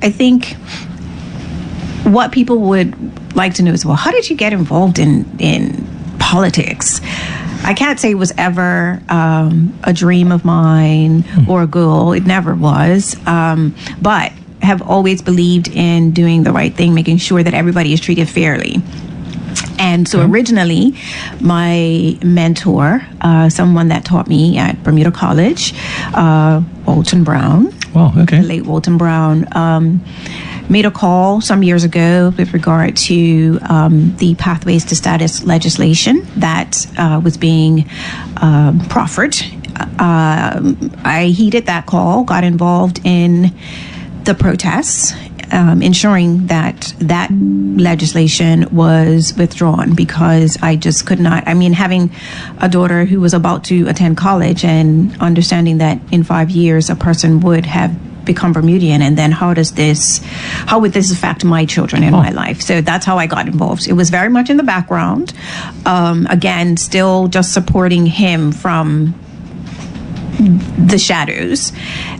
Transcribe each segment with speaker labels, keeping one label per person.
Speaker 1: I think what people would like to know is, well, how did you get involved in politics? I can't say it was ever a dream of mine or a goal. It never was. But have always believed in doing the right thing, making sure that everybody is treated fairly. And so originally, my mentor, someone that taught me at Bermuda College, Walton Brown, the late Walton Brown, made a call some years ago with regard to the Pathways to Status legislation that was being proffered. I heeded that call, got involved in the protests, ensuring that legislation was withdrawn, because I just could not. I mean, having a daughter who was about to attend college and understanding that in 5 years a person would have become Bermudian, and then how would this affect my children in my life? So that's how I got involved. It was very much in the background. Again, still just supporting him from the shadows,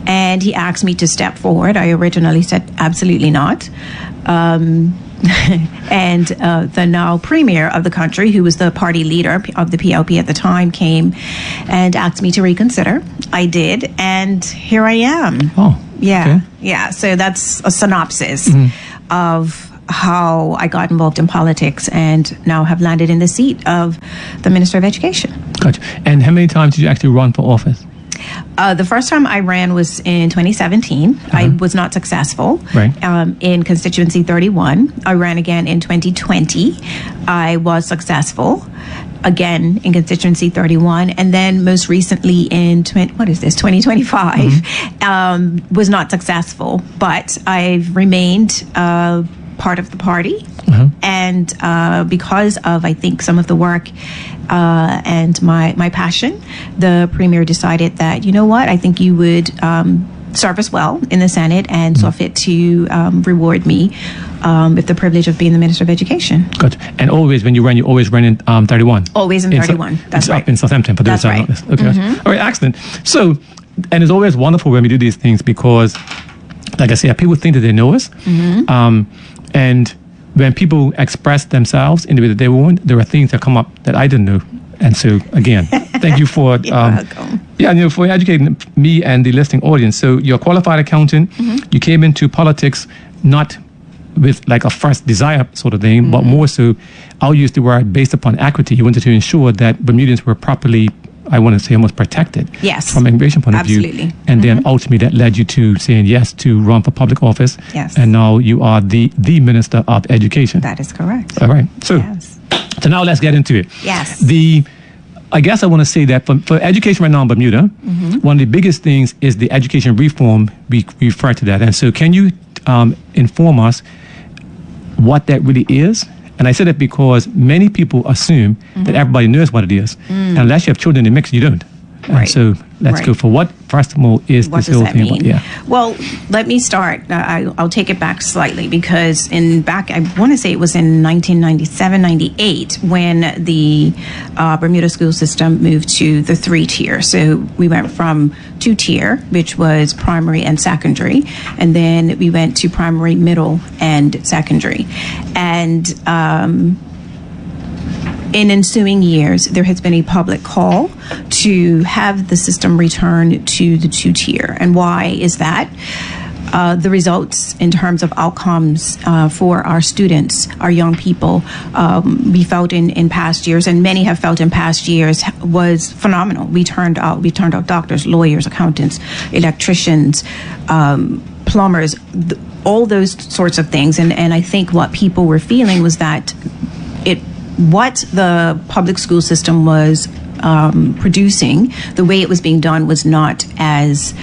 Speaker 1: and he asked me to step forward. I originally said absolutely not. And the now premier of the country, who was the party leader of the PLP at the time, came and asked me to reconsider. I did, and here I am. Yeah. So that's a synopsis of how I got involved in politics, and now have landed in the seat of the Minister of Education.
Speaker 2: Gotcha. And how many times did you actually run for office?
Speaker 1: The first time I ran was in 2017. I was not successful in constituency 31. I ran again in 2020. I was successful again in constituency 31. And then most recently in 2025, was not successful. But I've remained part of the party. And because of, I think, some of the work and my passion, the premier decided that, you know what, I think you would serve us well in the Senate, and saw fit to reward me with the privilege of being the Minister of Education.
Speaker 2: Good. And always, when you ran, you always ran in 31?
Speaker 1: Always in 31. That's right.
Speaker 2: Up in Southampton. For those
Speaker 1: right.
Speaker 2: Okay. All right, excellent. So, and it's always wonderful when we do these things, because, like I said, people think that they know us. And when people express themselves in the way that they want, there are things that come up that I didn't know. And so, again, thank you for for educating me and the listening audience. So you're a qualified accountant. You came into politics not with like a first desire sort of thing, but more so, I'll use the word based upon equity. You wanted to ensure that Bermudians were properly, I want to say, almost protected from an immigration point of view. And then ultimately that led you to saying yes to run for public office. And now you are the Minister of Education.
Speaker 1: That is correct.
Speaker 2: All right. So, so now let's get into it. I guess I want to say that for education right now in Bermuda, one of the biggest things is the education reform. We refer to that. And so can you inform us what that really is? And I say that because many people assume that everybody knows what it is. And unless you have children in the mix, you don't. And so let's go for what, first of all, is this whole thing about?
Speaker 1: Well, let me start. I'll take it back slightly, because I want to say it was in 1997, 98, when the Bermuda school system moved to the 3-tier. So we went from 2-tier, which was primary and secondary, and then we went to primary, middle, and secondary. And in ensuing years, there has been a public call to have the system return to the 2-tier. And why is that? The results in terms of outcomes for our students, our young people, we felt in past years, and many have felt in past years, was phenomenal. We turned out doctors, lawyers, accountants, electricians, plumbers, all those sorts of things. And I think what people were feeling was that what the public school system was producing, the way it was being done, was not as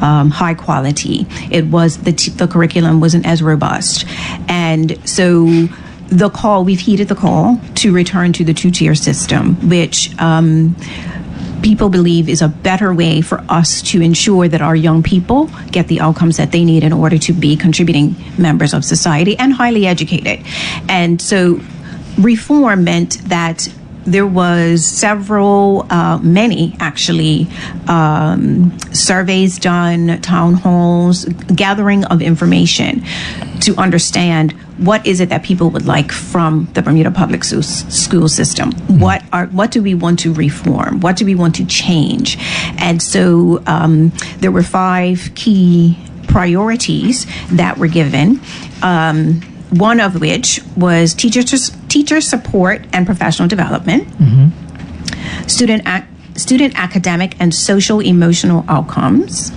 Speaker 1: high quality. It was the curriculum wasn't as robust, and so we've heeded the call to return to the 2-tier system, which people believe is a better way for us to ensure that our young people get the outcomes that they need in order to be contributing members of society and highly educated. And so reform meant that there was many actually, surveys done, town halls, gathering of information to understand what is it that people would like from the Bermuda public school system. What do we want to reform? What do we want to change? And so there were 5 key priorities that were given. One of which was teacher support and professional development, student academic and social emotional outcomes,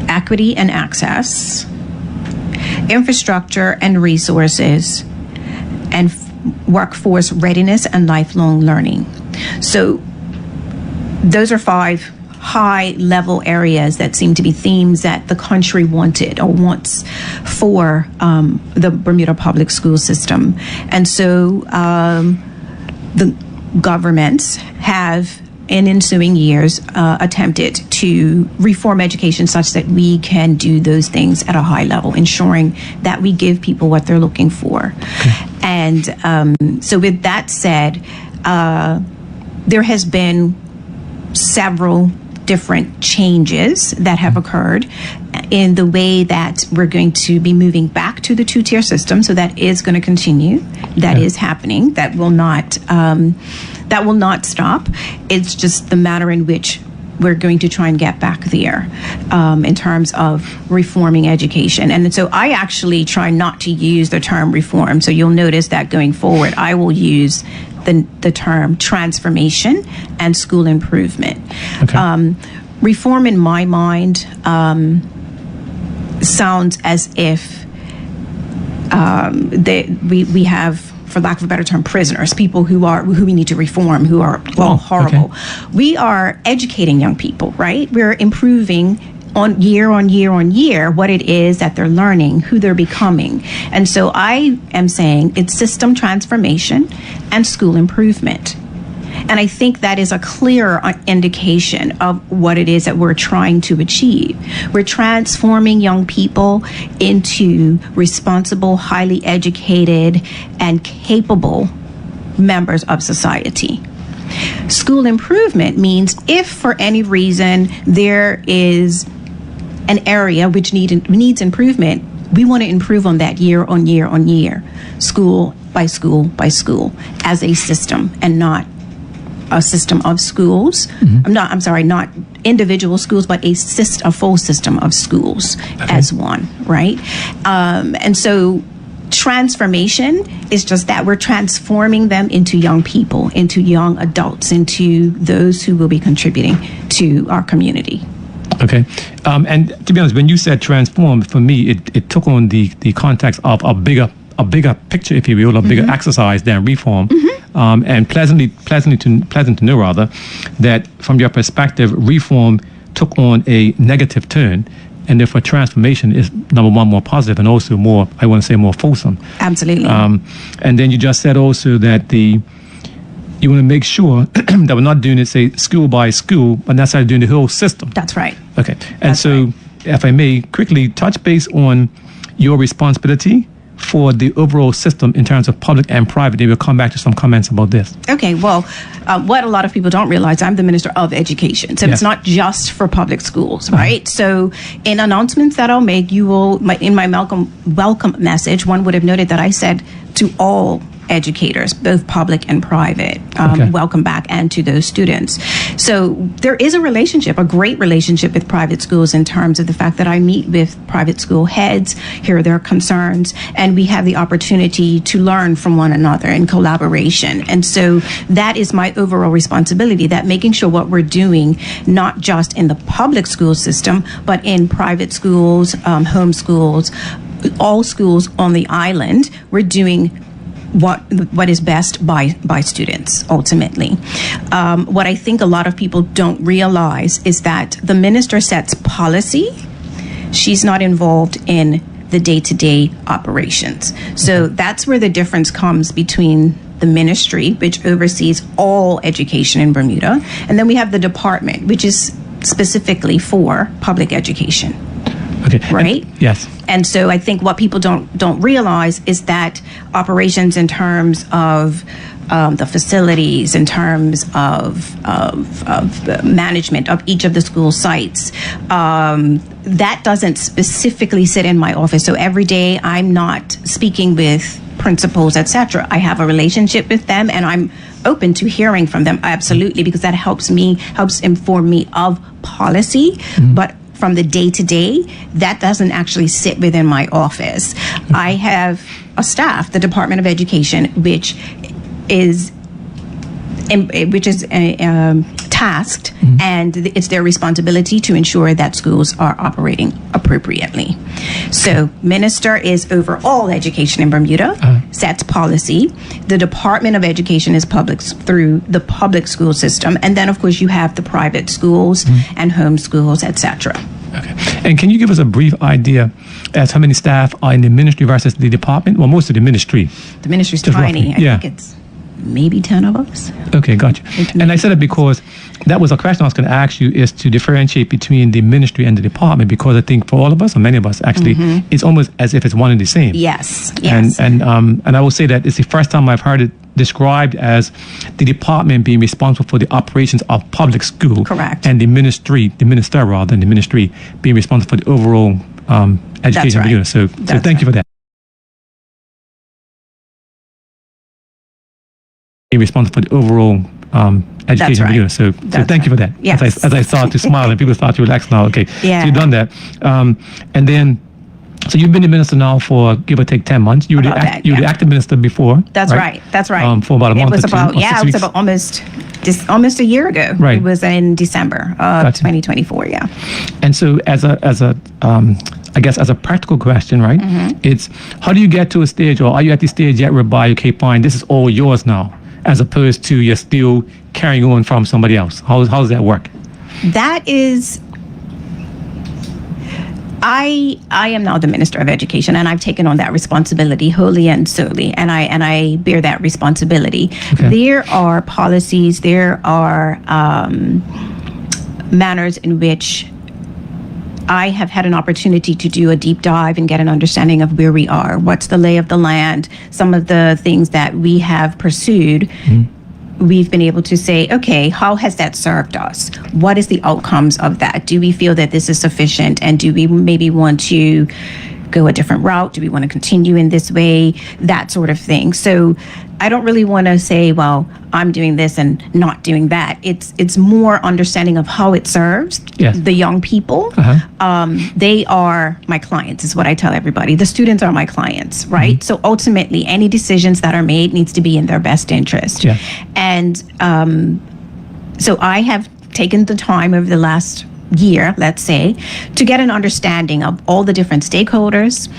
Speaker 1: equity and access, infrastructure and resources, and workforce readiness and lifelong learning. So those are 5 high-level areas that seem to be themes that the country wanted or wants for the Bermuda public school system. And so the governments have, in ensuing years, attempted to reform education such that we can do those things at a high level, ensuring that we give people what they're looking for. Okay. And so with that said, there has been several different changes that have occurred in the way that we're going to be moving back to the 2-tier system. So that is going to continue. That is happening. That will not stop. It's just the manner in which we're going to try and get back there in terms of reforming education. And so I actually try not to use the term reform. So you'll notice that going forward, I will use the term transformation and school improvement. Okay. Reform, in my mind, sounds as if we have, for lack of a better term, prisoners, people who we need to reform, who are horrible. Okay. We are educating young people, right? We're improving on year what it is that they're learning, who they're becoming. And so I am saying it's system transformation and school improvement. And I think that is a clear indication of what it is that we're trying to achieve. We're transforming young people into responsible, highly educated, and capable members of society. School improvement means if for any reason there is an area which needs improvement, we want to improve on that year on year, school by school by school, as a system, and not a system of schools. Not individual schools, but a full system of schools as one, right? And so transformation is just that. We're transforming them into young people, into young adults, into those who will be contributing to our community.
Speaker 2: Okay. And to be honest, when you said transform, for me, it took on the context of a bigger picture, if you will, a bigger exercise than reform. And pleasant to know, rather, that from your perspective, reform took on a negative turn, and therefore transformation is, number one, more positive, and also more, I want to say, more fulsome.
Speaker 1: Absolutely.
Speaker 2: And then you just said also that you want to make sure that we're not doing it, say, school by school, but necessarily doing the whole system.
Speaker 1: That's right.
Speaker 2: Okay. And that's so, right. If I may quickly touch base on your responsibility for the overall system in terms of public and private, then we'll come back to some comments about this.
Speaker 1: Okay, well, what a lot of people don't realize, I'm the Minister of Education, so it's not just for public schools, right? So in announcements that I'll make, in my welcome message, one would have noted that I said to all educators, both public and private, welcome back, and to those students. So there is a great relationship with private schools in terms of the fact that I meet with private school heads, hear their concerns, and we have the opportunity to learn from one another in collaboration. And so that is my overall responsibility, that making sure what we're doing, not just in the public school system, but in private schools, home schools, all schools on the island, we're doing what is best by students, ultimately. What I think a lot of people don't realize is that the minister sets policy. She's not involved in the day-to-day operations. So that's where the difference comes between the ministry, which oversees all education in Bermuda, and then we have the department, which is specifically for public education.
Speaker 2: Okay.
Speaker 1: Right?
Speaker 2: Yes.
Speaker 1: And so I think what people don't realize is that operations in terms of the facilities, in terms of the management of each of the school sites, that doesn't specifically sit in my office. So every day I'm not speaking with principals, etc. I have a relationship with them, and I'm open to hearing from them, absolutely, because that helps inform me of policy. But from the day to day, that doesn't actually sit within my office. I have a staff, the Department of Education, which is tasked, and it's their responsibility to ensure that schools are operating appropriately. So minister is over all education in Bermuda, sets policy. The Department of Education is public through the public school system, and then of course you have the private schools and home schools, etc.
Speaker 2: Okay. And can you give us a brief idea as how many staff are in the ministry versus the department? Well, most of the ministry.
Speaker 1: The ministry's
Speaker 2: Just
Speaker 1: tiny.
Speaker 2: roughly,
Speaker 1: I think it's maybe 10 of us.
Speaker 2: Okay, gotcha. And I said it because that was a question I was going to ask you, is to differentiate between the ministry and the department, because I think for all of us, or many of us actually, it's almost as if it's one and the same.
Speaker 1: Yes.
Speaker 2: And I will say that it's the first time I've heard it described as the department being responsible for the operations of public school.
Speaker 1: Correct.
Speaker 2: And the ministry being responsible for the overall education of the unit. So thank you for that. Being responsible for the overall education of the unit. So thank you for that.
Speaker 1: Yes.
Speaker 2: As I start to smile and people start to relax now. Okay.
Speaker 1: Yeah.
Speaker 2: So you've done that. And then, so you've been the minister now for give or take 10 months. You were the active minister before.
Speaker 1: That's right. That's right.
Speaker 2: For about a month or two.
Speaker 1: It was about almost a year ago.
Speaker 2: Right.
Speaker 1: It was in December of 2024. Yeah.
Speaker 2: And so as a practical question, right? It's how do you get to a stage, or are you at the stage yet whereby, okay, fine, this is all yours now, as opposed to you're still carrying on from somebody else? How does that work?
Speaker 1: That is, I am now the Minister of Education, and I've taken on that responsibility wholly and solely, and I bear that responsibility.
Speaker 2: Okay.
Speaker 1: There are policies, there are manners in which I have had an opportunity to do a deep dive and get an understanding of where we are, what's the lay of the land, some of the things that we have pursued. We've been able to say, okay, how has that served us? What is the outcomes of that? Do we feel that this is sufficient? And do we maybe want to go a different route? Do we want to continue in this way? That sort of thing. So I don't really want to say, well, I'm doing this and not doing that. It's more understanding of how it serves the young people. They are my clients, is what I tell everybody. The students are my clients, right? So ultimately, any decisions that are made needs to be in their best interest. Yeah. And so I have taken the time over the last year, let's say, to get an understanding of all the different stakeholders,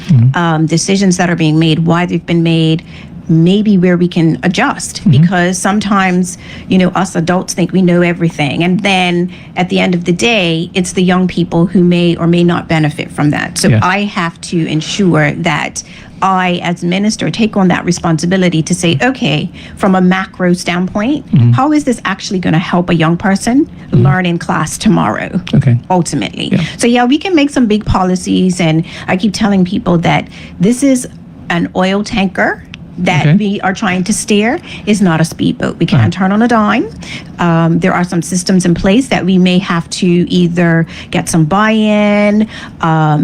Speaker 1: decisions that are being made, why they've been made, maybe where we can adjust, because sometimes, us adults think we know everything. And then at the end of the day, it's the young people who may or may not benefit from that. So I have to ensure that I, as minister, take on that responsibility to say, okay, from a macro standpoint, how is this actually going to help a young person learn in class tomorrow? Okay. Ultimately. Yeah. So we can make some big policies, and I keep telling people that this is an oil tanker that we are trying to steer, is not a speedboat. We can't turn on a dime. There are some systems in place that we may have to either get some buy-in,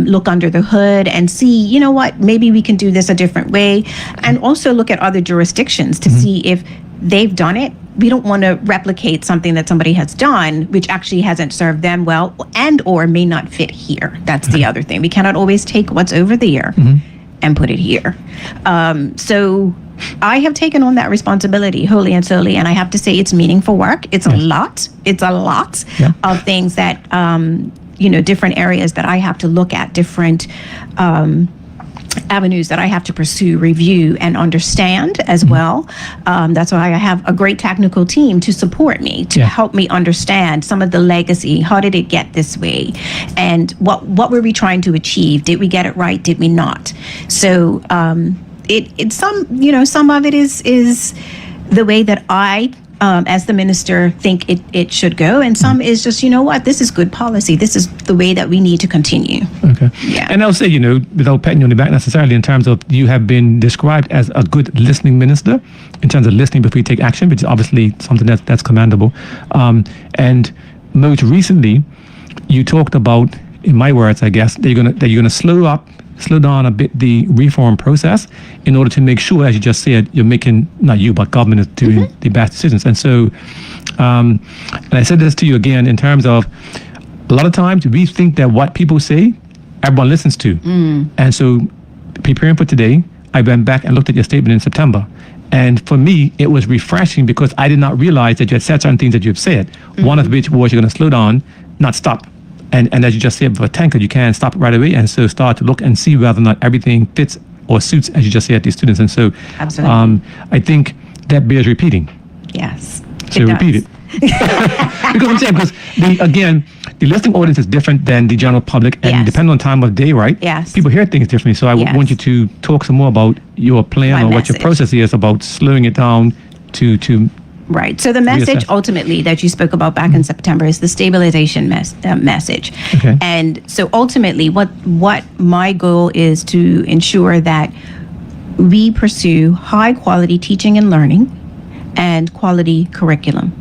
Speaker 1: look under the hood and see, maybe we can do this a different way, and also look at other jurisdictions to see if they've done it. We don't want to replicate something that somebody has done, which actually hasn't served them well and or may not fit here. That's the other thing. We cannot always take what's over there and put it here. So I have taken on that responsibility wholly and solely, and I have to say it's meaningful work. It's a lot. It's a lot of things that, different areas that I have to look at, different avenues that I have to pursue, review, and understand as well. That's why I have a great technical team to support me, to help me understand some of the legacy. How did it get this way? And what were we trying to achieve? Did we get it right? Did we not? So some of it is the way that I as the minister think it should go, and some is just, you know what, this is good policy. This is the way that we need to continue.
Speaker 2: Okay.
Speaker 1: Yeah.
Speaker 2: And I'll say, without patting you on the back necessarily, in terms of you have been described as a good listening minister, in terms of listening before you take action, which is obviously something that's commendable. And most recently, you talked about, in my words, I guess, that you're gonna slow down a bit the reform process in order to make sure, as you just said, you're making, not you, but government is doing the best decisions. And so, and I said this to you again, in terms of a lot of times we think that what people say, everyone listens to. And so, preparing for today, I went back and looked at your statement in September. And for me, it was refreshing because I did not realize that you had said certain things that you've said. One of which was you're going to slow down, not stop. And as you just said, for a tanker, you can't stop it right away. And so start to look and see whether or not everything fits or suits, as you just said, these students. And so I think that bears repeating.
Speaker 1: Yes.
Speaker 2: So repeat it. Because I'm saying, the listening audience is different than the general public, and depending on time of day, right?
Speaker 1: Yes.
Speaker 2: People hear things differently. So I want you to talk some more about your plan what your process is about slowing it down to
Speaker 1: Right. So the message ultimately that you spoke about back in September is the stabilization message.
Speaker 2: Okay.
Speaker 1: And so ultimately what my goal is to ensure that we pursue high quality teaching and learning and quality curriculum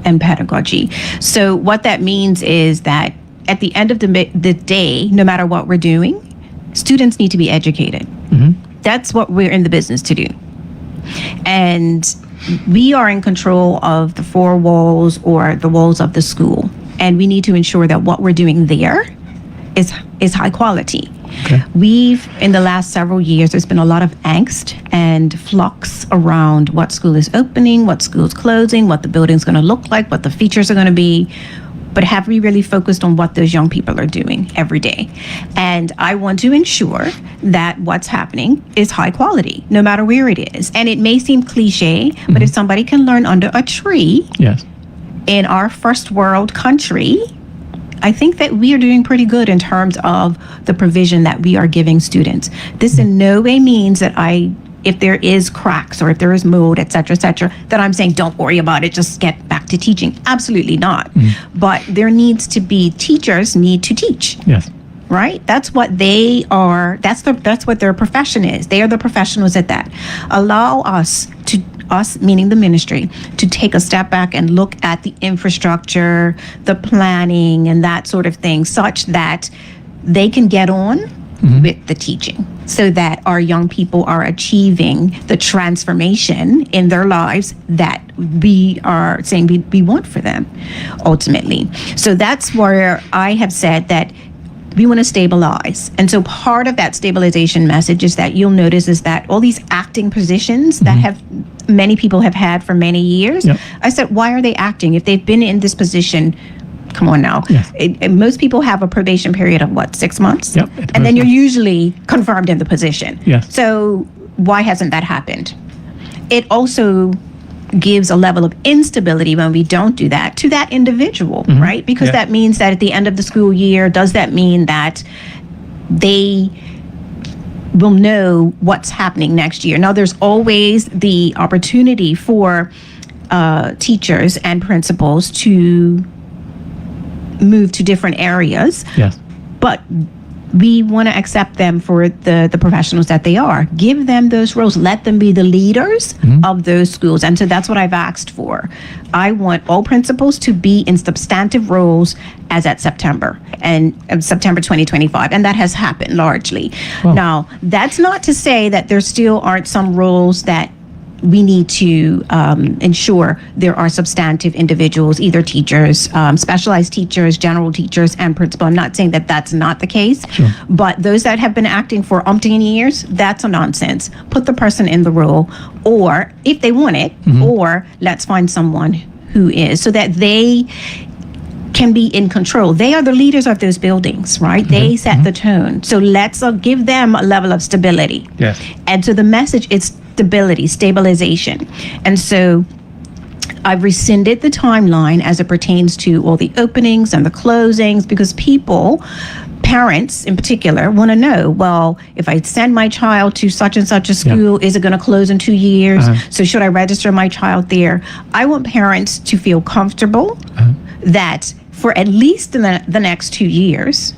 Speaker 1: and pedagogy. So what that means is that at the end of the day, no matter what we're doing, students need to be educated. That's what we're in the business to do. And we are in control of the four walls or the walls of the school. And we need to ensure that what we're doing there is high quality.
Speaker 2: Okay.
Speaker 1: In the last several years, there's been a lot of angst and flux around what school is opening, what school is closing, what the building's going to look like, what the features are going to be. But have we really focused on what those young people are doing every day? And I want to ensure that what's happening is high quality, no matter where it is. And it may seem cliche, but if somebody can learn under a tree in our first world country, I think that we are doing pretty good in terms of the provision that we are giving students. This in no way means that if there is cracks or if there is mold, et cetera, that I'm saying don't worry about it, just get back to teaching. Absolutely not. But there needs to be, teachers need to teach.
Speaker 2: Yes.
Speaker 1: Right? That's what they are. That's what their profession is. They are the professionals at that. Allow us meaning the ministry, to take a step back and look at the infrastructure, the planning, and that sort of thing, such that they can get on with the teaching, so that our young people are achieving the transformation in their lives that we are saying we want for them ultimately. So that's where I have said that we want to stabilize. And so part of that stabilization message is that you'll notice is that all these acting positions that many people have had for many years, I said, why are they acting? If they've been in this position, come on now.
Speaker 2: Yes.
Speaker 1: Most people have a probation period of 6 months?
Speaker 2: Yep.
Speaker 1: And then you're usually confirmed in the position.
Speaker 2: Yes.
Speaker 1: So why hasn't that happened? It also gives a level of instability when we don't do that to that individual, right? Because that means that at the end of the school year, does that mean that they will know what's happening next year? Now, there's always the opportunity for teachers and principals to move to different areas.
Speaker 2: Yes.
Speaker 1: But we want to accept them for the professionals that they are. Give them those roles. Let them be the leaders of those schools. And so that's what I've asked for. I want all principals to be in substantive roles as at September 2025. And that has happened largely.
Speaker 2: Wow.
Speaker 1: Now, that's not to say that there still aren't some roles that we need to ensure there are substantive individuals, either teachers, specialized teachers, general teachers, and principal. I'm not saying that that's not the case, but those that have been acting for umpteen years, that's a nonsense. Put the person in the role, or if they want it, or let's find someone who is, so that they can be in control. They are the leaders of those buildings, right? They set the tone. So let's give them a level of stability.
Speaker 2: Yes.
Speaker 1: And so the message is stabilization. And so I've rescinded the timeline as it pertains to all the openings and the closings because parents in particular, want to know, well, if I send my child to such and such a school, is it going to close in 2 years? So should I register my child there? I want parents to feel comfortable that for at least the next 2 years,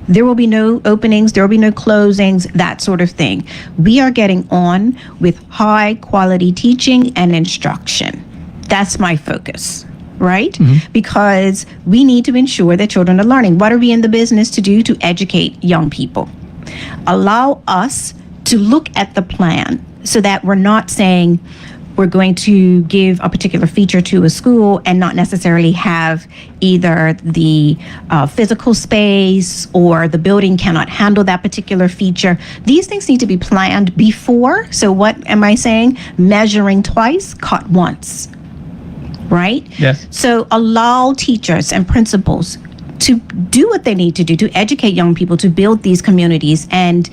Speaker 1: there will be no openings, there will be no closings, that sort of thing. We are getting on with high quality teaching and instruction. That's my focus, right? Because we need to ensure that children are learning. What are we in the business to do? To educate young people. Allow us to look at the plan so that we're not saying we're going to give a particular feature to a school and not necessarily have either the physical space or the building cannot handle that particular feature. These things need to be planned before. So what am I saying? Measuring twice, cut once. Right?
Speaker 2: Yes.
Speaker 1: So allow teachers and principals to do what they need to do to educate young people, to build these communities, and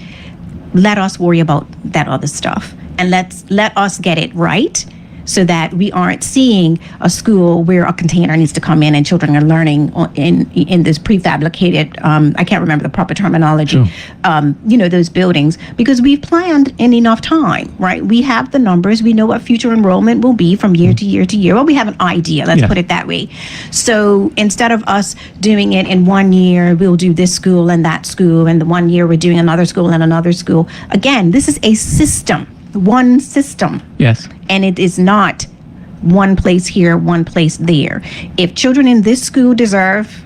Speaker 1: let us worry about that other stuff. And let us get it right so that we aren't seeing a school where a container needs to come in and children are learning in this prefabricated, I can't remember the proper terminology, those buildings, because we've planned in enough time, right? We have the numbers. We know what future enrollment will be from year to year to year. Well, we have an idea, let's put it that way. So instead of us doing it in 1 year, we'll do this school and that school, and the 1 year we're doing another school and another school. Again, this is a system. One system.
Speaker 2: Yes.
Speaker 1: And it is not one place here, one place there. If children in this school deserve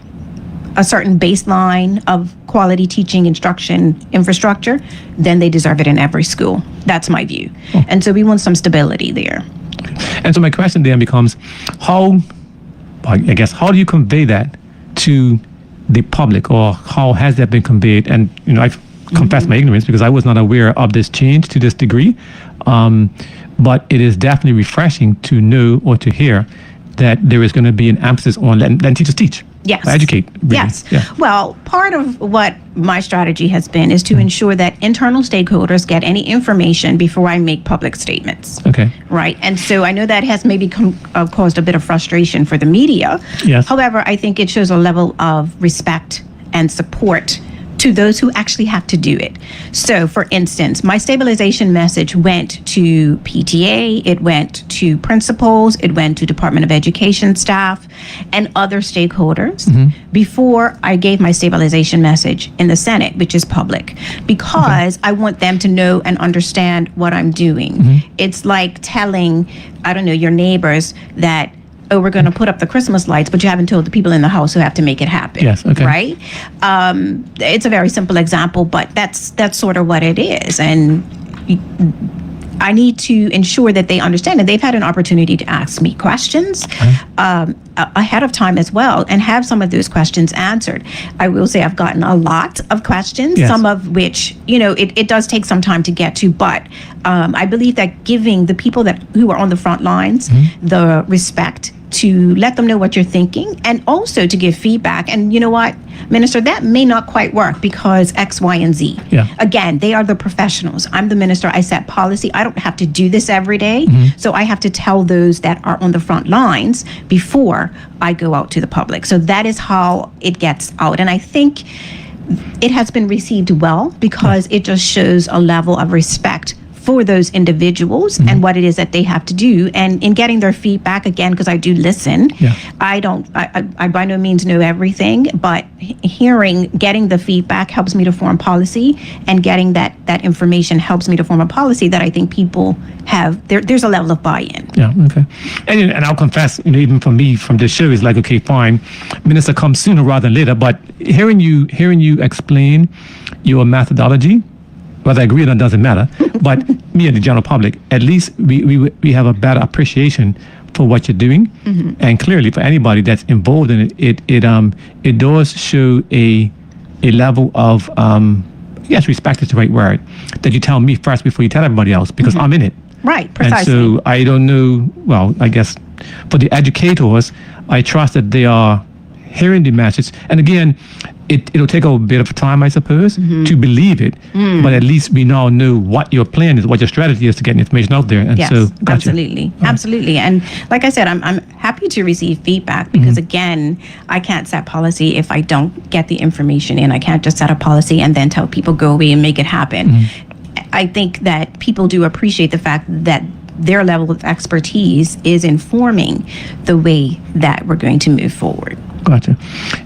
Speaker 1: a certain baseline of quality teaching, instruction, infrastructure, then they deserve it in every school. That's my view. And so we want some stability there.
Speaker 2: And so my question then becomes, how do you convey that to the public, or how has that been conveyed? And, I've confess my ignorance because I was not aware of this change to this degree. But it is definitely refreshing to know or to hear that there is going to be an emphasis on letting teachers teach.
Speaker 1: Yes.
Speaker 2: Educate. Really.
Speaker 1: Yes.
Speaker 2: Yeah.
Speaker 1: Well, part of what my strategy has been is to ensure that internal stakeholders get any information before I make public statements.
Speaker 2: Okay.
Speaker 1: Right. And so I know that has maybe caused a bit of frustration for the media.
Speaker 2: Yes.
Speaker 1: However, I think it shows a level of respect and support to those who actually have to do it. So, for instance, my stabilization message went to PTA, it went to principals, it went to Department of Education staff, and other stastakeholders before I gave my stabilization message in the Senate, which is public, because I want them to know and understand what I'm doing. It's like telling, your neighbors that, we're going to put up the Christmas lights, but you haven't told the people in the house who have to make it happen.
Speaker 2: Yes, okay.
Speaker 1: Right? It's a very simple example, but that's sort of what it is. And I need to ensure that they understand, and they've had an opportunity to ask me questions ahead of time as well, and have some of those questions answered. I will say I've gotten a lot of questions, some of which, it does take some time to get to, but I believe that giving the people who are on the front lines the respect to let them know what you're thinking, and also to give feedback. And you know what, Minister, that may not quite work because X, Y, and Z.
Speaker 2: Yeah.
Speaker 1: Again, they are the professionals. I'm the minister. I set policy. I don't have to do this every day. So I have to tell those that are on the front lines before I go out to the public. So that is how it gets out. And I think it has been received well because it just shows a level of respect for those individuals and what it is that they have to do. And in getting their feedback, again, because I do listen, I by no means know everything, but getting the feedback helps me to form policy, and getting that information helps me to form a policy that I think people have, there's a level of buy-in.
Speaker 2: Yeah, okay. And I'll confess, even for me from this show, is like, okay, fine, Minister, come sooner rather than later, but hearing you explain your methodology, whether I agree or not doesn't matter, but me and the general public, at least we have a better appreciation for what you're doing. And clearly for anybody that's involved in it, it does show a level of, respect is the right word, that you tell me first before you tell everybody else, because I'm in it.
Speaker 1: Right, precisely.
Speaker 2: And so I don't know, well, I guess for the educators, I trust that they are hearing the message. And again, it'll take a bit of time, I suppose, to believe it. But at least we now know what your plan is, what your strategy is to get information out there. And
Speaker 1: Yes,
Speaker 2: so, gotcha.
Speaker 1: absolutely. And like I said, I'm happy to receive feedback because again, I can't set policy if I don't get the information in. I can't just set a policy and then tell people go away and make it happen. I think that people do appreciate the fact that their level of expertise is informing the way that we're going to move forward.
Speaker 2: Gotcha.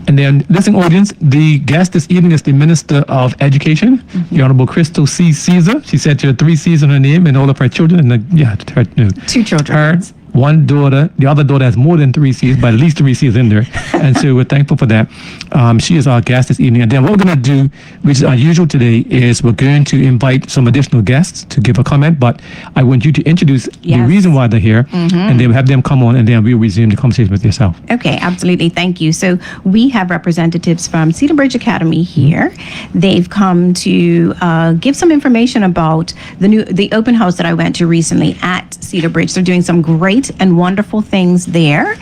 Speaker 2: And then, listening audience, the guest this evening is the Minister of Education, the Honorable Crystal C. Caesar. She said she had 3 C's in her name and all of her children. And her,
Speaker 1: 2 children.
Speaker 2: Her, 1 daughter. The other daughter has more than 3 C's, but at least 3 C's in there. And so we're thankful for that. She is our guest this evening. And then what we're going to do, which is unusual today, is we're going to invite some additional guests to give a comment. But I want you to introduce the reason why they're here, and then we'll have them come on, and then we'll resume the conversation with yourself.
Speaker 1: Okay, absolutely. Thank you. So we have representatives from Cedar Bridge Academy here. They've come to give some information about the open house that I went to recently at Cedar Bridge. They're doing some great and wonderful things there.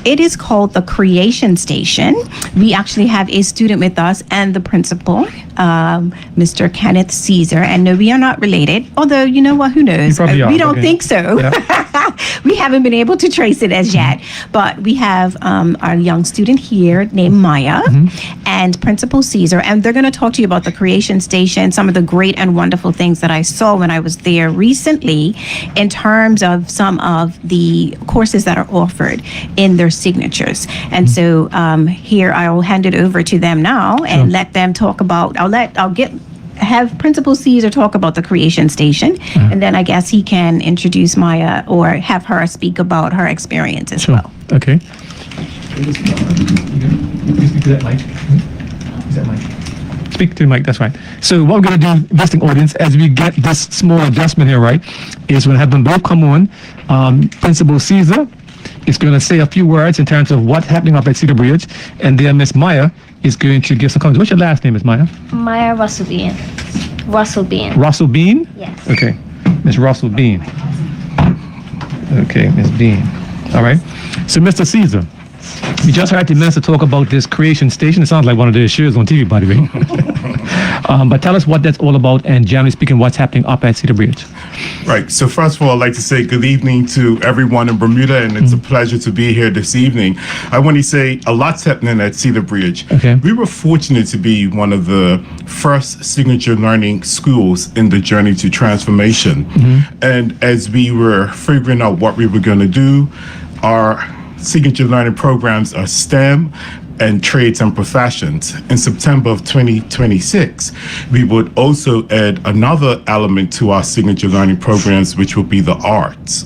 Speaker 1: It is called the Creation Station. We actually have a student with us and the principal, Mr. Kenneth Caesar. And no, we are not related. Although, you know what, who knows? We don't think so. Yeah. We haven't been able to trace it as yet. But we have our young student here named Maya and Principal Caesar. And they're going to talk to you about the Creation Station, some of the great and wonderful things that I saw when I was there recently in terms of some of the courses that are offered in their signatures. And so here I'll hand it over to them now and let them talk about, have Principal Caesar talk about the Creation Station, and then I guess he can introduce Maya or have her speak about her experience as well.
Speaker 2: Okay. Speak to that mic. Is that mic? Speak to the mic, that's right. So what we're going to do, listening audience, as we get this small adjustment here, right, is we're going to have them both come on. Principal Caesar is going to say a few words in terms of what's happening up at Cedar Bridge, and then Miss Maya is going to give some comments. What's your last name, Miss Maya?
Speaker 3: Maya Russell Bean. Russell Bean.
Speaker 2: Russell Bean?
Speaker 3: Yes.
Speaker 2: Okay. Miss Russell Bean. Okay, Miss Bean. All right. So, Mr. Caesar, we just heard the minister talk about this Creation Station. It sounds like one of the shows on TV, by the way. But tell us what that's all about, and generally speaking, what's happening up at Cedar Bridge.
Speaker 4: Right. So first of all, I'd like to say good evening to everyone in Bermuda, and it's a pleasure to be here this evening. I want to say a lot's happening at Cedar Bridge.
Speaker 2: Okay.
Speaker 4: We were fortunate to be one of the first signature learning schools in the journey to transformation. And as we were figuring out what we were going to do, our signature learning programs are STEM and trades and professions. In September of 2026, we would also add another element to our signature learning programs, which will be the arts.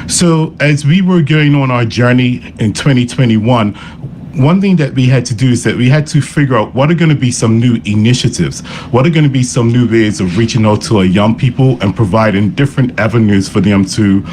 Speaker 4: So as we were going on our journey in 2021, one thing that we had to do is that we had to figure out what are going to be some new initiatives, what are going to be some new ways of reaching out to our young people and providing different avenues for them to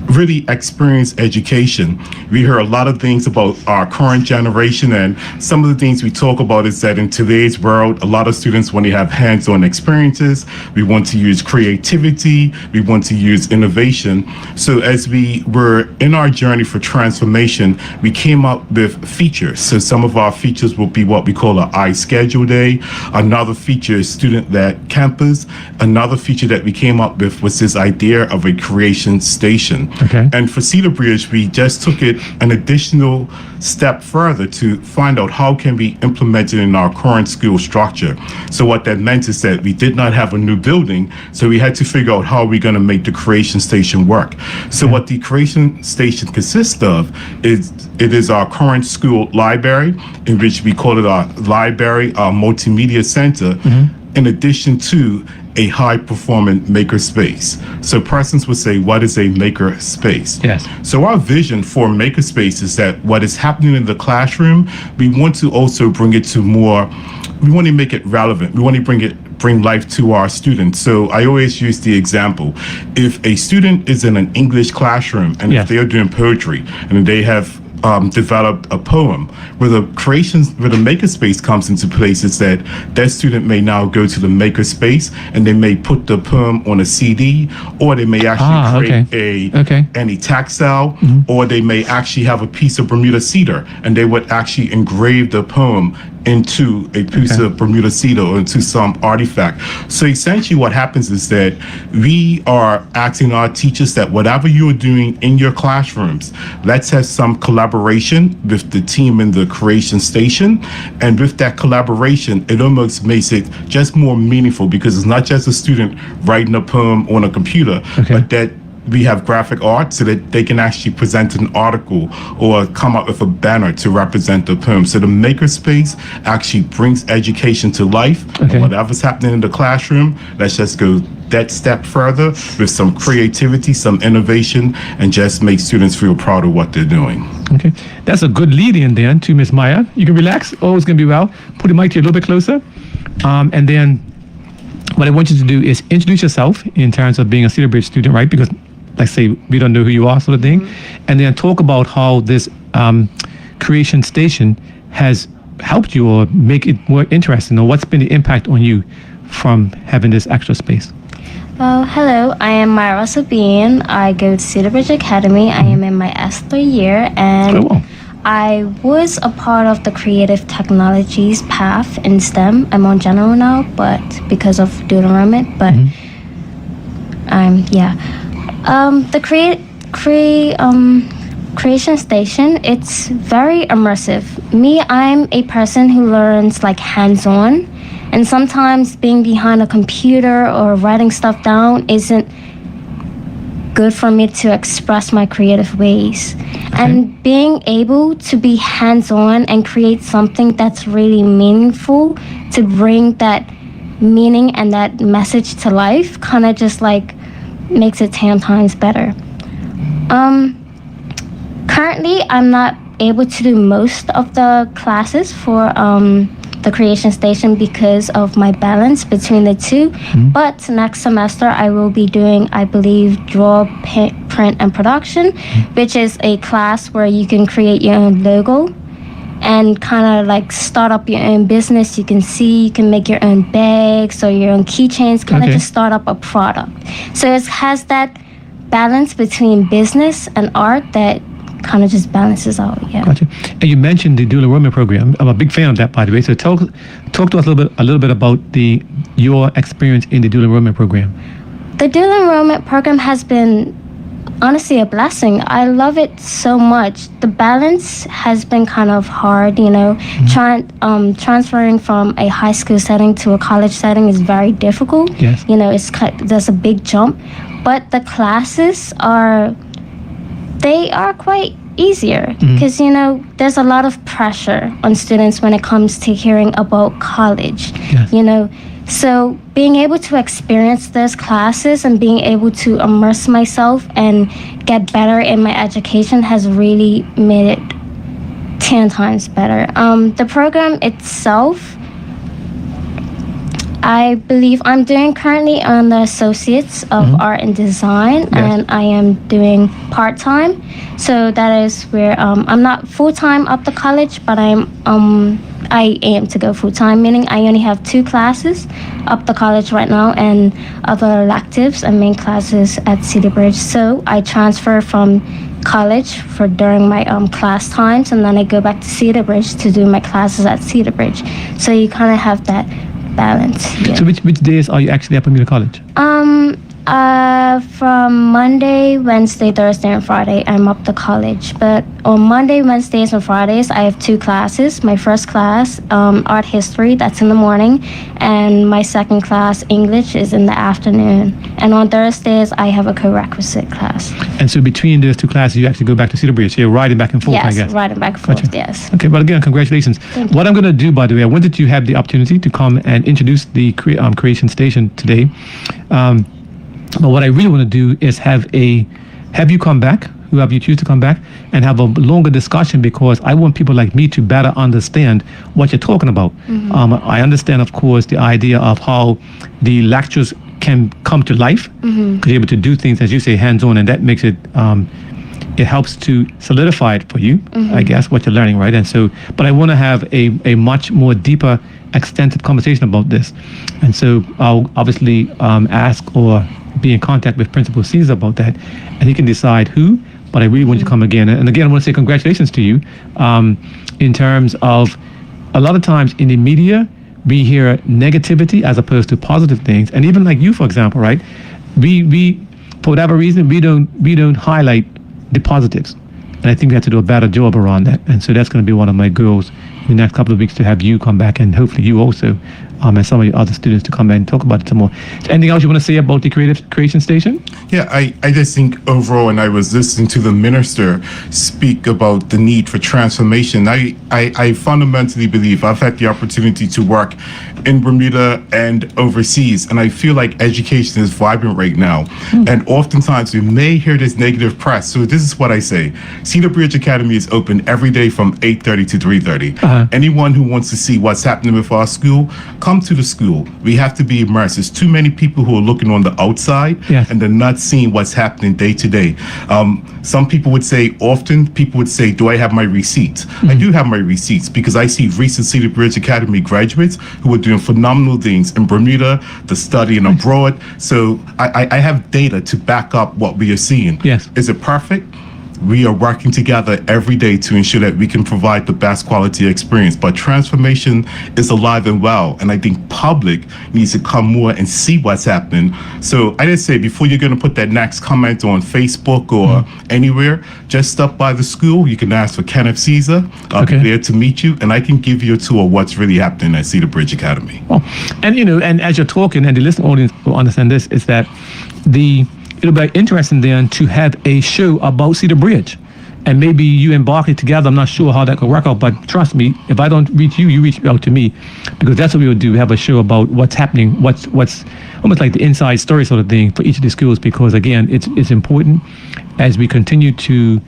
Speaker 4: really experience education. We hear a lot of things about our current generation, and some of the things we talk about is that in today's world, a lot of students want to have hands-on experiences. We want to use creativity. We want to use innovation. So as we were in our journey for transformation, we came up with features. So some of our features will be what we call an iSchedule Day. Another feature is Student-Led Campus. Another feature that we came up with was this idea of a creation station.
Speaker 2: Okay.
Speaker 4: And for Cedar Bridge, we just took it an additional step further to find out how can we implement it in our current school structure. So what that meant is that we did not have a new building, so we had to figure out how we're going to make the creation station work. So what the creation station consists of is it is our current school library, in which we call it our library, our multimedia center, in addition to a high-performing maker space. So persons would say, what is a maker space?
Speaker 2: Yes.
Speaker 4: So our vision for maker space is that what is happening in the classroom, we want to also bring it to more, we want to make it relevant. We want to bring life to our students. So I always use the example, if a student is in an English classroom and if they're doing poetry and they have developed a poem, where the makerspace comes into place is that student may now go to the makerspace and they may put the poem on a CD, or they may actually create any textile, or they may actually have a piece of Bermuda cedar and they would actually engrave the poem into a piece of Bermuda cedar or into some artifact. So essentially what happens is that we are asking our teachers that whatever you're doing in your classrooms, let's have some collaboration with the team in the creation station. And with that collaboration, it almost makes it just more meaningful, because it's not just a student writing a poem on a computer, but that we have graphic art so that they can actually present an article or come up with a banner to represent the poem. So the makerspace actually brings education to life. And whatever's happening in the classroom, let's just go that step further with some creativity, some innovation, and just make students feel proud of what they're doing.
Speaker 2: Okay, that's a good lead in then to Miss Maya. You can relax. Oh, it's going to be well. Put the mic to you a little bit closer. And then what I want you to do is introduce yourself in terms of being a Cedar Bridge student, right? Because like say we don't know who you are, sort of thing, and then talk about how this creation station has helped you or make it more interesting, or what's been the impact on you from having this extra space.
Speaker 3: Well, hello, I am Myra Sabine. I go to Cedar Bridge Academy. I am in my S3 year, and I was a part of the creative technologies path in STEM. I'm on general now, but because of dual enrollment, but the creation station, it's very immersive. Me, I'm a person who learns like hands-on, and sometimes being behind a computer or writing stuff down isn't good for me to express my creative ways. And being able to be hands-on and create something that's really meaningful, to bring that meaning and that message to life, kind of just like makes it 10 times better. Currently, I'm not able to do most of the classes for the creation station because of my balance between the two. But next semester, I will be doing, I believe, draw, print, and production, which is a class where you can create your own logo and kind of like start up your own business. You can make your own bags or your own keychains, kind of just start up a product. So it has that balance between business and art that kind of just balances out.
Speaker 2: Gotcha. And you mentioned the dual enrollment program. I'm a big fan of that, by the way. So talk to us a little bit about your experience in the dual enrollment program.
Speaker 3: The dual enrollment program has been honestly a blessing. I love it so much. The balance has been kind of hard, transferring from a high school setting to a college setting is very difficult.
Speaker 2: Yes.
Speaker 3: There's a big jump, but the classes are quite easier because there's a lot of pressure on students when it comes to hearing about college. So being able to experience those classes and being able to immerse myself and get better in my education has really made it 10 times better. The program itself, I believe I'm doing currently on the Associates of Art and Design, and I am doing part-time. So that is where I'm not full-time up the college, but I aim to go full-time, meaning I only have 2 classes up the college right now and other electives and main classes at Cedar Bridge. So I transfer from college during my class times, and then I go back to Cedar Bridge to do my classes at Cedar Bridge. So you kind of have that balance.
Speaker 2: So which days are you actually at Bermuda College?
Speaker 3: From Monday, Wednesday, Thursday, and Friday, I'm up to college. But on Monday, Wednesdays, and Fridays, I have 2 classes. My first class, art history, that's in the morning, and my second class, English, is in the afternoon. And on Thursdays, I have a co-requisite class.
Speaker 2: And so between those 2 classes, you actually go back to Cedar Bridge. So you're riding back and forth, I guess.
Speaker 3: Yes, riding back and forth, yes.
Speaker 2: Okay, well, again, congratulations. What I'm going to do, by the way, I wanted you to have the opportunity to come and introduce the Creation Station today. But what I really want to do is have you come back, whoever you choose to come back, and have a longer discussion, because I want people like me to better understand what you're talking about. I understand, of course, the idea of how the lectures can come to life, because you're able to do things, as you say, hands-on, and that makes it, it helps to solidify it for you, I guess, what you're learning, right? And so, but I want to have a much more deeper, extensive conversation about this. And so I'll obviously ask or be in contact with Principal Caesar about that, and he can decide who, but I really want you to come again. And again, I want to say congratulations to you in terms of a lot of times in the media, we hear negativity as opposed to positive things. And even like you, for example, right? We for whatever reason, we don't highlight the positives. And I think we have to do a better job around that. And so that's going to be one of my goals in the next couple of weeks, to have you come back, and hopefully you also, and some of your other students, to come back and talk about it some more. Anything else you want to say about the Creation Station?
Speaker 4: Yeah, I just think overall, and I was listening to the minister speak about the need for transformation. I fundamentally believe, I've had the opportunity to work in Bermuda and overseas, and I feel like education is vibrant right now. And oftentimes we may hear this negative press. So this is what I say. Cedar Bridge Academy is open every day from 8:30 to 3:30. Anyone who wants to see what's happening with our school, come to the school. We have to be immersed. There's too many people who are looking on the outside,
Speaker 2: Yes.
Speaker 4: and they're not seeing what's happening day to day. Some people would say, do I have my receipts? I do have my receipts, because I see recent Cedar Bridge Academy graduates who are doing phenomenal things in Bermuda, the studying abroad. So I have data to back up what we are seeing.
Speaker 2: Yes.
Speaker 4: Is it perfect? We are working together every day to ensure that we can provide the best quality experience. But transformation is alive and well, and I think public needs to come more and see what's happening. So I just say, before you're going to put that next comment on Facebook or anywhere, just stop by the school. You can ask for Kenneth Caesar. I'll be there to meet you, and I can give you a tour of what's really happening at Cedar Bridge Academy.
Speaker 2: Well, and and as you're talking, and the listening audience will understand this, is that it'll be interesting then to have a show about Cedar Bridge. And maybe you and Barkley together, I'm not sure how that could work out, but trust me, if I don't reach you, you reach out to me, because that's what we will do. We have a show about what's happening, what's almost like the inside story sort of thing for each of the schools, because again, it's important as we continue to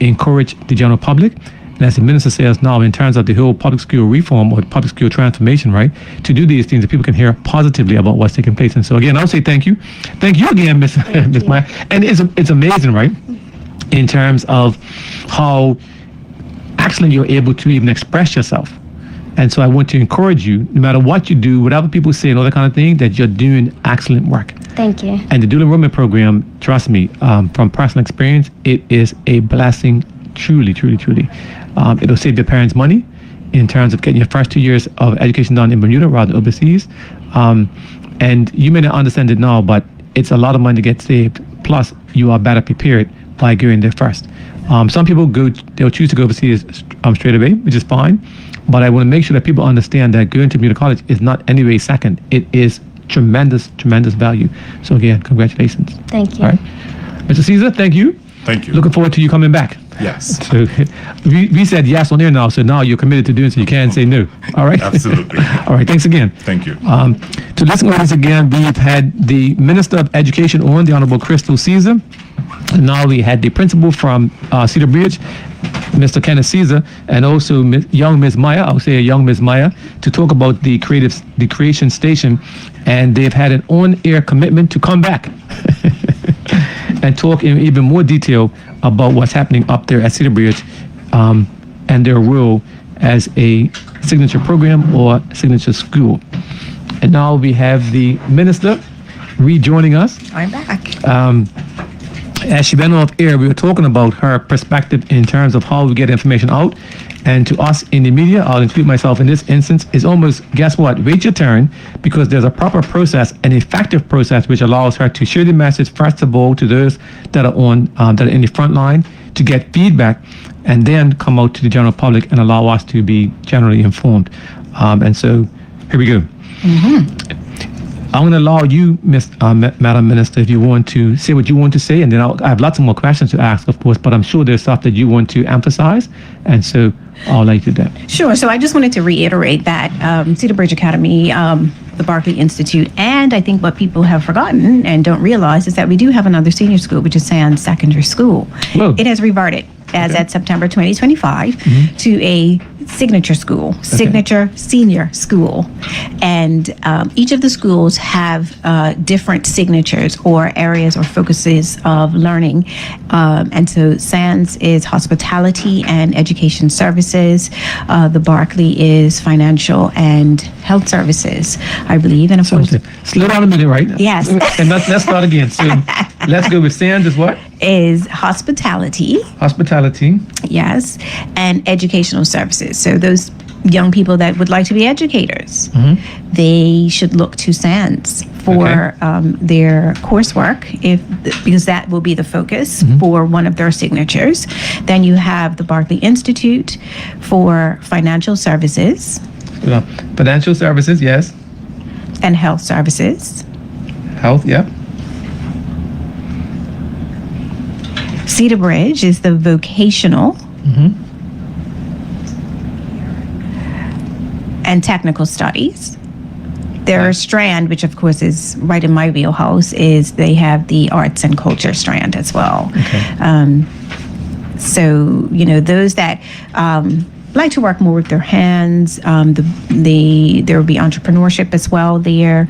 Speaker 2: encourage the general public. And as the minister says now, in terms of the whole public school reform or public school transformation, right, to do these things that people can hear positively about what's taking place. And so again, I'll say thank you. Thank you again, Miss Maya. And it's amazing, right, in terms of how excellent you're able to even express yourself. And so I want to encourage you, no matter what you do, whatever people say and all that kind of thing, that you're doing excellent work.
Speaker 3: Thank you.
Speaker 2: And the dual enrollment program, trust me, from personal experience, it is a blessing, truly, truly, truly. It'll save your parents money in terms of getting your first 2 years of education done in Bermuda rather than overseas. And you may not understand it now, but it's a lot of money to get saved. Plus, you are better prepared by going there first. Some people they'll choose to go overseas straight away, which is fine. But I want to make sure that people understand that going to Bermuda College is not anyway second. It is tremendous, tremendous value. So again, congratulations.
Speaker 3: Thank you.
Speaker 2: All right. Mr. Caesar, thank you.
Speaker 4: Thank you.
Speaker 2: Looking forward to you coming back.
Speaker 4: Yes.
Speaker 2: So we said yes on air now, so now you're committed to doing so. You can't say no. All right?
Speaker 4: Absolutely.
Speaker 2: All right, thanks again.
Speaker 4: Thank you.
Speaker 2: To listen to this again, we've had the Minister of Education on, the Honorable Crystal Caesar. And now we had the principal from Cedar Bridge, Mr. Kenneth Caesar, and also young Ms. Maya, I'll say a young Ms. Maya, to talk about the Creation Station. And they've had an on-air commitment to come back and talk in even more detail about what's happening up there at Cedar Bridge, and their role as a signature program or signature school. And now we have the minister rejoining us.
Speaker 1: I'm back.
Speaker 2: As she went off air, we were talking about her perspective in terms of how we get information out. And to us in the media, I'll include myself in this instance, is almost, guess what, wait your turn, because there's a proper process, an effective process, which allows her to share the message, first of all, to those that are that are in the front line, to get feedback, and then come out to the general public and allow us to be generally informed. And so here we go. I'm going to allow you, Madam Minister, if you want to say what you want to say, and then I have lots of more questions to ask, of course, but I'm sure there's stuff that you want to emphasize, and so I'll let you do that.
Speaker 1: Sure. So I just wanted to reiterate that Cedar Bridge Academy, the Barkley Institute, and I think what people have forgotten and don't realize is that we do have another senior school, which is Sands Secondary School.
Speaker 2: Whoa.
Speaker 1: It has reverted as at September 2025 to a signature school, signature senior school. And each of the schools have different signatures or areas or focuses of learning. And so SANS is hospitality and education services. The Barkley is financial and health services, I believe. And of course,
Speaker 2: Slow down a minute, right?
Speaker 1: Yes.
Speaker 2: And let's start again. So let's go with SANS is what?
Speaker 1: Is hospitality.
Speaker 2: Hospitality.
Speaker 1: Yes, and educational services. So those young people that would like to be educators, they should look to SANS for their coursework, because that will be the focus for one of their signatures. Then you have the Barclay Institute for financial services.
Speaker 2: Financial services, yes.
Speaker 1: And health services.
Speaker 2: Health, yep.
Speaker 1: Cedar Bridge is the vocational and technical studies. Their strand, which of course is right in my wheelhouse, is they have the arts and culture strand as well. So, those that like to work more with their hands, there will be entrepreneurship as well there.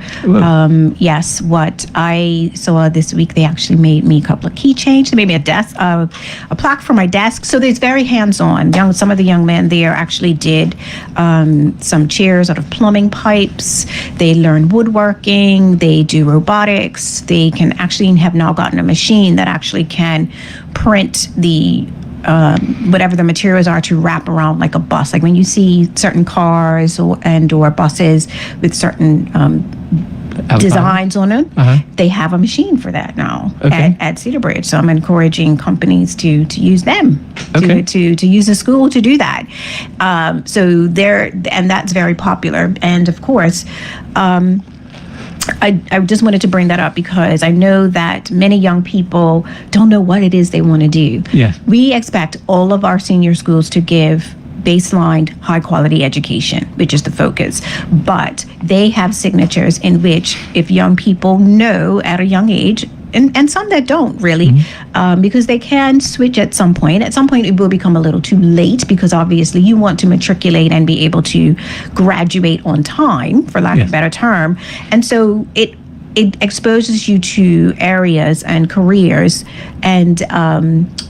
Speaker 1: Yes, what I saw this week, they actually made me a couple of keychains. They made me a desk, a plaque for my desk. So it's very hands-on. Some of the young men there actually did some chairs out of plumbing pipes. They learn woodworking. They do robotics. They can actually have now gotten a machine that actually can print the whatever the materials are to wrap around like a bus. Like when you see certain cars or buses with certain designs on them, they have a machine for that now at Cedar Bridge. So I'm encouraging companies to use them, to use the school to do that. So and that's very popular. And of course, I just wanted to bring that up because I know that many young people don't know what it is they want to do.
Speaker 2: Yes.
Speaker 1: We expect all of our senior schools to give baseline high quality education, which is the focus. But they have signatures in which if young people know at a young age, and some that don't really, because they can switch at some point. At some point, it will become a little too late because obviously you want to matriculate and be able to graduate on time, for lack of a better term. And so it exposes you to areas and careers, and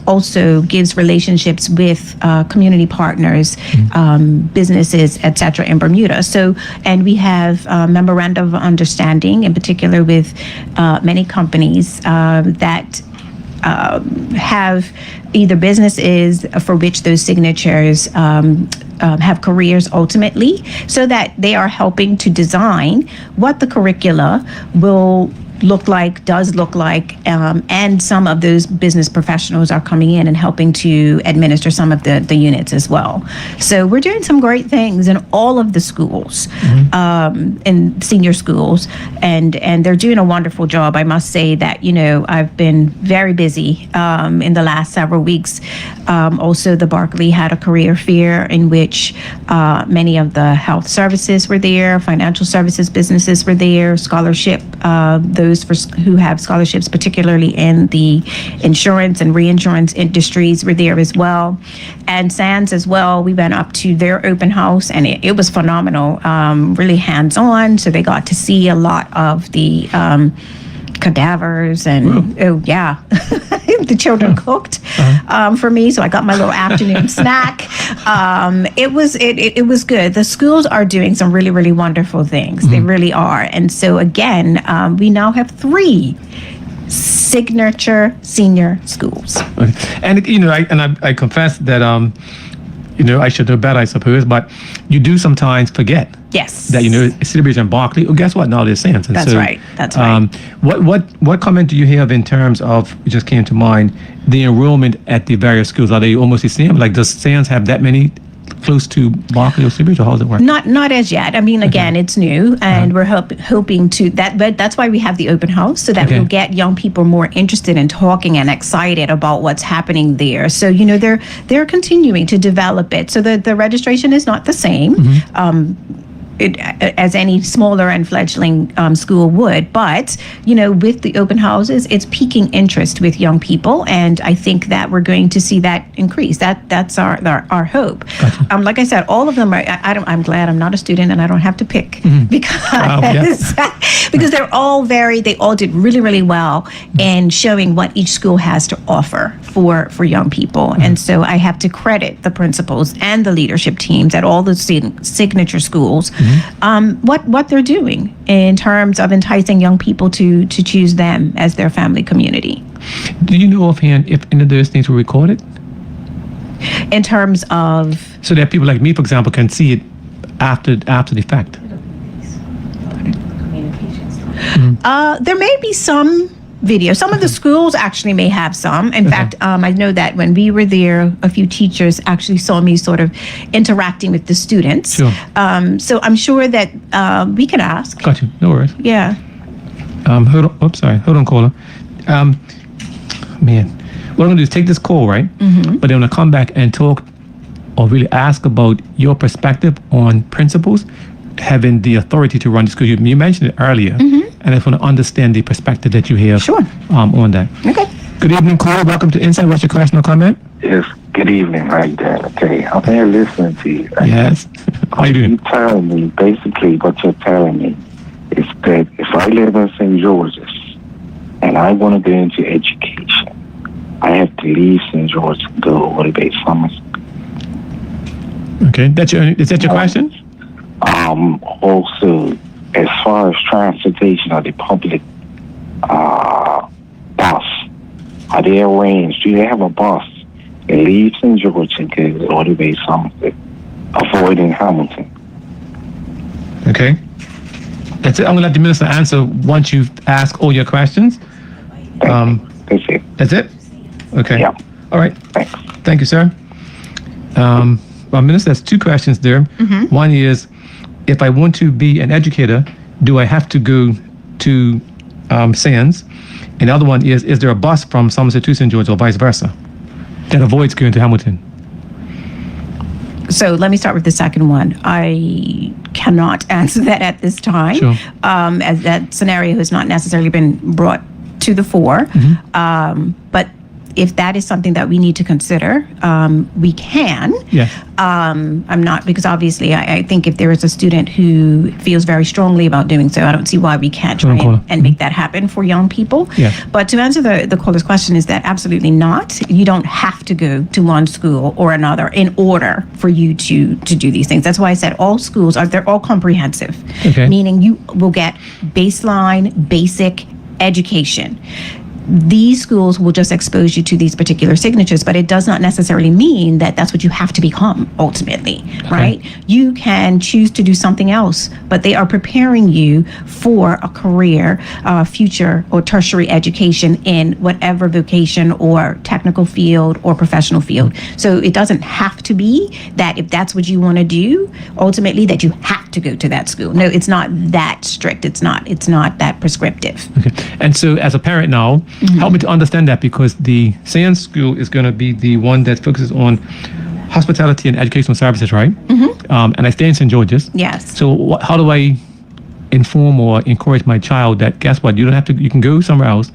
Speaker 1: also gives relationships with community partners, businesses, etc. in Bermuda. So, and we have memorandum of understanding, in particular with many companies that have either businesses for which those signatures have careers ultimately, so that they are helping to design what the curricula does look like, and some of those business professionals are coming in and helping to administer some of the units as well. So we're doing some great things in all of the schools, in senior schools, and they're doing a wonderful job. I must say that, I've been very busy in the last several weeks. Also, the Barclay had a career fair in which many of the health services were there, financial services businesses were there, scholarship, those who have scholarships, particularly in the insurance and reinsurance industries, were there as well. And SANS as well, we went up to their open house, and it was phenomenal, really hands-on. So they got to see a lot of the cadavers, and the children cooked for me, so I got my little afternoon snack. It was good. The schools are doing some really, really wonderful things. They really are. And so again, we now have 3 signature senior schools.
Speaker 2: And I confess that I should know better, I suppose, but you do sometimes forget.
Speaker 1: Yes.
Speaker 2: That Cedar Bridge and Barclay. Oh, guess what? Now there's SANS.
Speaker 1: That's right. That's right.
Speaker 2: What comment do you have in terms of, it just came to mind, the enrollment at the various schools? Are they almost the same? Like, does SANS have that many close to Barclay or Cedar Bridge, or how does it work?
Speaker 1: Not as yet. I mean, again, it's new, and we're hoping to that. But that's why we have the open house, so that we'll get young people more interested in talking and excited about what's happening there. So they're continuing to develop it. So the registration is not the same. As any smaller and fledgling school would, but with the open houses, it's piquing interest with young people, and I think that we're going to see that increase. That's our hope. Gotcha. Like I said, all of them are. I'm glad I'm not a student and I don't have to pick because because they all did really, really well in showing what each school has to offer for young people, and so I have to credit the principals and the leadership teams at all the signature schools. What they're doing in terms of enticing young people to choose them as their family community.
Speaker 2: Do you know offhand if any of those things were recorded?
Speaker 1: In terms of?
Speaker 2: So that people like me, for example, can see it after the fact?
Speaker 1: There may be some video. Some of the schools actually may have some. In fact, I know that when we were there, a few teachers actually saw me sort of interacting with the students.
Speaker 2: Sure.
Speaker 1: So I'm sure that we can ask.
Speaker 2: Got you. No worries.
Speaker 1: Yeah.
Speaker 2: Hold on. Oops, sorry. Hold on, caller. Man, what I'm gonna do is take this call, right? But then I'm gonna come back and talk, or really ask about your perspective on principals having the authority to run the school. You mentioned it earlier, and I just want to understand the perspective that you have.
Speaker 1: Sure.
Speaker 2: On that.
Speaker 1: Okay.
Speaker 2: Good evening, caller. Welcome to Insight. What's your question or comment?
Speaker 5: Yes, good evening. How you doing? Okay, I'm here listening to you.
Speaker 2: Yes. How you doing?
Speaker 5: You telling me, basically what you're telling me is that if I live in St. George's and I want to go into education, I have to leave St. George and go all the way to Somerset.
Speaker 2: Okay. Is that your question?
Speaker 5: Also, as far as transportation or the public bus, are they arranged? Do they have a bus that leaves St. George and goes all the way to Somerset, avoiding Hamilton?
Speaker 2: Okay. That's it. I'm gonna let the minister answer once you've asked all your questions.
Speaker 5: That's it.
Speaker 2: That's it? Okay.
Speaker 5: Yeah.
Speaker 2: All right.
Speaker 5: Thanks.
Speaker 2: Thank you, sir. Well, Minister, there's two questions there. One is, if I want to be an educator, do I have to go to Sands? And the other one is there a bus from Somerset to St. George or vice versa that avoids going to Hamilton?
Speaker 1: So let me start with the second one. I cannot answer that at this time,
Speaker 2: Sure.
Speaker 1: As that scenario has not necessarily been brought to the fore. But if that is something that we need to consider, we can.
Speaker 2: Yes.
Speaker 1: I'm not, because obviously I think if there is a student who feels very strongly about doing so, I don't see why we can't try and make that happen for young people.
Speaker 2: Yes.
Speaker 1: But to answer the caller's question is that absolutely not. You don't have to go to one school or another in order for you to do these things. That's why I said all schools they're all comprehensive,
Speaker 2: Okay.
Speaker 1: meaning you will get baseline, basic education. These schools will just expose you to these particular signatures, but it does not necessarily mean that that's what you have to become ultimately, right? You can choose to do something else, but they are preparing you for a career, future or tertiary education in whatever vocation or technical field or professional field. So it doesn't have to be that if that's what you want to do, ultimately that you have to go to that school. No, it's not that strict. It's not that prescriptive.
Speaker 2: Okay. And so as a parent now, help me to understand that, because the Sands School is going to be the one that focuses on hospitality and educational services, right? And I stay in St. George's.
Speaker 1: Yes.
Speaker 2: So how do I inform or encourage my child that, guess what, you can go somewhere else,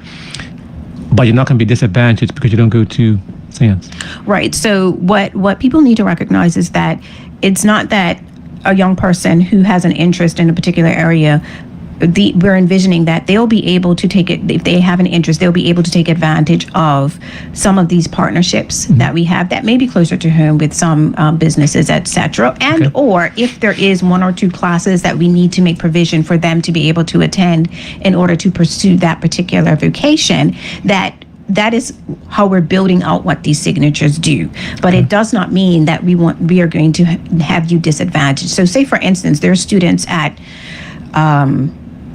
Speaker 2: but you're not going to be disadvantaged because you don't go to Sands?
Speaker 1: Right. So what people need to recognize is that it's not that a young person who has an interest in a particular area, we're envisioning that they'll be able to take it, if they have an interest, they'll be able to take advantage of some of these partnerships that we have that may be closer to home with some businesses, etc. And or if there is one or two classes that we need to make provision for them to be able to attend in order to pursue that particular vocation, that is how we're building out what these signatures do. But it does not mean that we are going to have you disadvantaged. So say, for instance, there are students at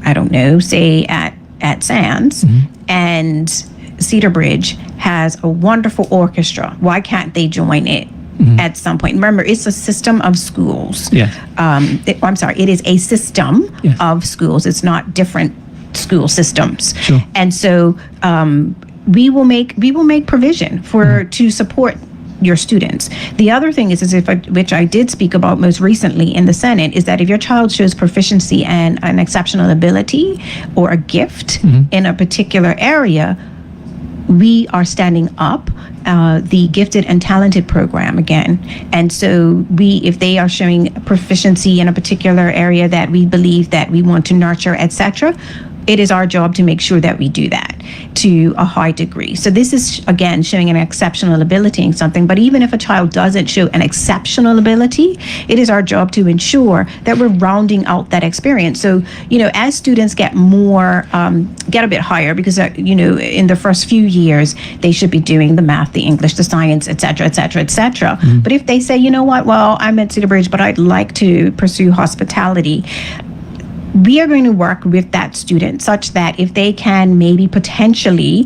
Speaker 1: I don't know, say at Sands, and Cedar Bridge has a wonderful orchestra. Why can't they join it at some point? Remember, it's a system of schools.
Speaker 2: Yes.
Speaker 1: I'm sorry, it is a system of schools. It's not different school systems.
Speaker 2: Sure.
Speaker 1: And so we will make provision to support your students. The other thing is which I did speak about most recently in the Senate, is that if your child shows proficiency and an exceptional ability or a gift in a particular area, we are standing up the Gifted and Talented program again. And so if they are showing proficiency in a particular area that we believe that we want to nurture, etc., it is our job to make sure that we do that to a high degree. So this is, again, showing an exceptional ability in something. But even if a child doesn't show an exceptional ability, it is our job to ensure that we're rounding out that experience. So, as students get more, get a bit higher, because, in the first few years, they should be doing the math, the English, the science, et cetera, et cetera, et cetera. But if they say, you know what, well, I'm at Cedar Bridge, but I'd like to pursue hospitality, we are going to work with that student such that if they can maybe potentially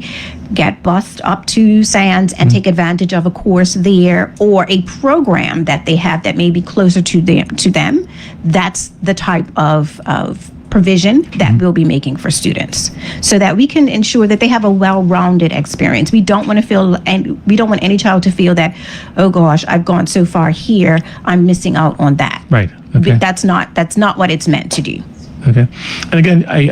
Speaker 1: get bused up to Sands and take advantage of a course there or a program that they have that may be closer to them, that's the type of provision that we'll be making for students, so that we can ensure that they have a well-rounded experience. We don't want to feel, and we don't want any child to feel that, oh gosh, I've gone so far here, I'm missing out on that.
Speaker 2: Right. Okay.
Speaker 1: That's not what it's meant to do.
Speaker 2: Okay. And again, I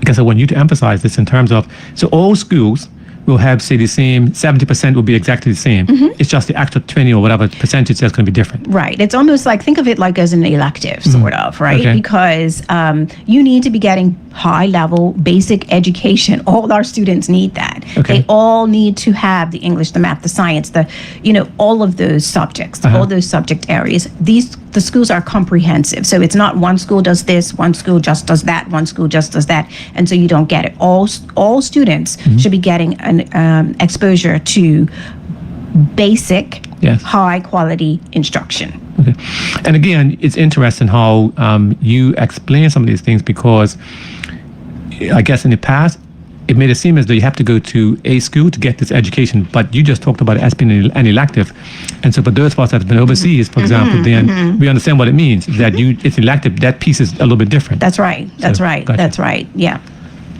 Speaker 2: guess I want you to emphasize this in terms of, so all schools will have, say, the same, 70% will be exactly the same. It's just the actual 20 or whatever percentage that's going to be different.
Speaker 1: Right. It's almost like, think of it like as an elective, sort of, right?
Speaker 2: Okay.
Speaker 1: Because you need to be getting high level basic education. All our students need that.
Speaker 2: Okay.
Speaker 1: They all need to have the English, the math, the science, all of those subjects, all those subject areas. The schools are comprehensive. So it's not one school does this, one school just does that, one school just does that. And so you don't get it. All students should be getting an exposure to basic, high quality instruction.
Speaker 2: Okay. And again, it's interesting how you explain some of these things, because I guess in the past, it made it seem as though you have to go to a school to get this education, but you just talked about it as being an elective. And so for those of us that have been overseas, for example, then we understand what it means, that it's elective. That piece is a little bit different.
Speaker 1: That's right. That's
Speaker 2: So,
Speaker 1: right.
Speaker 2: gotcha.
Speaker 1: That's right. Yeah.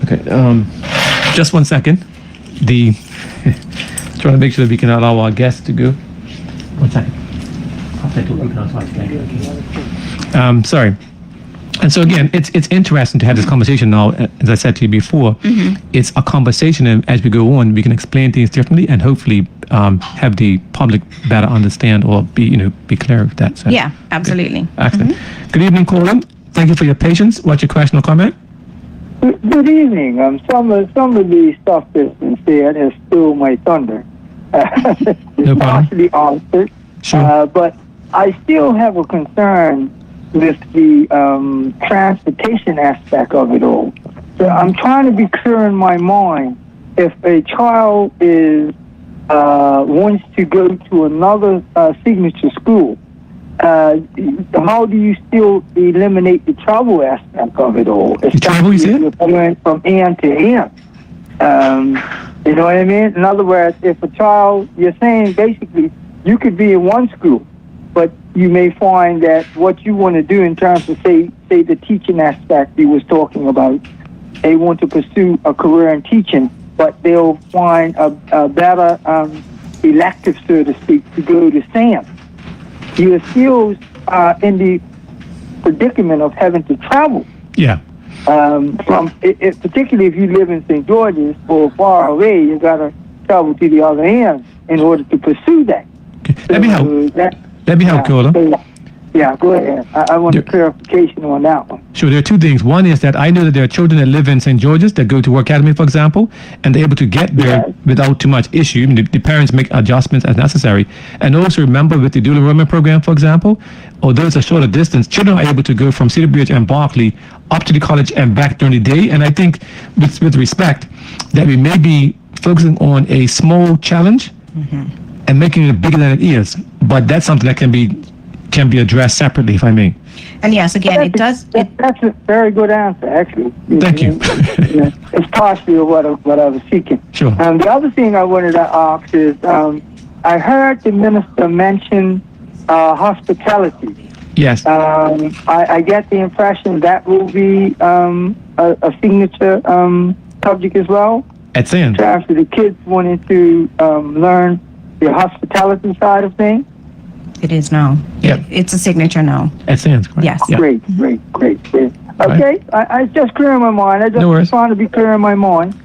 Speaker 2: Okay. Just 1 second. Trying to make sure that we can allow our guests to go. 1 second. Sorry. And so again, it's interesting to have this conversation now. As I said to you before, it's a conversation, and as we go on, we can explain things differently, and hopefully have the public better understand or be clear with that. So,
Speaker 1: Yeah, absolutely.
Speaker 2: excellent. Good evening, Colin. Thank you for your patience. What's your question or comment?
Speaker 6: Good evening. Some of the stuff that's been said has stole my thunder.
Speaker 2: No problem.
Speaker 6: Partially answered.
Speaker 2: Sure.
Speaker 6: But I still have a concern with the transportation aspect of it all. So I'm trying to be clear in my mind. If a child wants to go to another signature school, how do you still eliminate the travel aspect of it all?
Speaker 2: The travel, you said?
Speaker 6: If you're going from end to end. You know what I mean? In other words, if a child, you're saying basically you could be in one school, but you may find that what you want to do in terms of, say the teaching aspect you was talking about, they want to pursue a career in teaching, but they'll find a better elective, so to speak, to go to SAM. You're still in the predicament of having to travel.
Speaker 2: Yeah.
Speaker 6: Particularly if you live in St. George's or far away, you got to travel to the other end in order to pursue that.
Speaker 2: Okay. Let me help. Let me help, Colin.
Speaker 6: Yeah, go ahead. I want a clarification on that one.
Speaker 2: Sure. There are two things. One is that I know that there are children that live in St. George's that go to Work Academy, for example, and they're able to get there without too much issue. I mean, the parents make adjustments as necessary. And also remember with the dual enrollment program, for example, although it's a shorter distance, children are able to go from Cedar Bridge and Berkeley up to the college and back during the day. And I think with respect that we may be focusing on a small challenge and making it bigger than it is. But that's something that can be addressed separately, if I may.
Speaker 1: And yes, again, it does.
Speaker 6: That's a very good answer, actually.
Speaker 2: Thank you.
Speaker 6: It's partially what I was seeking.
Speaker 2: Sure.
Speaker 6: The other thing I wanted to ask is, I heard the minister mention hospitality.
Speaker 2: Yes.
Speaker 6: I get the impression that will be a signature subject as well.
Speaker 2: At Sands.
Speaker 6: So after the kids wanting to learn the hospitality side of things.
Speaker 1: It is now.
Speaker 2: Yep.
Speaker 1: It's a signature now.
Speaker 2: At Sands, correct?
Speaker 1: Yes.
Speaker 2: Yeah.
Speaker 6: Great. Okay,
Speaker 2: Right.
Speaker 6: I just clear in my mind. I just
Speaker 2: No worries.
Speaker 6: trying to be clear in my mind.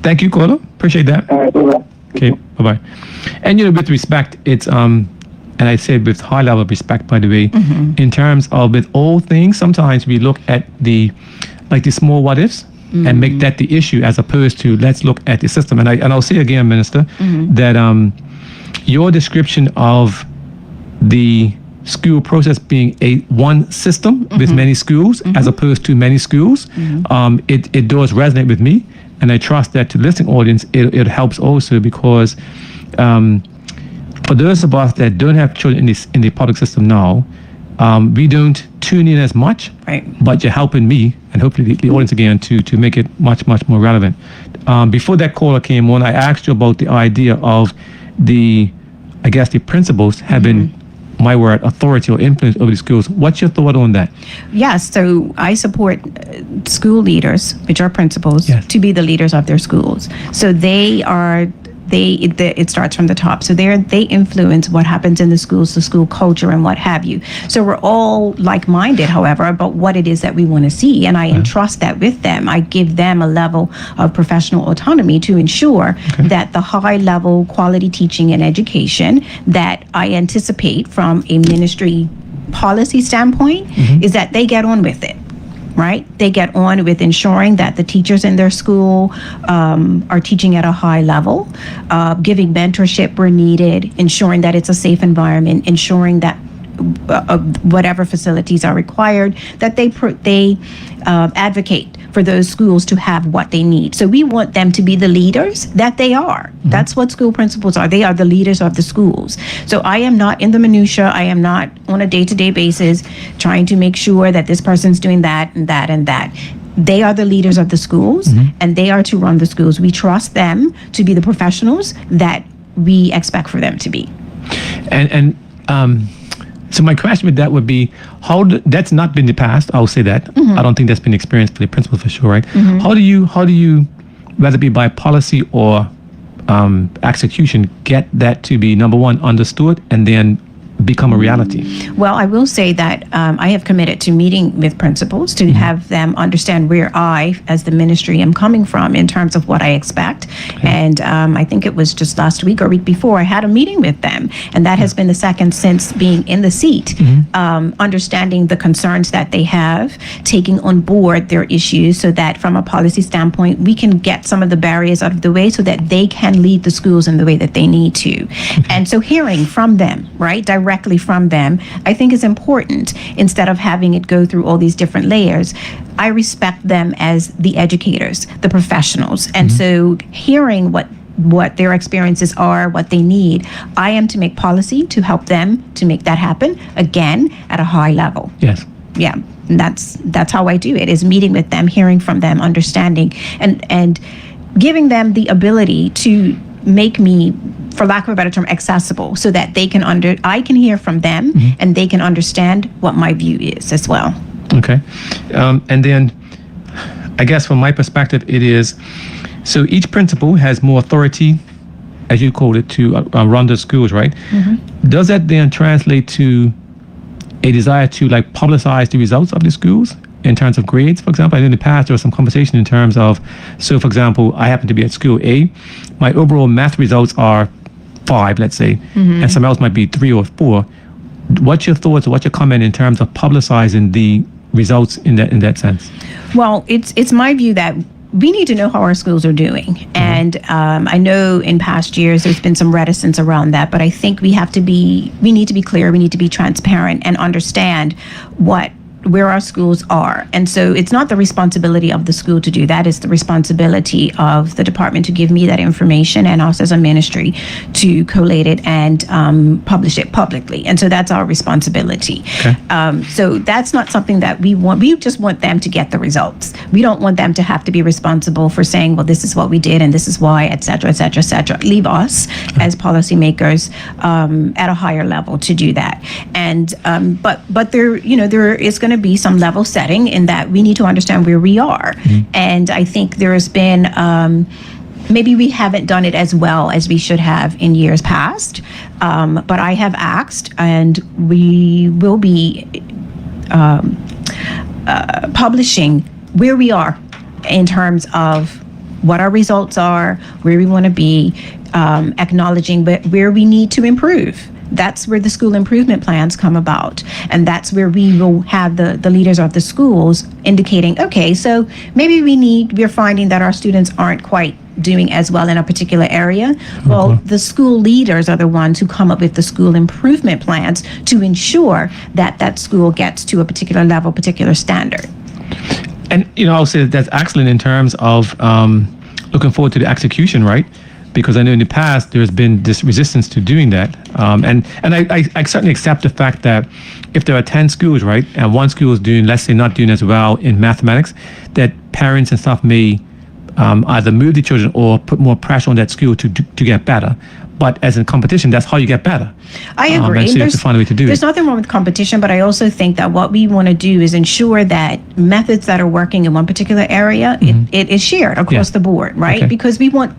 Speaker 2: Thank you, Colo. Appreciate that.
Speaker 6: All right, bye-bye.
Speaker 2: Okay, bye-bye. And, with respect, it's, and I say with high level of respect, by the way, in terms of with all things, sometimes we look at the like the small what ifs and make that the issue as opposed to let's look at the system. And I'll say again, Minister, that your description of the school process being one system with many schools as opposed to many schools, it does resonate with me. And I trust that to the listening audience, it helps also because for those of us that don't have children in the public system now, we don't tune in as much,
Speaker 1: Right.
Speaker 2: but you're helping me and hopefully the audience again to make it much more relevant. Before that caller came on, I asked you about the idea of the principals having, my word, authority or influence over the schools. What's your thought on that?
Speaker 1: Yes, so I support school leaders, which are principals,
Speaker 2: Yes.
Speaker 1: to be the leaders of their schools. So it starts from the top. So they influence what happens in the schools, the school culture, and what have you. So we're all like-minded, however, about what it is that we want to see, and I entrust that with them. I give them a level of professional autonomy to ensure that the high-level quality teaching and education that I anticipate from a ministry policy standpoint is that they get on with it. Right? They get on with ensuring that the teachers in their school are teaching at a high level, giving mentorship where needed, ensuring that it's a safe environment, ensuring that whatever facilities are required, that they advocate for those schools to have what they need. So we want them to be the leaders that they are. That's what school principals are. They are the leaders of the schools. So I am not in the minutia. I am not on a day-to-day basis trying to make sure that this person's doing that and that and that. They are the leaders of the schools, and they are to run the schools. We trust them to be the professionals that we expect for them to be.
Speaker 2: So my question with that would be, that's not been the past. I'll say that. I don't think that's been experienced for the principal for sure, right? How do you, whether it be by policy or execution, get that to be number one understood and then become a reality?
Speaker 1: Well, I will say that I have committed to meeting with principals to have them understand where I, as the ministry, am coming from in terms of what I expect. And I think it was just last week or week before, I had a meeting with them. And that has been the second since being in the seat, understanding the concerns that they have, taking on board their issues so that from a policy standpoint, we can get some of the barriers out of the way so that they can lead the schools in the way that they need to. And so hearing from them, right, directly from them, I think is important instead of having it go through all these different layers. I respect them as the educators, the professionals. And so hearing what their experiences are, what they need, I am to make policy to help them to make that happen, again, at a high level.
Speaker 2: Yes.
Speaker 1: Yeah, and that's how I do it, is meeting with them, hearing from them, understanding, and giving them the ability to make me, for lack of a better term, accessible, so that they can I can hear from them and they can understand what my view is as well.
Speaker 2: Okay. And then I guess from my perspective, it is, so each principal has more authority, as you called it, to run the schools, right? Does that then translate to a desire to publicize the results of the schools in terms of grades, for example? And in the past, there was some conversation in terms of, so for example, I happen to be at school A, my overall math results are 5, let's say, and some else might be 3 or 4. What's your thoughts or what's your comment in terms of publicizing the results in that sense? Well,
Speaker 1: it's my view that we need to know how our schools are doing. And I know in past years there's been some reticence around that, but I think we need to be clear, we need to be transparent and understand where our schools are. And so it's not the responsibility of the school to do that. It's the responsibility of the department to give me that information and us as a ministry to collate it and publish it publicly. And so that's our responsibility.
Speaker 2: Okay.
Speaker 1: So that's not something that we want. We just want them to get the results. We don't want them to have to be responsible for saying, well, this is what we did and this is why, et cetera, et cetera, et cetera. Leave us as policymakers at a higher level to do that. And but there is going to be some level setting in that we need to understand where we are. And I think there has been maybe we haven't done it as well as we should have in years past, but I have asked, and we will be publishing where we are in terms of what our results are, where we want to be, acknowledging where we need to improve. That's where the school improvement plans come about. And that's where we will have the leaders of the schools indicating, okay, so maybe we're finding that our students aren't quite doing as well in a particular area. Well, the school leaders are the ones who come up with the school improvement plans to ensure that that school gets to a particular level, particular standard.
Speaker 2: And, I'll say that's excellent in terms of looking forward to the execution, right? Because I know in the past there's been this resistance to doing that. And I certainly accept the fact that if there are 10 schools, right, and one school is doing, let's say, not doing as well in mathematics, that parents and stuff may either move the children or put more pressure on that school to get better. But as in competition, that's how you get better.
Speaker 1: I agree.
Speaker 2: And so you have to find a way to do it.
Speaker 1: There's nothing wrong with competition, but I also think that what we want to do is ensure that methods that are working in one particular area, it is shared across the board, right?
Speaker 2: Okay.
Speaker 1: Because we want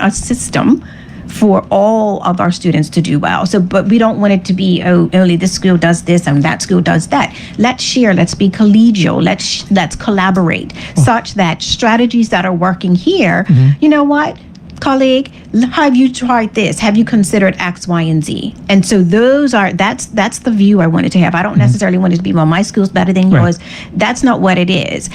Speaker 1: a system for all of our students to do well. So, but we don't want it to be, only this school does this and that school does that. Let's share, let's be collegial, let's collaborate such that strategies that are working here, you know what, colleague, have you tried this? Have you considered X, Y, and Z? And so that's the view I wanted to have. I don't necessarily want it to be, well, my school's better than yours. That's not what it is.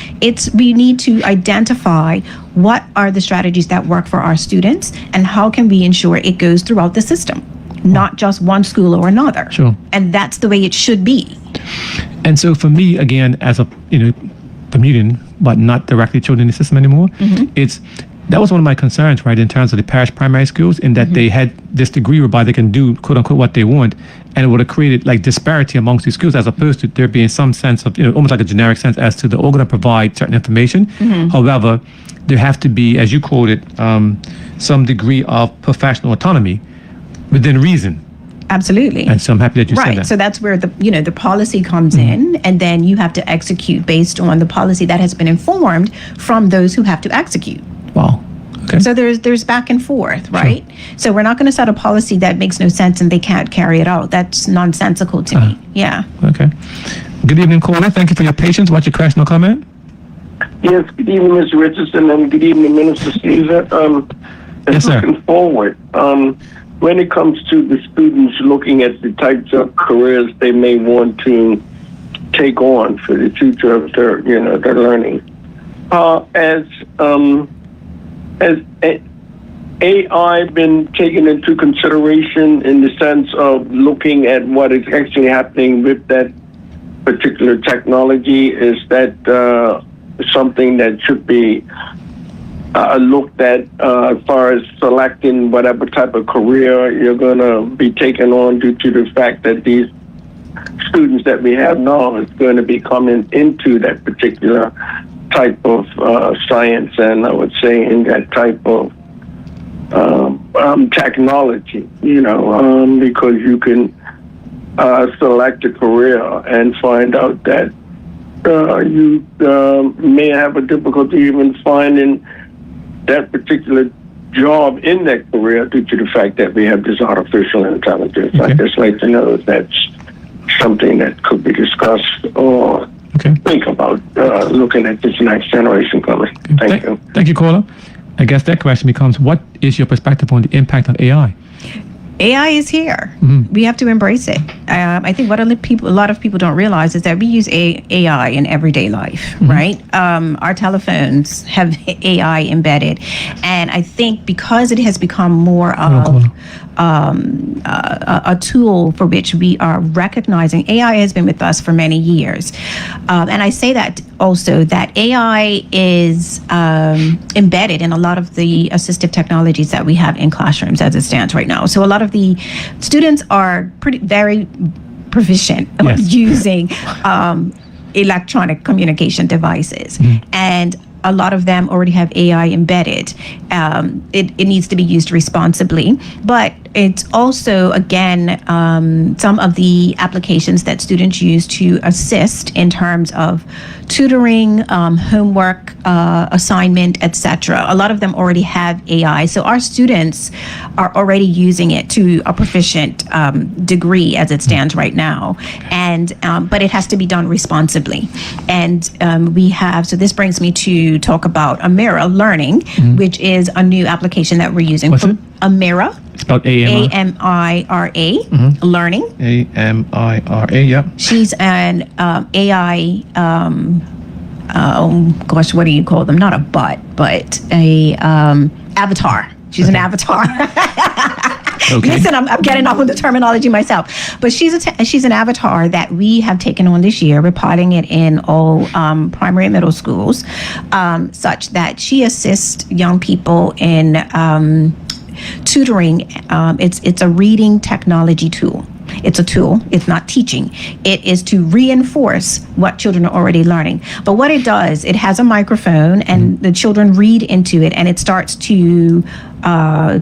Speaker 1: We need to identify what are the strategies that work for our students and how can we ensure it goes throughout the system, not just one school or another.
Speaker 2: Sure.
Speaker 1: And that's the way it should be.
Speaker 2: And so for me, again, as a Bermudan, but not directly children in the system anymore, that was one of my concerns, right, in terms of the parish primary schools, in that they had this degree whereby they can do, quote unquote, what they want, and it would have created like disparity amongst these schools, as opposed to there being some sense of, almost like a generic sense as to they're all going to provide certain information. However, there have to be, as you quoted, some degree of professional autonomy within reason.
Speaker 1: Absolutely.
Speaker 2: And so I'm happy that you said that.
Speaker 1: So that's where the policy comes in, and then you have to execute based on the policy that has been informed from those who have to execute.
Speaker 2: Wow. Okay.
Speaker 1: So there's back and forth, right? Sure. So we're not going to set a policy that makes no sense and they can't carry it out. That's nonsensical to me. Yeah.
Speaker 2: Okay. Good evening, caller. Thank you for your patience. What's your question or comment?
Speaker 7: Yes, good evening, Mr. Richardson, and good evening, Minister Caesar.
Speaker 2: Yes, sir.
Speaker 7: Looking forward, when it comes to the students looking at the types of careers they may want to take on for the future of their learning, has AI been taken into consideration in the sense of looking at what is actually happening with that particular technology? Is that something that should be looked at as far as selecting whatever type of career you're going to be taking on, due to the fact that these students that we have now is going to be coming into that particular type of science, and I would say in that type of technology, because you can select a career and find out that you may have a difficulty even finding that particular job in that career due to the fact that we have this artificial intelligence.
Speaker 2: Okay.
Speaker 7: I'd just like to know if that's something that could be discussed or think about looking at this next generation coming. Thank you.
Speaker 2: Thank you, caller. I guess that question becomes, what is your perspective on the impact of AI?
Speaker 1: AI is here. We have to embrace it. I think what a lot of people don't realize is that we use AI in everyday life, right? Our telephones have AI embedded. And I think because it has become more of a tool for which we are recognizing, AI has been with us for many years. And I say that also that AI is embedded in a lot of the assistive technologies that we have in classrooms as it stands right now. So a lot of the students are very proficient using electronic communication devices. And a lot of them already have AI embedded. It needs to be used responsibly, but it's also, again, some of the applications that students use to assist in terms of tutoring, homework, assignment, etc. A lot of them already have AI, so our students are already using it to a proficient degree as it stands right now. And but it has to be done responsibly. And so this brings me to talk about Amira Learning, which is a new application that we're using.
Speaker 2: What's it?
Speaker 1: Amira
Speaker 2: Spelled
Speaker 1: AMIRA, learning.
Speaker 2: AMIRA, yep.
Speaker 1: She's an AI, gosh, what do you call them? Not a bot, but a avatar. She's an avatar.
Speaker 2: Okay.
Speaker 1: Listen, I'm getting off with the terminology myself. But she's an avatar that we have taken on this year. We're piloting it in all primary and middle schools, such that she assists young people in tutoring. It's a reading technology tool. It's a tool. It's not teaching. It is to reinforce what children are already learning. But what it does, it has a microphone and the children read into it, and it starts to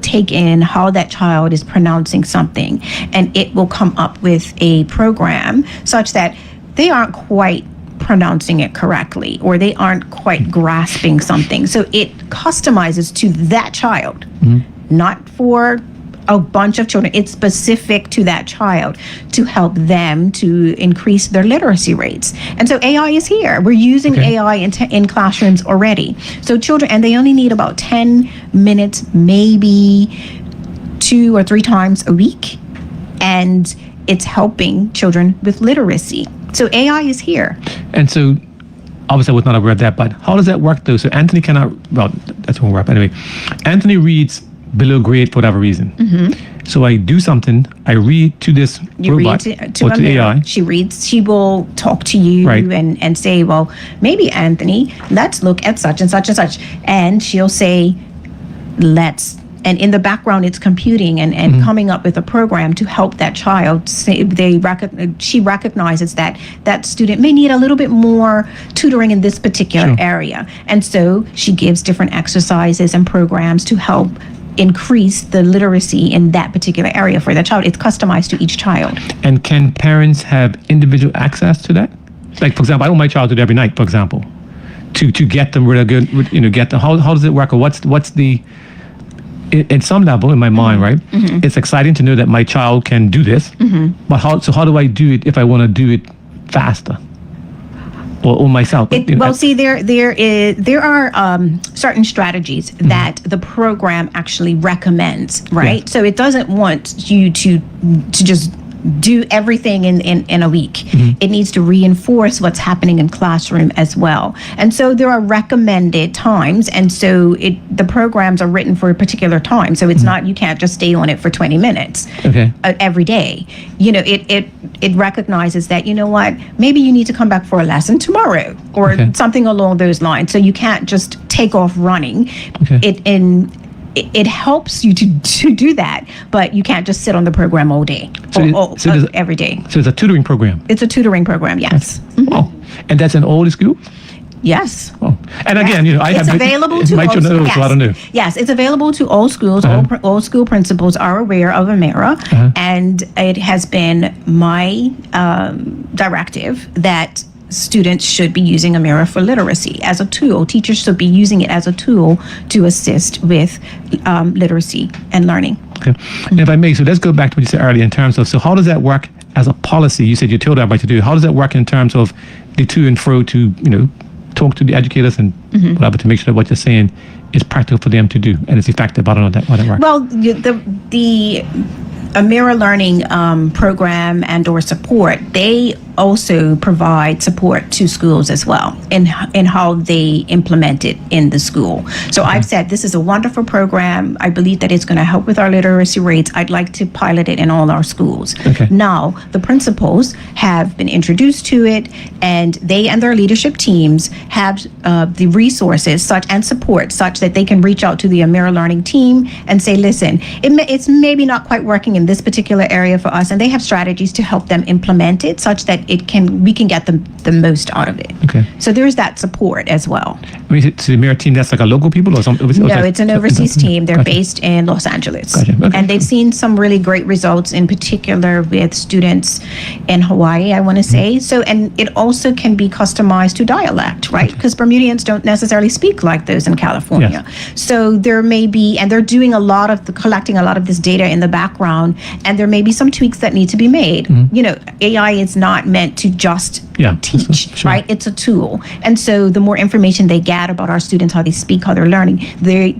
Speaker 1: take in how that child is pronouncing something. And it will come up with a program such that they aren't quite pronouncing it correctly, or they aren't quite grasping something. So it customizes to that child, not for a bunch of children. It's specific to that child to help them to increase their literacy rates. And so AI is here. We're using AI in classrooms already. So children, and they only need about 10 minutes, maybe 2 or 3 times a week. And it's helping children with literacy. So AI is here.
Speaker 2: And so, obviously, I was not aware of that, but how does that work, though? So Anthony cannot, well, that's one work. Anyway, Anthony reads below grade for whatever reason. So I do something, I read to this robot
Speaker 1: read
Speaker 2: or to
Speaker 1: Amira.
Speaker 2: AI.
Speaker 1: She will talk to you
Speaker 2: Right.
Speaker 1: and say, well, maybe Anthony, let's look at such and such and such. And she'll say, and in the background, it's computing and coming up with a program to help that child. She recognizes that that student may need a little bit more tutoring in this particular area. And so she gives different exercises and programs to help increase the literacy in that particular area for the child. It's customized to each child.
Speaker 2: And can parents have individual access to that? Like, for example, I want my child to do it every night, for example, to get them really good, get them. How does it work? Or what's the, at some level in my mind, right? It's exciting to know that my child can do this, but how do I do it if I want to do it faster? Or myself.
Speaker 1: There are certain strategies that the program actually recommends, right?
Speaker 2: Yeah.
Speaker 1: So it doesn't want you to just do everything in a week. It needs to reinforce what's happening in classroom as well. And so there are recommended times, and so the programs are written for a particular time. So it's not, you can't just stay on it for 20 minutes every day. It recognizes that, you know what, maybe you need to come back for a lesson tomorrow or something along those lines. So you can't just take off running. It helps you to do that, but you can't just sit on the program all day every day.
Speaker 2: So it's a tutoring program.
Speaker 1: It's a tutoring program, yes.
Speaker 2: Oh, and that's in all the schools?
Speaker 1: Yes.
Speaker 2: Oh. And again,
Speaker 1: it's available to all schools.
Speaker 2: So I don't know.
Speaker 1: Yes, it's available to all schools. All school principals are aware of Amira, and it has been my directive that students should be using Amira for literacy as a tool. Teachers should be using it as a tool to assist with literacy and learning.
Speaker 2: Okay. And if I may, so let's go back to what you said earlier in terms of, so how does that work as a policy? You said you told everybody to do. How does that work in terms of the to and fro to, talk to the educators and whatever to make sure that what you're saying is practical for them to do and it's effective? I don't know how that works.
Speaker 1: Well, the Amira Learning program and or support, they also provide support to schools as well in how they implement it in the school. So I've said this is a wonderful program. I believe that it's going to help with our literacy rates. I'd like to pilot it in all our schools. Now, the principals have been introduced to it, and they and their leadership teams have the resources and support such that they can reach out to the Amira Learning team and say, listen, it's maybe not quite working in this particular area for us, and they have strategies to help them implement it such that we can get the most out of it. So there's that support as well.
Speaker 2: So the Amira team, that's like a local people or something?
Speaker 1: No, it's an overseas team. They're based in Los Angeles. And they've seen some really great results, in particular with students in Hawaii, I want to say. So, and it also can be customized to dialect, right? Because Bermudians don't necessarily speak like those in California. So there may be, and they're doing collecting a lot of this data in the background, and there may be some tweaks that need to be made. AI is not meant to just
Speaker 2: Yeah,
Speaker 1: teach,
Speaker 2: sure.
Speaker 1: right? It's a tool. And so the more information they get about our students, how they speak, how they're learning,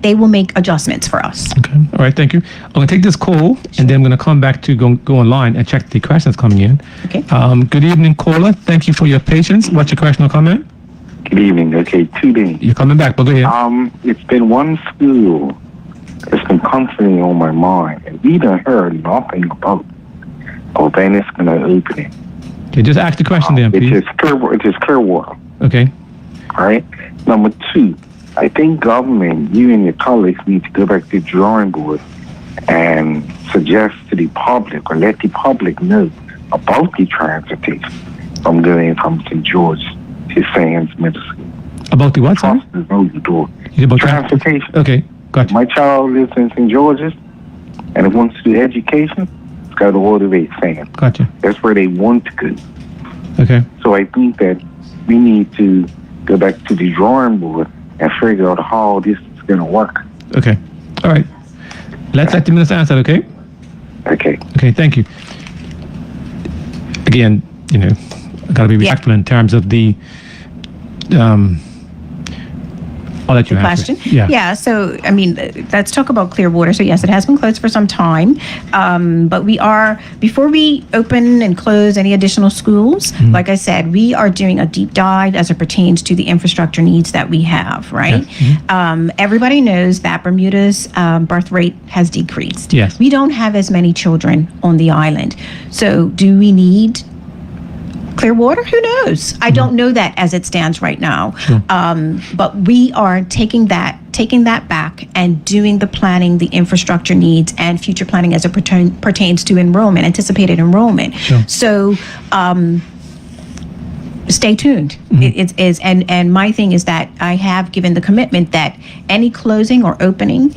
Speaker 1: they will make adjustments for us.
Speaker 2: Okay. All right. Thank you. I'm going to take this call, and then I'm going to come back to go online and check the questions coming in.
Speaker 1: Okay.
Speaker 2: Good evening, caller. Thank you for your patience. What's your question or comment?
Speaker 5: Good evening. Okay, 2 days.
Speaker 2: You're coming back, but go ahead.
Speaker 5: It's been one school that's been constantly on my mind, and we done heard nothing about. Oh, then it's gonna open it.
Speaker 2: Okay, just ask the question then,
Speaker 5: It
Speaker 2: please.
Speaker 5: is Clearwater.
Speaker 2: Okay.
Speaker 5: All right. Number 2, I think government, you and your colleagues need to go back to the drawing board and suggest to the public or let the public know about the transportation from going from St. George to Sands Middle School.
Speaker 2: About the what, sorry?
Speaker 5: Across the road the door.
Speaker 2: Is it about
Speaker 5: Transportation.
Speaker 2: Okay. Gotcha.
Speaker 5: My child lives in St. George's and wants to do education, it's got to order to Sands.
Speaker 2: Gotcha.
Speaker 5: That's where they want to go.
Speaker 2: Okay.
Speaker 5: So I think that we need to go back to the drawing board and figure out how this is going to work.
Speaker 2: Okay. All right. Let's let the minister answer, okay?
Speaker 5: Okay.
Speaker 2: Okay, thank you. Again, I got to be respectful in terms of the I'll let you
Speaker 1: The
Speaker 2: answer.
Speaker 1: question?
Speaker 2: Yeah.
Speaker 1: So, I mean, let's talk about Clearwater. So, yes, it has been closed for some time. But before we open and close any additional schools, like I said, we are doing a deep dive as it pertains to the infrastructure needs that we have, right? Everybody knows that Bermuda's birth rate has decreased.
Speaker 2: Yes.
Speaker 1: We don't have as many children on the island. So, do we need Clearwater? Who knows? I don't know that as it stands right now.
Speaker 2: Sure.
Speaker 1: But we are taking that back and doing the planning, the infrastructure needs, and future planning as it pertains to enrollment, anticipated enrollment.
Speaker 2: Sure.
Speaker 1: So stay tuned. It is, and my thing is that I have given the commitment that any closing or opening,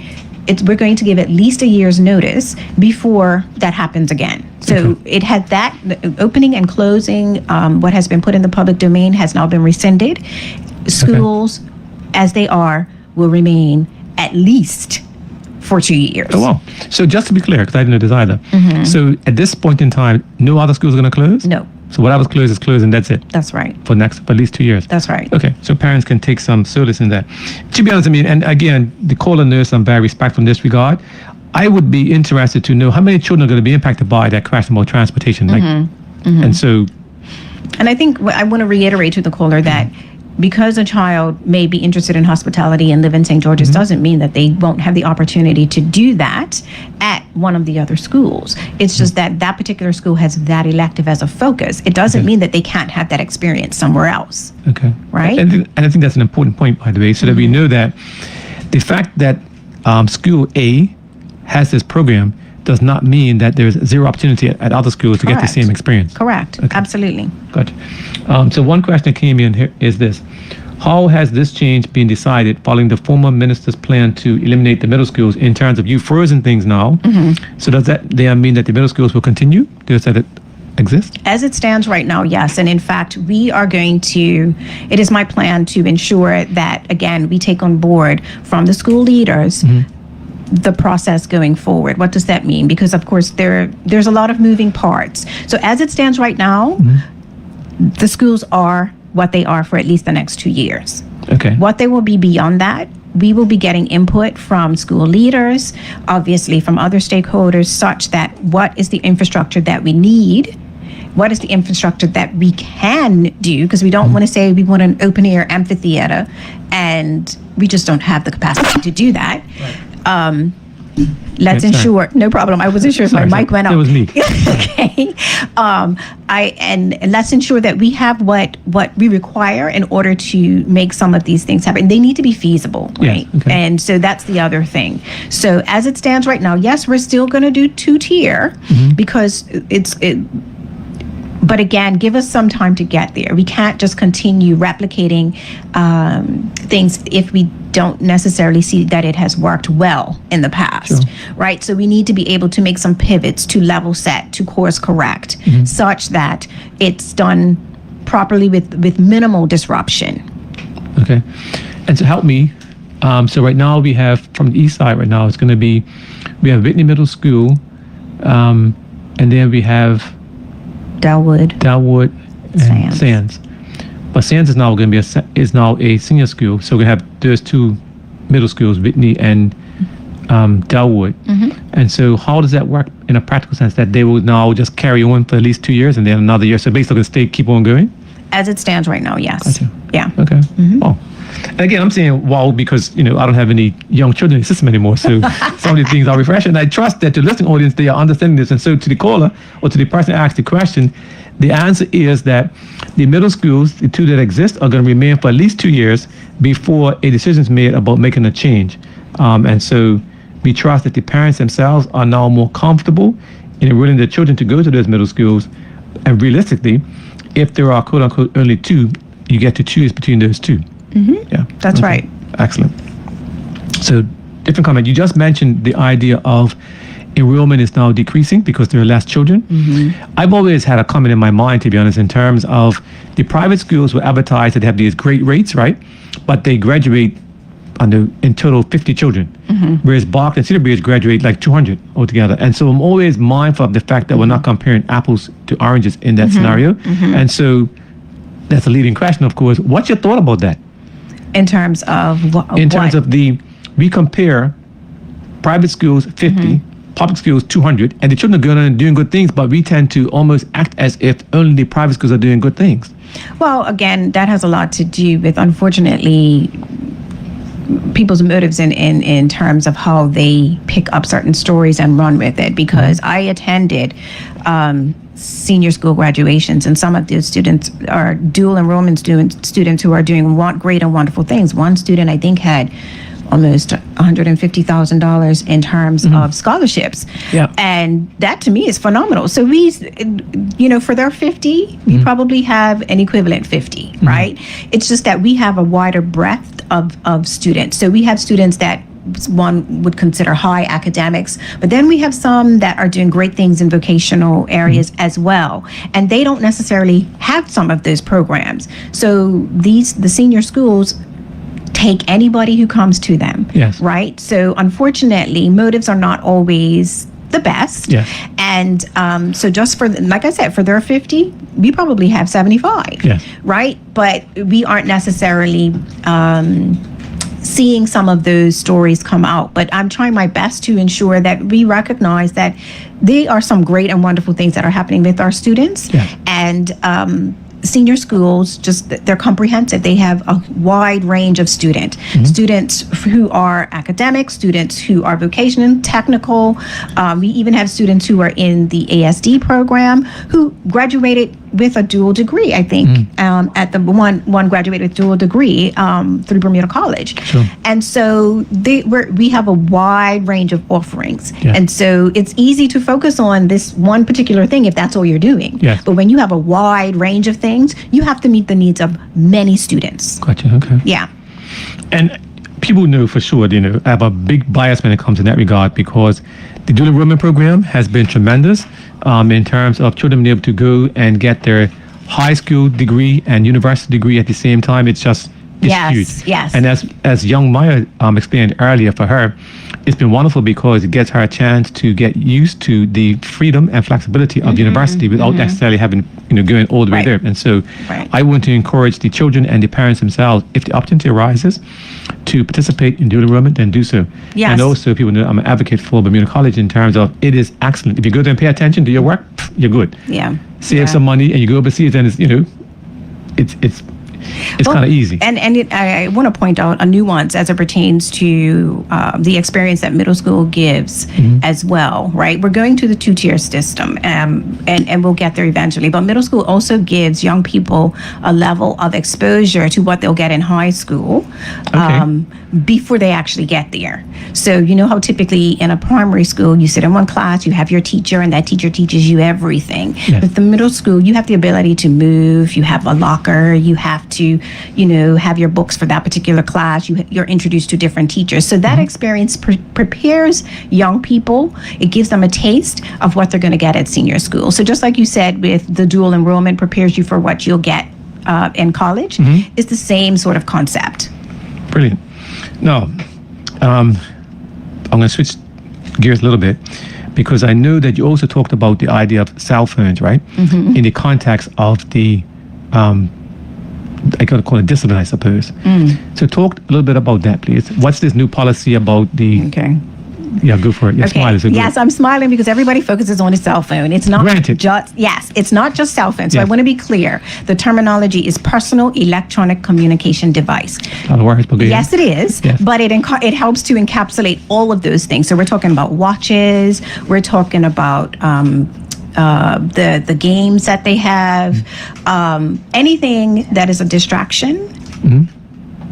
Speaker 1: we're going to give at least a year's notice before that happens again. So it had that the opening and closing, what has been put in the public domain has now been rescinded. Schools, as they are, will remain at least for 2 years.
Speaker 2: Oh, wow. So just to be clear, because I didn't know this either. So at this point in time, no other schools are going to close?
Speaker 1: No,
Speaker 2: So whatever's closed is closed and that's it
Speaker 1: that's right.
Speaker 2: for at least 2 years?
Speaker 1: That's right.
Speaker 2: Okay, so parents can take some solace in that. To be honest, I mean, and again, the caller knows I'm very respectful in this regard. I would be interested to know how many children are going to be impacted by that crash mode transportation. And so,
Speaker 1: And I think I want to reiterate to the caller that because a child may be interested in hospitality and live in St. George's doesn't mean that they won't have the opportunity to do that at one of the other schools. It's just that that particular school has that elective as a focus. It doesn't mean that they can't have that experience somewhere else.
Speaker 2: okay.
Speaker 1: Right.
Speaker 2: And I think that's an important point, by the way, so that we know that the fact that school A has this program does not mean that there's zero opportunity at other schools to get the
Speaker 1: Correct.
Speaker 2: same experience.
Speaker 1: Correct.
Speaker 2: Okay.
Speaker 1: Absolutely.
Speaker 2: Gotcha. So one question that came in here is this. How has this change been decided following the former minister's plan to eliminate the middle schools in terms of you frozen things now? So does that mean that the middle schools will continue? Does that exist?
Speaker 1: As it stands right now, yes. And in fact, it is my plan to ensure that, again, we take on board from the school leaders the process going forward. What does that mean? Because, of course, there's a lot of moving parts. So as it stands right now, the schools are what they are for at least the next 2 years.
Speaker 2: Okay.
Speaker 1: What they will be beyond that, we will be getting input from school leaders, obviously from other stakeholders, such that what is the infrastructure that we need? What is the infrastructure that we can do? Because we don't want to say we want an open air amphitheater and we just don't have the capacity to do that. Let's
Speaker 2: Okay, sorry.
Speaker 1: ensure, no problem. I wasn't sure if my
Speaker 2: Sorry,
Speaker 1: mic went
Speaker 2: that
Speaker 1: up.
Speaker 2: was me.
Speaker 1: Okay. And let's ensure that we have what we require in order to make some of these things happen. They need to be feasible,
Speaker 2: Yes,
Speaker 1: right?
Speaker 2: okay.
Speaker 1: And so that's the other thing. So as it stands right now, yes, we're still going to do 2-tier because but again, give us some time to get there. We can't just continue replicating things if we don't necessarily see that it has worked well in the past, right? So we need to be able to make some pivots to level set, to course correct, such that it's done properly with minimal disruption.
Speaker 2: Okay. And to help me, so right now we have, from the east side right now, it's going to be, we have Whitney Middle School, and then we have
Speaker 1: Dalwood,
Speaker 2: and Sands. But Sands is now going to be a senior school, so we're going to have those two middle schools, Whitney and Delwood. And so how does that work in a practical sense, that they will now just carry on for at least 2 years and then another year, so basically keep on going?
Speaker 1: As it stands right now, yes.
Speaker 2: Gotcha.
Speaker 1: Yeah.
Speaker 2: Okay. Oh. And again, I'm saying wow because I don't have any young children in the system anymore, so some of these things are refreshing. And I trust that the listening audience, they are understanding this. And so to the caller or to the person who asked the question, the answer is that the middle schools, the two that exist, are going to remain for at least 2 years before a decision is made about making a change. And so we trust that the parents themselves are now more comfortable in enrolling their children to go to those middle schools. And realistically, if there are quote unquote only two, you get to choose between those two. Yeah,
Speaker 1: That's right.
Speaker 2: Excellent. So, different comment. You just mentioned the idea of enrollment is now decreasing because there are less children. I've always had a comment in my mind, to be honest, in terms of the private schools will advertise that they have these great rates, right? But they graduate in total 50 children, whereas Bark and Cedar Bridge graduate like 200 altogether. And so I'm always mindful of the fact that we're not comparing apples to oranges in that scenario. And so that's a leading question, of course. What's your thought about that?
Speaker 1: In terms of what?
Speaker 2: In terms of we compare private schools 50, public schools 200, and the children are going and doing good things, but we tend to almost act as if only the private schools are doing good things.
Speaker 1: Well, again, that has a lot to do with, unfortunately, people's motives in terms of how they pick up certain stories and run with it. Because I attended senior school graduations, and some of those students are dual enrollment students who are doing great and wonderful things. One student, I think, had almost $150,000 in terms of scholarships.
Speaker 2: Yeah.
Speaker 1: And that to me is phenomenal. So we, for their 50, we probably have an equivalent 50, right? It's just that we have a wider breadth of students. So we have students that one would consider high academics, but then we have some that are doing great things in vocational areas as well, and they don't necessarily have some of those programs. So the senior schools take anybody who comes to them.
Speaker 2: Yes.
Speaker 1: Right? So unfortunately, motives are not always the best.
Speaker 2: Yeah.
Speaker 1: And so just for, like I said, for their 50, we probably have 75.
Speaker 2: Yes.
Speaker 1: Right? But we aren't necessarily seeing some of those stories come out. But I'm trying my best to ensure that we recognize that there are some great and wonderful things that are happening with our students.
Speaker 2: Yeah.
Speaker 1: And senior schools, they're comprehensive. They have a wide range of students who are academic, students who are vocational, technical. We even have students who are in the ASD program who graduated with a dual degree. I think at the one graduated with dual degree through Bermuda College.
Speaker 2: Sure.
Speaker 1: And so we have a wide range of offerings.
Speaker 2: Yeah.
Speaker 1: And so it's easy to focus on this one particular thing if that's all you're doing.
Speaker 2: Yes.
Speaker 1: But when you have a wide range of things, you have to meet the needs of many students.
Speaker 2: Gotcha. Okay.
Speaker 1: Yeah.
Speaker 2: And people know for sure, I have a big bias when it comes to that regard, because the dual enrollment program has been tremendous in terms of children being able to go and get their high school degree and university degree at the same time. It's huge.
Speaker 1: Yes.
Speaker 2: And as young Maya explained earlier, for her, it's been wonderful because it gets her a chance to get used to the freedom and flexibility of university without necessarily having, going all the way there. And so I want to encourage the children and the parents themselves, if the opportunity arises, to participate in dual enrollment, then do so.
Speaker 1: Yes.
Speaker 2: And also, people know I'm an advocate for Bermuda College in terms of it is excellent. If you go there and pay attention to your work, you're good.
Speaker 1: Yeah.
Speaker 2: Save some money and you go overseas, and it's kind of easy.
Speaker 1: And I want to point out a nuance as it pertains to the experience that middle school gives as well, right? We're going to the two-tier system, and we'll get there eventually. But middle school also gives young people a level of exposure to what they'll get in high school before they actually get there. So you know how typically in a primary school, you sit in one class, you have your teacher, and that teacher teaches you everything.
Speaker 2: Yes.
Speaker 1: With the middle school, you have the ability to move, you have a locker, you have to, have your books for that particular class. You're introduced to different teachers. So that experience prepares young people. It gives them a taste of what they're going to get at senior school. So just like you said, with the dual enrollment prepares you for what you'll get in college, it's the same sort of concept.
Speaker 2: Brilliant. Now, I'm going to switch gears a little bit, because I know that you also talked about the idea of cell phones, right? In the context of the I could call it discipline, I suppose. So talk a little bit about that, please. What's this new policy about the?
Speaker 1: Okay.
Speaker 2: Yeah, go for it. You're smiling. So
Speaker 1: Yes, I'm smiling because everybody focuses on a cell phone. It's not
Speaker 2: Granted.
Speaker 1: just it's not just cell phone. So I
Speaker 2: Yes.
Speaker 1: want to be clear. The terminology is personal electronic communication device.
Speaker 2: A lot of words, but go ahead.
Speaker 1: Yes, it is,
Speaker 2: Yes.
Speaker 1: but it helps to encapsulate all of those things. So we're talking about watches. We're talking about the games that they have. Anything that is a distraction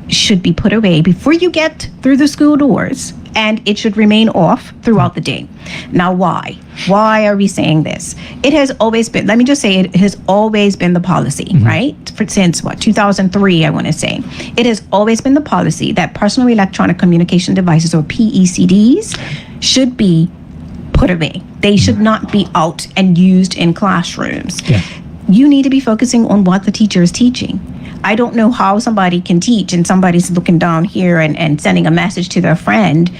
Speaker 1: should be put away before you get through the school doors, and it should remain off throughout the day. Now, why? Why are we saying this? It has always been, let me just say, it has always been the policy, right? Since 2003, I want to say. It has always been the policy that personal electronic communication devices, or PECDs, should be put away. They should not be out and used in classrooms.
Speaker 2: Yeah.
Speaker 1: You need to be focusing on what the teacher is teaching. I don't know how somebody can teach and somebody's looking down here and sending a message to their friend,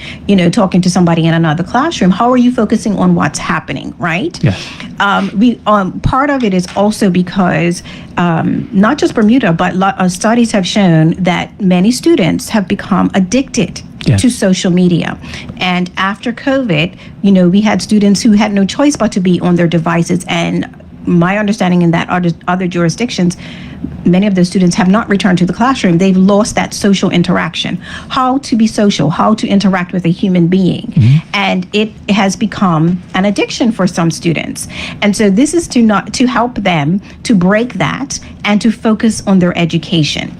Speaker 1: talking to somebody in another classroom. How are you focusing on what's happening, right?
Speaker 2: Yes.
Speaker 1: Part of it is also because not just Bermuda, but studies have shown that many students have become addicted
Speaker 2: Yes.
Speaker 1: to social media. And after COVID, we had students who had no choice but to be on their devices. And my understanding in that other jurisdictions, many of those students have not returned to the classroom. They've lost that social interaction, how to be social, how to interact with a human being. And it has become an addiction for some students. And so this is to help them to break that and to focus on their education.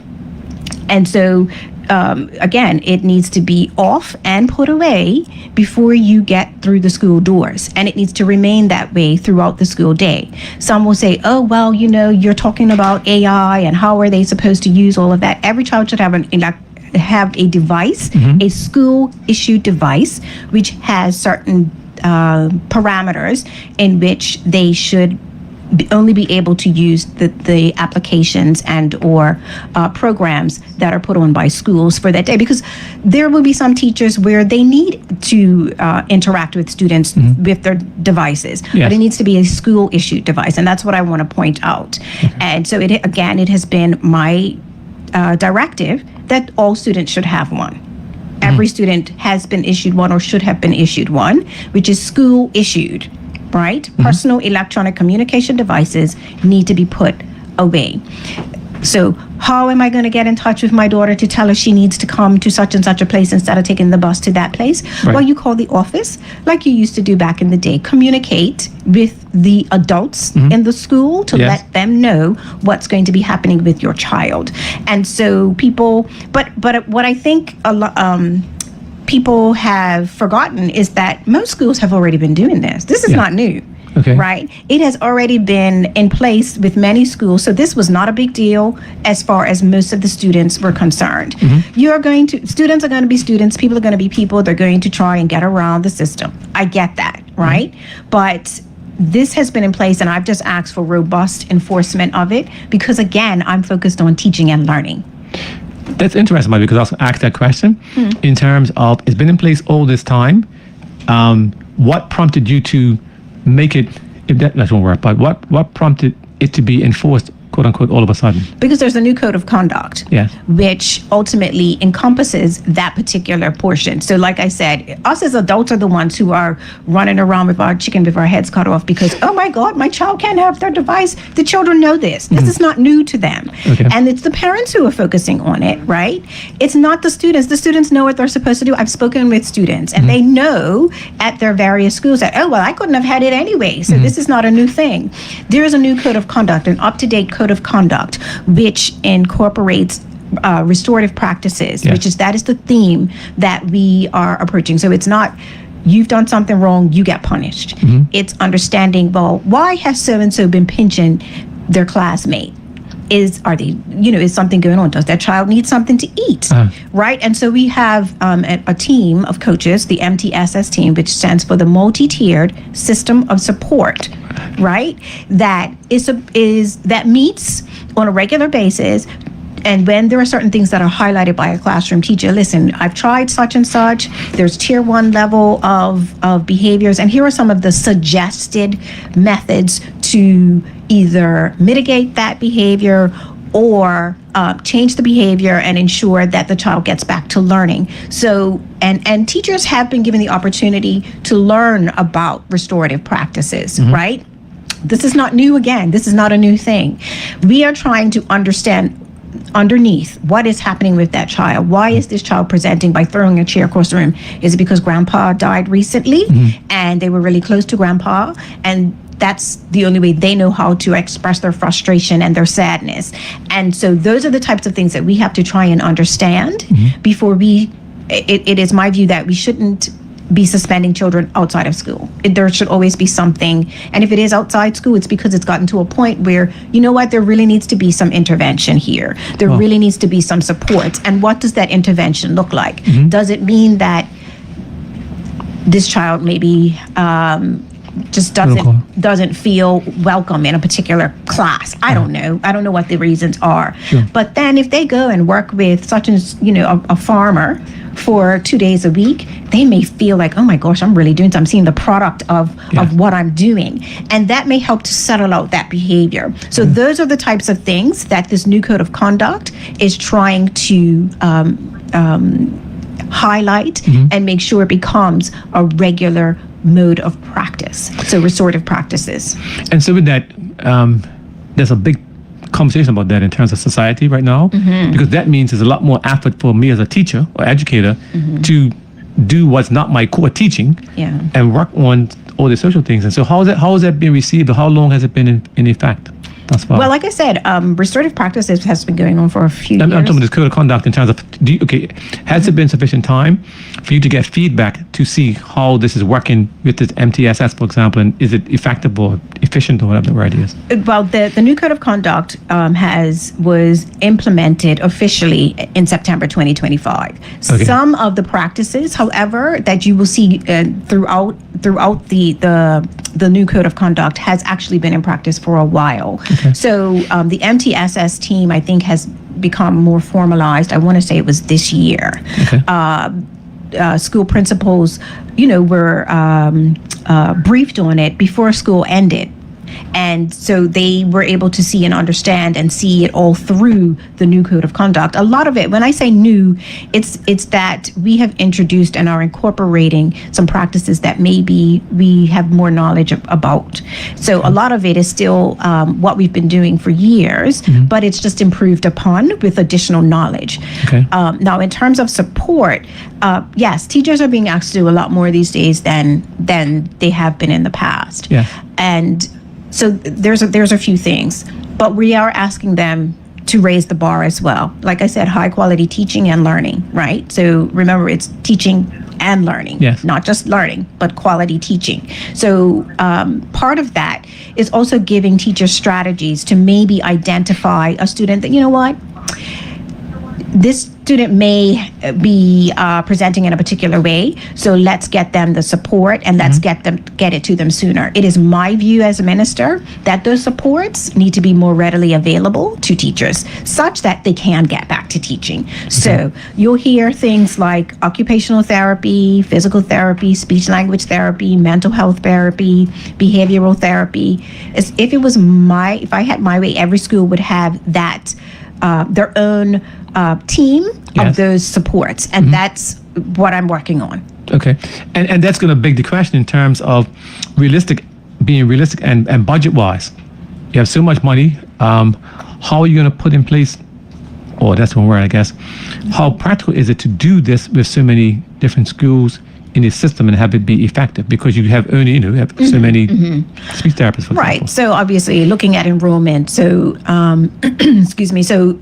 Speaker 1: And so again, it needs to be off and put away before you get through the school doors. And it needs to remain that way throughout the school day. Some will say, oh, well, you're talking about AI and how are they supposed to use all of that? Every child should have a device, a school issued device, which has certain parameters in which they should only be able to use the applications and or programs that are put on by schools for that day, because there will be some teachers where they need to interact with students with their devices, but it needs to be a school issued device, and that's what I want to point out. And so it has been my directive that all students should have one. Every student has been issued one or should have been issued one, which is school issued. Right? Personal electronic communication devices need to be put away. So how am I going to get in touch with my daughter to tell her she needs to come to such and such a place instead of taking the bus to that place?
Speaker 2: Right.
Speaker 1: Well, you call the office like you used to do back in the day. Communicate with the adults in the school to let them know what's going to be happening with your child. And so people, but what I think people have forgotten is that most schools have already been doing this. This is not new.
Speaker 2: Okay.
Speaker 1: Right? It has already been in place with many schools. So this was not a big deal as far as most of the students were concerned. Students are going to be students, people are going to be people, they're going to try and get around the system. I get that, right? But this has been in place, and I've just asked for robust enforcement of it because, again, I'm focused on teaching and learning.
Speaker 2: That's interesting, Mike, because I also asked that question in terms of it's been in place all this time. What prompted you to make it, if that won't work, but what prompted it to be enforced, quote unquote, all of a sudden?
Speaker 1: Because there's a new code of conduct, which ultimately encompasses that particular portion. So like I said, us as adults are the ones who are running around with our chicken with our heads cut off because, oh my God, my child can't have their device. The children know this. This is not new to them.
Speaker 2: Okay.
Speaker 1: And it's the parents who are focusing on it, right? It's not the students. The students know what they're supposed to do. I've spoken with students and they know at their various schools that, oh, well, I couldn't have had it anyway. So this is not a new thing. There is a new code of conduct, an up-to-date code of conduct, which incorporates restorative practices, that is the theme that we are approaching. So it's not you've done something wrong, you get punished. It's understanding, well, why has so-and-so been pinching their classmate? Is something going on? Does that child need something to eat? Right? And so we have a team of coaches, the MTSS team, which stands for the multi-tiered system of support, right? That that meets on a regular basis. And when there are certain things that are highlighted by a classroom teacher, listen, I've tried such and such, there's tier 1 level of behaviors, and here are some of the suggested methods to either mitigate that behavior or change the behavior and ensure that the child gets back to learning. So, and teachers have been given the opportunity to learn about restorative practices, right? This is not new again. This is not a new thing. We are trying to understand underneath what is happening with that child. Why is this child presenting by throwing a chair across the room? Is it because grandpa died recently and they were really close to grandpa, and that's the only way they know how to express their frustration and their sadness? And so those are the types of things that we have to try and understand before it is my view that we shouldn't be suspending children outside of school. There should always be something. And if it is outside school, it's because it's gotten to a point where, you know what, there really needs to be some intervention here. There really needs to be some support. And what does that intervention look like? Does it mean that this child maybe just doesn't feel welcome in a particular class? I don't know. I don't know what the reasons are. But then if they go and work with such as, a farmer for 2 days a week, they may feel like, oh my gosh, I'm really doing something. I'm seeing the product of what I'm doing. And that may help to settle out that behavior. So those are the types of things that this new code of conduct is trying to highlight and make sure it becomes a regular mode of practice. So restorative practices.
Speaker 2: And so with that, there's a big conversation about that in terms of society right now, because that means there's a lot more effort for me as a teacher or educator to do what's not my core teaching and work on all the social things. And so how is that being received, or how long has it been in effect thus far?
Speaker 1: Well, like I said, restorative practices has been going on for a few years.
Speaker 2: I'm talking about this code of conduct in terms of, has it been sufficient time for you to get feedback to see how this is working with this MTSS, for example, and is it effective or efficient or whatever the word is?
Speaker 1: Well, the new code of conduct was implemented officially in September 2025. Okay. Some of the practices, however, that you will see throughout the new code of conduct has actually been in practice for a while. Okay. So the MTSS team, I think, has become more formalized. I want to say it was this year. Okay. School principals, were briefed on it before school ended. And so they were able to see and understand and see it all through the new code of conduct. A lot of it, when I say new, it's that we have introduced and are incorporating some practices that maybe we have more knowledge about. So a lot of it is still what we've been doing for years, but it's just improved upon with additional knowledge. Okay. Now, in terms of support, yes, teachers are being asked to do a lot more these days than they have been in the past. Yeah. And so there's a few things, but we are asking them to raise the bar as well. Like I said, high quality teaching and learning, right? So remember, it's teaching and learning, not just learning, but quality teaching. So part of that is also giving teachers strategies to maybe identify a student that, this student may be presenting in a particular way, so let's get them the support and let's get it to them sooner. It is my view as a minister that those supports need to be more readily available to teachers such that they can get back to teaching. So you'll hear things like occupational therapy, physical therapy, speech language therapy, mental health therapy, behavioral therapy. If I had my way, every school would have that their own team of those supports, and that's what I'm working on.
Speaker 2: Okay, and that's going to beg the question in terms of being realistic and budget-wise. You have so much money. How are you going to put in place? Oh, that's one word, I guess. How practical is it to do this with so many different schools in the system and have it be effective? Because you have only, so many speech therapists, for example.
Speaker 1: Right. So obviously, looking at enrollment. So, excuse me. So,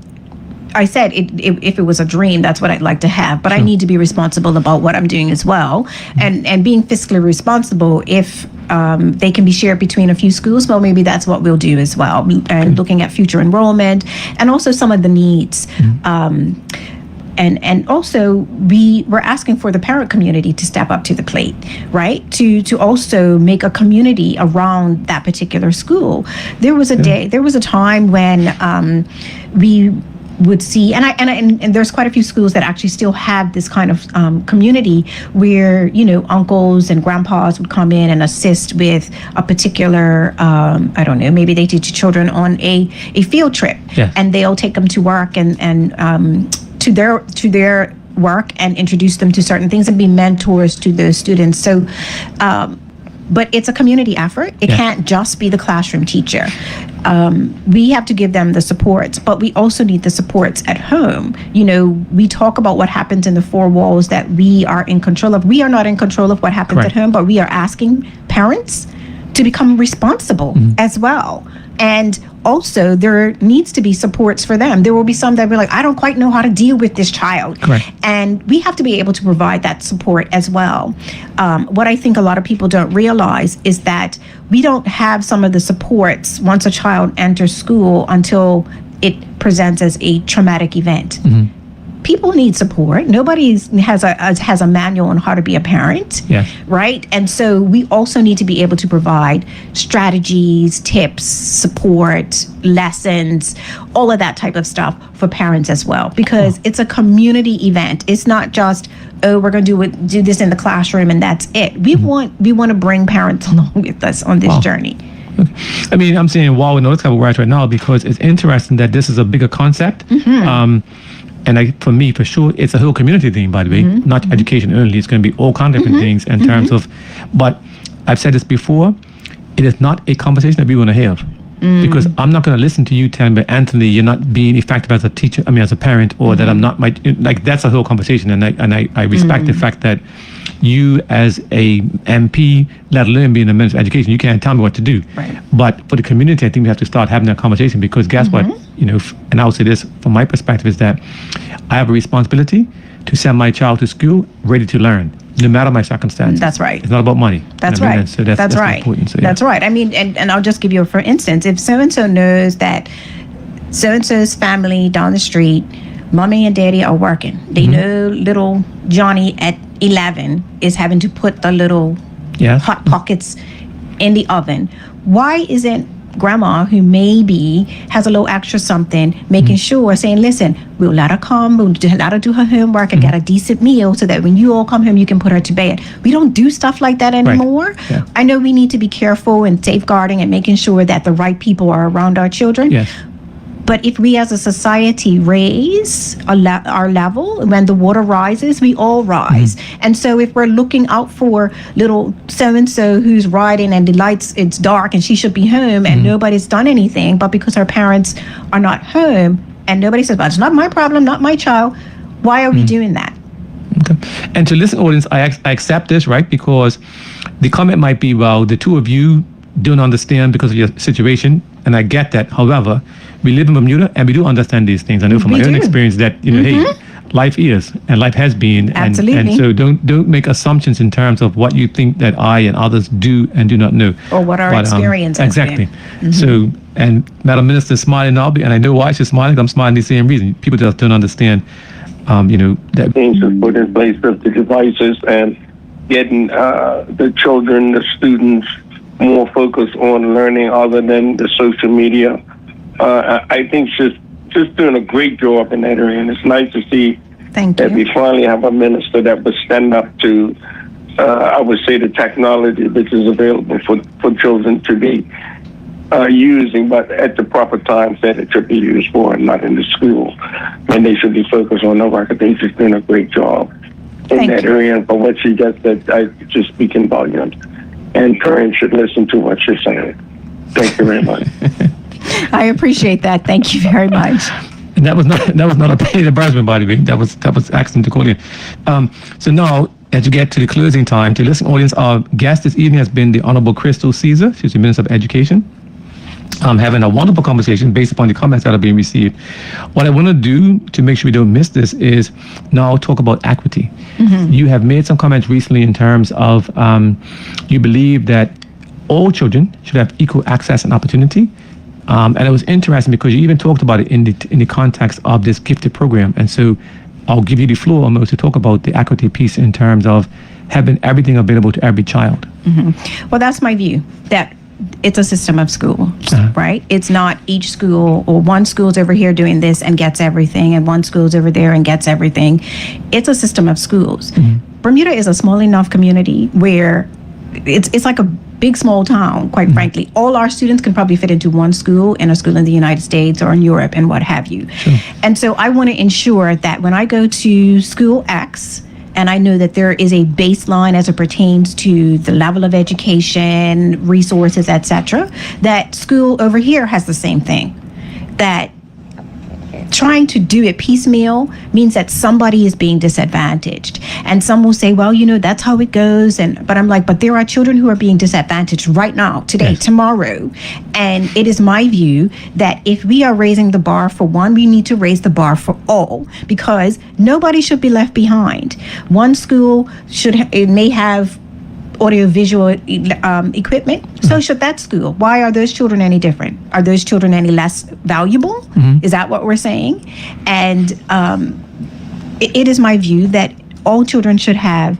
Speaker 1: I said if it was a dream, that's what I'd like to have. But I need to be responsible about what I'm doing as well, and being fiscally responsible. If they can be shared between a few schools, well, maybe that's what we'll do as well. And looking at future enrollment and also some of the needs. And also we're asking for the parent community to step up to the plate, right? To also make a community around that particular school. There was a time when we would see, and there's quite a few schools that actually still have this kind of community where, uncles and grandpas would come in and assist with a particular, I don't know, maybe they teach children on a field trip,
Speaker 2: Yes.
Speaker 1: and they'll take them to work and to their work and introduce them to certain things and be mentors to those students. So, but it's a community effort. It
Speaker 2: Yeah.
Speaker 1: can't just be the classroom teacher. We have to give them the supports, but we also need the supports at home. We talk about what happens in the four walls that we are in control of. We are not in control of what happens
Speaker 2: Correct.
Speaker 1: at home, but we are asking parents to become responsible as well. And also, there needs to be supports for them. There will be some that be like, I don't quite know how to deal with this child.
Speaker 2: Correct.
Speaker 1: And we have to be able to provide that support as well. What I think a lot of people don't realize is that we don't have some of the supports once a child enters school until it presents as a traumatic event. People need support. Nobody has a manual on how to be a parent,
Speaker 2: Yes.
Speaker 1: right? And so we also need to be able to provide strategies, tips, support, lessons, all of that type of stuff for parents as well, because it's a community event. It's not just, oh, we're going to do this in the classroom and that's it. We want to bring parents along with us on this
Speaker 2: Wow.
Speaker 1: journey.
Speaker 2: I mean, I'm saying wow in those kind of words right now because it's interesting that this is a bigger concept. And for me, for sure, it's a whole community thing, by the way, not education only. It's going to be all kinds of different things in terms of, but I've said this before, it is not a conversation that we want to have. Because I'm not going to listen to you telling me, Anthony, you're not being effective as a teacher, as a parent, or that I'm not that's a whole conversation. And I respect the fact that you as a MP, let alone being a minister of education, you can't tell me what to do.
Speaker 1: Right.
Speaker 2: But for the community, I think we have to start having that conversation because guess what? And I'll say this from my perspective is that I have a responsibility to send my child to school ready to learn, no matter my circumstances.
Speaker 1: That's right.
Speaker 2: It's not about money.
Speaker 1: That's
Speaker 2: I mean,
Speaker 1: right.
Speaker 2: So that's
Speaker 1: right.
Speaker 2: important. So, yeah.
Speaker 1: That's right. I mean, and I'll just give you for instance, if so-and-so knows that so-and-so's family down the street, mommy and daddy are working. They know little Johnny at 11 is having to put the little
Speaker 2: Yes.
Speaker 1: hot pockets in the oven. Why isn't grandma, who maybe has a little extra something, making sure, saying, listen, we'll let her come, we'll let her do her homework and get a decent meal so that when you all come home, you can put her to bed. We don't do stuff like that anymore.
Speaker 2: Yeah.
Speaker 1: I know we need to be careful and safeguarding and making sure that the right people are around our children.
Speaker 2: Yes.
Speaker 1: But if we as a society raise our level, when the water rises, we all rise. And so if we're looking out for little so-and-so who's riding and it's dark and she should be home and nobody's done anything, but because her parents are not home and nobody says, well, it's not my problem, not my child, why are we doing that?
Speaker 2: Okay. And to listen, audience, I accept this, right? Because the comment might be, well, the two of you don't understand because of your situation, and I get that. However, we live in Bermuda and we do understand these things. I know from
Speaker 1: We
Speaker 2: my own
Speaker 1: do.
Speaker 2: experience that hey, life is and life has been,
Speaker 1: Absolutely.
Speaker 2: and so don't make assumptions in terms of what you think that I and others do and do not know,
Speaker 1: Or what our experience has
Speaker 2: exactly.
Speaker 1: been.
Speaker 2: So, and Madam Minister is smiling now, and I know why she's smiling. I'm smiling the same reason. People just don't understand, that.
Speaker 7: Things to put in place of the devices and getting the children, the students, more focused on learning other than the social media. I think she's just doing a great job in that area, and it's nice to see
Speaker 1: Thank
Speaker 7: that
Speaker 1: you.
Speaker 7: we finally have a minister that would stand up to, I would say, the technology which is available for children to be using, but at the proper times that it should be used for, and not in the school. And they should be focused on the work. They're just doing a great job in
Speaker 1: Thank
Speaker 7: that
Speaker 1: you.
Speaker 7: area. And for what she just said, I just speak in volumes. And parents should listen to what she's saying. Thank you very much.
Speaker 1: I appreciate that. Thank you very much.
Speaker 2: And that was not a paid advertisement, by the way. That was accident to call in. So now, as you get to the closing time, to listen, audience, our guest this evening has been the Honorable Crystal Caesar. She's the Minister of Education. Having a wonderful conversation based upon the comments that are being received. What I want to do to make sure we don't miss this is now talk about equity. You have made some comments recently in terms of you believe that all children should have equal access and opportunity. And it was interesting because you even talked about it in the context of this gifted program. And so I'll give you the floor almost to talk about the equity piece in terms of having everything available to every child.
Speaker 1: Well, that's my view, that it's a system of schools, right? It's not each school or one school's over here doing this and gets everything, and one school's over there and gets everything. It's a system of schools. Bermuda is a small enough community where it's like a big small town, quite frankly. All our students can probably fit into one school, in a school in the United States or in Europe and what have you. And so I want to ensure that when I go to school X, and I know that there is a baseline as it pertains to the level of education, resources, etc., that school over here has the same thing. That trying to do it piecemeal means that somebody is being disadvantaged. And some will say, well, that's how it goes. But I'm like, but there are children who are being disadvantaged right now, today, tomorrow. And it is my view that if we are raising the bar for one, we need to raise the bar for all, because nobody should be left behind. One school may have audiovisual equipment, so should that school. Why are those children any different? Are those children any less valuable? Is that what we're saying? And it is my view that all children should have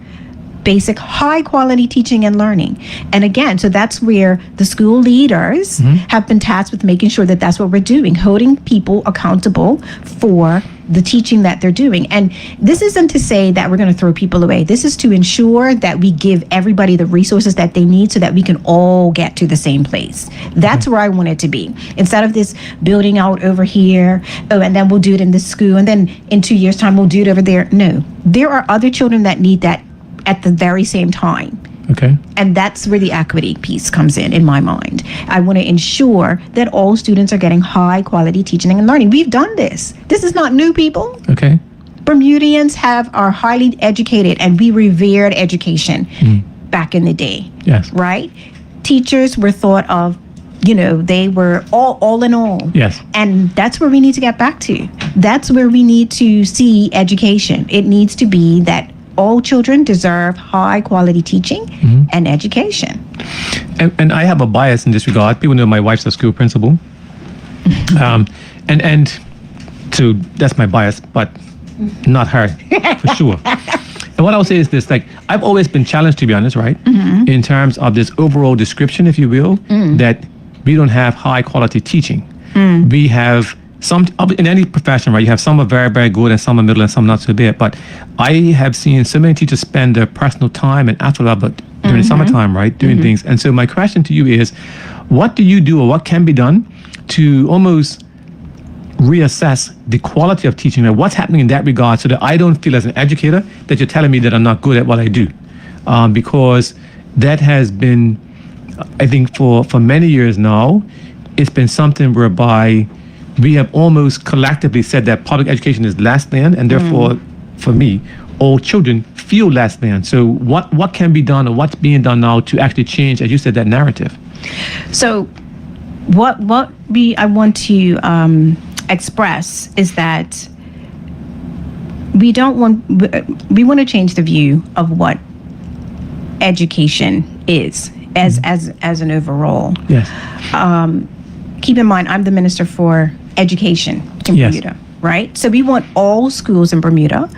Speaker 1: basic high quality teaching and learning. And again, so that's where the school leaders have been tasked with making sure that that's what we're doing, holding people accountable for the teaching that they're doing. And this isn't to say that we're going to throw people away. This is to ensure that we give everybody the resources that they need so that we can all get to the same place. That's where I want it to be. Instead of this building out over here, and then we'll do it in this school, and then in 2 years' time we'll do it over there. No, there are other children that need that at the very same time.
Speaker 2: Okay.
Speaker 1: And that's where the equity piece comes in my mind. I want to ensure that all students are getting high quality teaching and learning. We've done this. This is not new, people.
Speaker 2: Okay.
Speaker 1: Bermudians are highly educated, and we revered education back in the day.
Speaker 2: Yes.
Speaker 1: Right? Teachers were thought of, they were all in all.
Speaker 2: Yes.
Speaker 1: And that's where we need to get back to. That's where we need to see education. It needs to be that all children deserve high quality teaching and education.
Speaker 2: And I have a bias in this regard. People know my wife's a school principal. And so that's my bias, but not her, for sure. And what I would say is this, I've always been challenged, to be honest, right? In terms of this overall description, if you will, that we don't have high quality teaching. We have some, in any profession, right, you have some are very, very good and some are middle and some not so bad. But I have seen so many teachers spend their personal time and effort during the summertime, right, doing things. And so my question to you is, what do you do, or what can be done to almost reassess the quality of teaching, and what's happening in that regard, so that I don't feel as an educator that you're telling me that I'm not good at what I do? Because that has been, I think for many years now, it's been something whereby we have almost collectively said that public education is less than, and therefore, for me, all children feel less than. So what can be done, or what's being done now to actually change, as you said, that narrative?
Speaker 1: So what I want to express is that we want to change the view of what education is as an overall.
Speaker 2: Yes.
Speaker 1: Keep in mind, I'm the minister for education in Bermuda, right? So we want all schools in Bermuda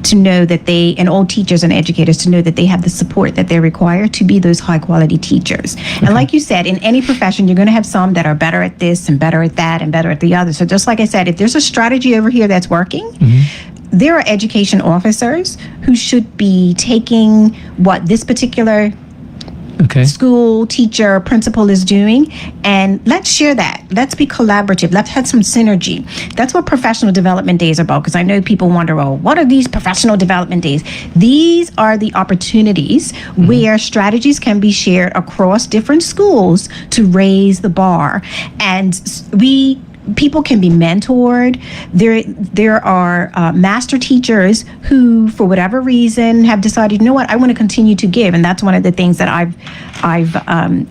Speaker 1: to know that and all teachers and educators to know that they have the support that they require to be those high quality teachers. And like you said, in any profession, you're going to have some that are better at this and better at that and better at the other. So just like I said, if there's a strategy over here that's working, there are education officers who should be taking what this particular school teacher, principal is doing, and let's share that. Let's be collaborative. Let's have some synergy. That's what professional development days are about, because I know people wonder, well, what are these professional development days? These are the opportunities where strategies can be shared across different schools to raise the bar. And people can be mentored. There are master teachers who, for whatever reason, have decided, you know what, I want to continue to give. And that's one of the things that I've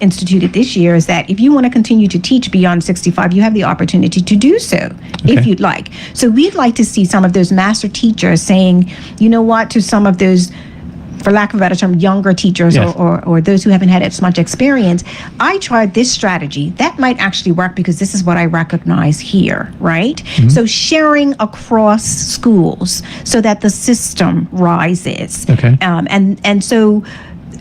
Speaker 1: instituted this year, is that if you want to continue to teach beyond 65, you have the opportunity to do so if you'd like. So we'd like to see some of those master teachers saying, you know what, to some of those, for lack of a better term, younger teachers or those who haven't had as much experience, I tried this strategy. That might actually work because this is what I recognize here, right? So sharing across schools so that the system rises. And so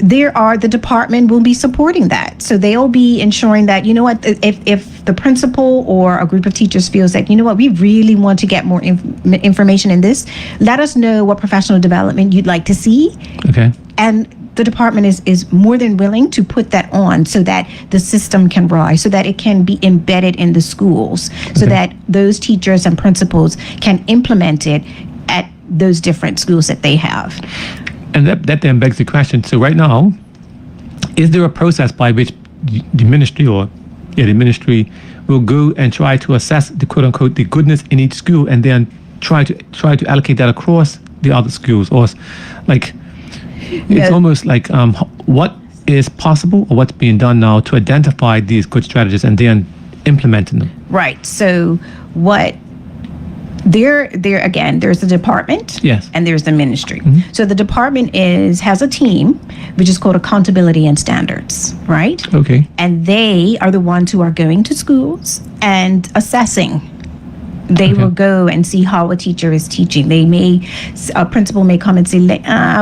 Speaker 1: the department will be supporting that. So they'll be ensuring that, you know what, if the principal or a group of teachers feels that, you know what, we really want to get more information in this, let us know what professional development you'd like to see.
Speaker 2: Okay.
Speaker 1: And the department is more than willing to put that on so that the system can rise, so that it can be embedded in the schools, so that those teachers and principals can implement it at those different schools that they have.
Speaker 2: And that then begs the question. So right now, is there a process by which the ministry the ministry will go and try to assess the quote unquote the goodness in each school and then try to allocate that across the other schools, or like it's almost like what is possible or what's being done now to identify these good strategies and then implementing them?
Speaker 1: Right. So what there again, there's the department,
Speaker 2: yes,
Speaker 1: and there's the ministry. So the department has a team which is called accountability and standards, right?
Speaker 2: Okay.
Speaker 1: And they are the ones who are going to schools and assessing. They will go and see how a teacher is teaching. A principal may come and say,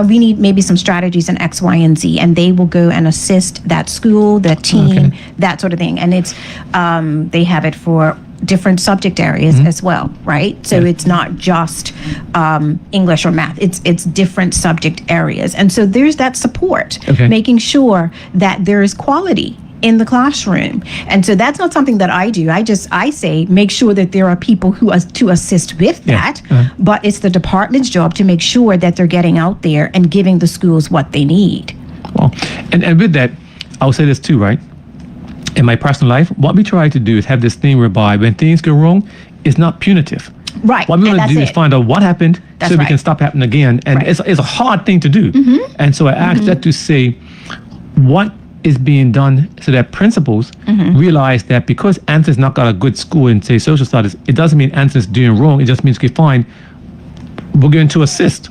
Speaker 1: we need maybe some strategies in X, Y, and Z. And they will go and assist that school, that team, that sort of thing. And it's, they have it for different subject areas as well, right? So it's not just English or math. It's different subject areas. And so there's that support, making sure that there is quality in the classroom. And so that's not something that I do. I say make sure that there are people who are to assist with that, but it's the department's job to make sure that they're getting out there and giving the schools what they need.
Speaker 2: Well, and with that, I'll say this too, right? In my personal life, what we try to do is have this thing whereby when things go wrong, it's not punitive.
Speaker 1: Right.
Speaker 2: What we want to do is find out what happened so we can stop happening again. And it's a hard thing to do. And so I asked that to say, what is being done so that principals realize that because Anthony's not got a good school in, say, social studies, it doesn't mean Anthony's doing wrong. It just means, okay, fine, we're going to assist.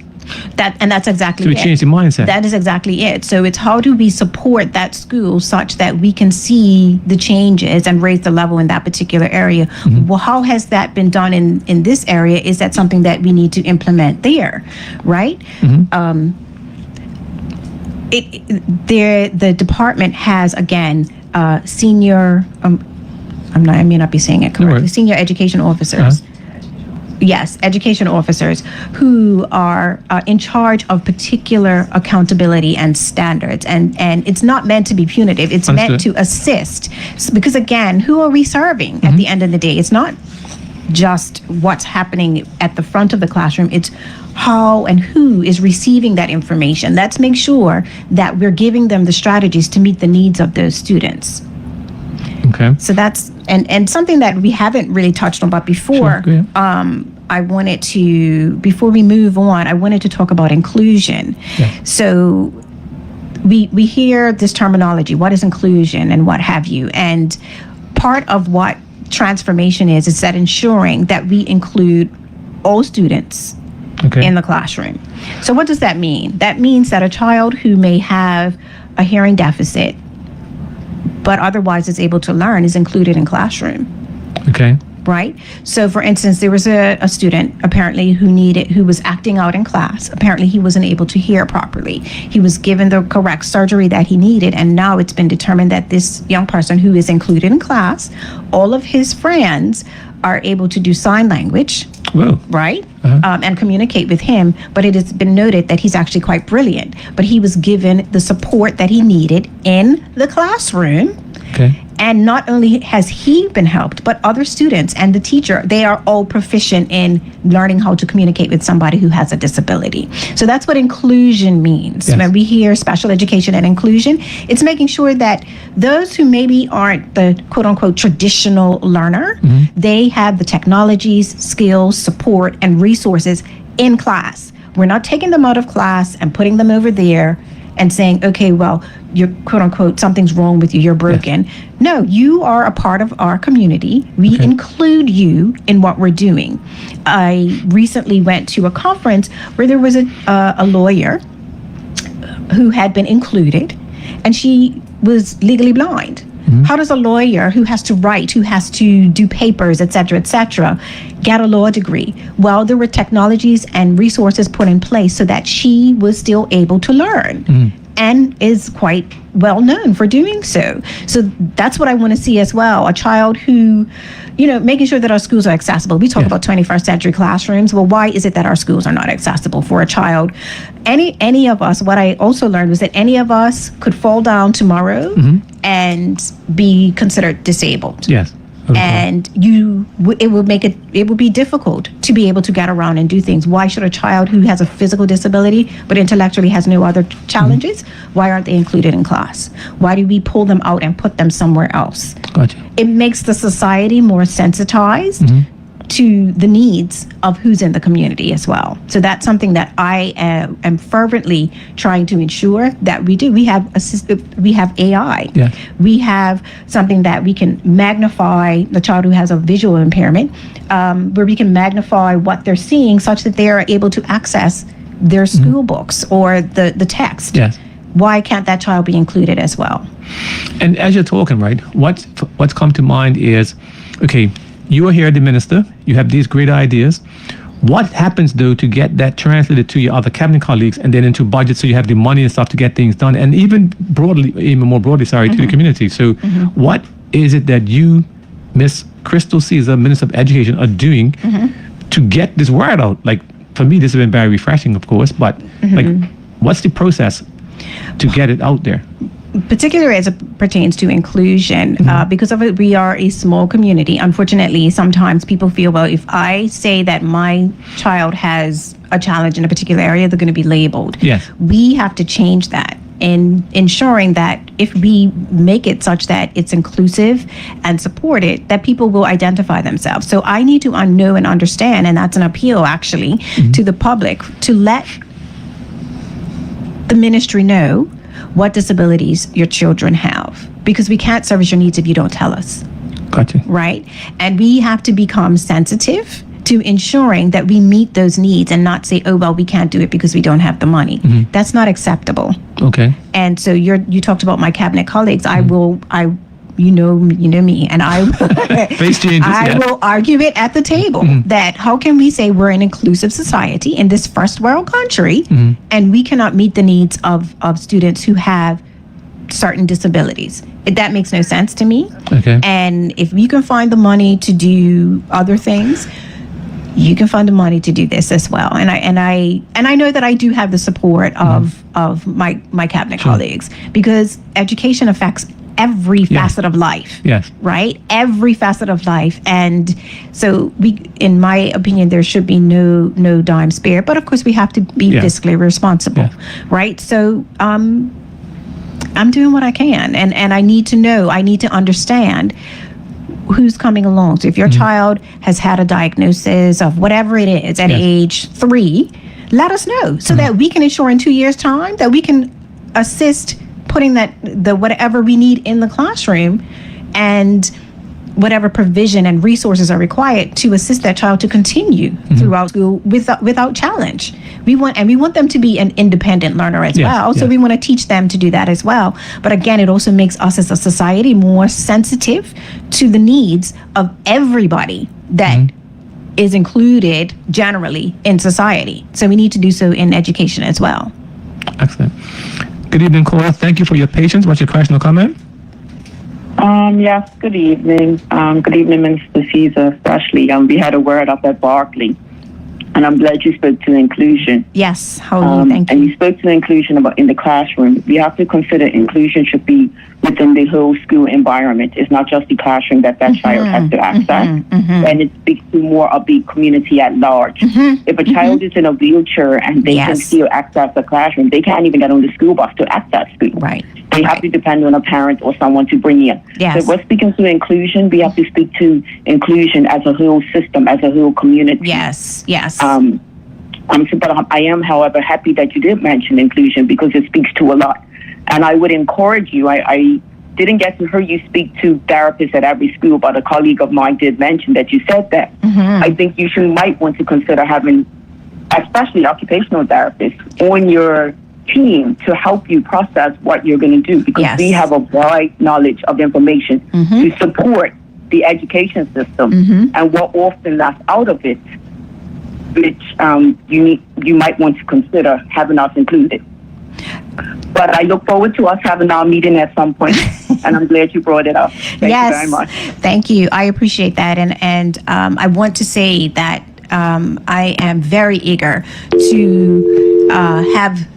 Speaker 1: That's exactly
Speaker 2: it.
Speaker 1: So
Speaker 2: we change the mindset.
Speaker 1: That is exactly it. So it's how do we support that school such that we can see the changes and raise the level in that particular area. Well, how has that been done in this area? Is that something that we need to implement there, right? The department has, again, senior, I may not be saying it correctly, senior education officers. Yes, education officers who are in charge of particular accountability and standards. And it's not meant to be punitive. It's meant to assist. Because again, who are we serving at the end of the day? It's not just what's happening at the front of the classroom. It's how and who is receiving that information. Let's make sure that we're giving them the strategies to meet the needs of those students.
Speaker 2: Okay.
Speaker 1: So that's and something that we haven't really touched on, but before I wanted to, before we move on, I wanted to talk about inclusion. So we hear this terminology, what is inclusion and what have you, and part of what transformation is that ensuring that we include all students in the classroom. So what does that mean? That means that a child who may have a hearing deficit but otherwise is able to learn is included in classroom.
Speaker 2: Okay.
Speaker 1: Right? So for instance, there was a student apparently who was acting out in class. Apparently he wasn't able to hear properly. He was given the correct surgery that he needed, and now it's been determined that this young person who is included in class, all of his friends are able to do sign language, right? And communicate with him. But it has been noted that he's actually quite brilliant. But he was given the support that he needed in the classroom.
Speaker 2: Okay.
Speaker 1: And not only has he been helped, but other students and the teacher, they are all proficient in learning how to communicate with somebody who has a disability. So that's what inclusion means. When we hear special education and inclusion, it's making sure that those who maybe aren't the quote unquote traditional learner, they have the technologies, skills, support, and resources in class. We're not taking them out of class and putting them over there and saying, okay, well, you're quote unquote, something's wrong with you, you're broken. No, you are a part of our community. We include you in what we're doing. I recently went to a conference where there was a lawyer who had been included, and she was legally blind. How does a lawyer who has to write, who has to do papers, et cetera, get a law degree? Well, there were technologies and resources put in place so that she was still able to learn. and is quite well known for doing so. So that's what I want to see as well. A child who, making sure that our schools are accessible. We talk about 21st century classrooms. Well, why is it that our schools are not accessible for a child? Any of us, what I also learned was that any of us could fall down tomorrow and be considered disabled.
Speaker 2: Yes. Okay.
Speaker 1: And it would be difficult to be able to get around and do things. Why should a child who has a physical disability but intellectually has no other challenges, why aren't they included in class? Why do we pull them out and put them somewhere else?
Speaker 2: Gotcha.
Speaker 1: It makes the society more sensitized to the needs of who's in the community as well. So that's something that I am fervently trying to ensure that we do. We have AI.
Speaker 2: Yes.
Speaker 1: We have something that we can magnify the child who has a visual impairment, where we can magnify what they're seeing such that they are able to access their school books or the text.
Speaker 2: Yes.
Speaker 1: Why can't that child be included as well?
Speaker 2: And as you're talking, right, what's come to mind is, okay, you are here, the minister. You have these great ideas. What happens, though, to get that translated to your other cabinet colleagues and then into budget so you have the money and stuff to get things done? And even more broadly, to the community. So what is it that you, Miss Crystal Caesar, Minister of Education, are doing to get this word out? Like, for me, this has been very refreshing, of course, but like, what's the process to get it out there?
Speaker 1: Particularly as it pertains to inclusion, because of it, we are a small community. Unfortunately, sometimes people feel, well, if I say that my child has a challenge in a particular area, they're going to be labeled.
Speaker 2: Yes.
Speaker 1: We have to change that in ensuring that if we make it such that it's inclusive and supported, that people will identify themselves. So I need to know and understand, and that's an appeal actually to the public, to let the ministry know what disabilities your children have, because we can't service your needs if you don't tell us.
Speaker 2: Gotcha.
Speaker 1: Right? And we have to become sensitive to ensuring that we meet those needs and not say, oh, well, we can't do it because we don't have the money. That's not acceptable.
Speaker 2: Okay.
Speaker 1: And so you talked about my cabinet colleagues. You know me, and I
Speaker 2: Face changes,
Speaker 1: I will argue it at the table that how can we say we're an inclusive society in this first world country and we cannot meet the needs of students who have certain disabilities? That makes no sense to me.
Speaker 2: Okay.
Speaker 1: And if you can find the money to do other things, you can find the money to do this as well. And I know that I do have the support of my cabinet colleagues, because education affects every facet of life.
Speaker 2: Yes.
Speaker 1: Right? Every facet of life. And so in my opinion, there should be no dime spared. But of course we have to be fiscally responsible. Right? So I'm doing what I can, and I need to know, I need to understand who's coming along. So if your child has had a diagnosis of whatever it is at age 3, let us know so that we can ensure in 2 years' time that we can assist putting the whatever we need in the classroom and whatever provision and resources are required to assist that child to continue throughout school without challenge. We want them to be an independent learner as well. So we want to teach them to do that as well. But again, it also makes us as a society more sensitive to the needs of everybody that is included generally in society. So we need to do so in education as well.
Speaker 2: Excellent. Good evening, Cora. Thank you for your patience. What's your question or comment?
Speaker 8: Yes, good evening. Good evening, Minister Caesar, especially. We had a word up at Berkeley, and I'm glad you spoke to inclusion.
Speaker 1: Yes, thank you.
Speaker 8: And you spoke to inclusion in the classroom. We have to consider inclusion should be within the whole school environment. It's not just the classroom that child has to access, and it speaks to more of the community at large. If a child is in a wheelchair and they can still access the classroom, they can't even get on the school bus to access school.
Speaker 1: Right.
Speaker 8: They have to depend on a parent or someone to bring in.
Speaker 1: Yes.
Speaker 8: So if we're speaking to inclusion, we have to speak to inclusion as a whole system, as a whole community.
Speaker 1: Yes.
Speaker 8: But I am, however, happy that you did mention inclusion, because it speaks to a lot. And I would encourage you, I didn't get to hear you speak to therapists at every school, but a colleague of mine did mention that you said that. I think you might want to consider having, especially occupational therapists, on your team to help you process what you're going to do, because we have a wide knowledge of information to support the education system, and what often left out of it, which you might want to consider having us included. But I look forward to us having our meeting at some point, and I'm glad you brought it up. Thank you very much.
Speaker 1: Thank you. I appreciate that, and I want to say that I am very eager to have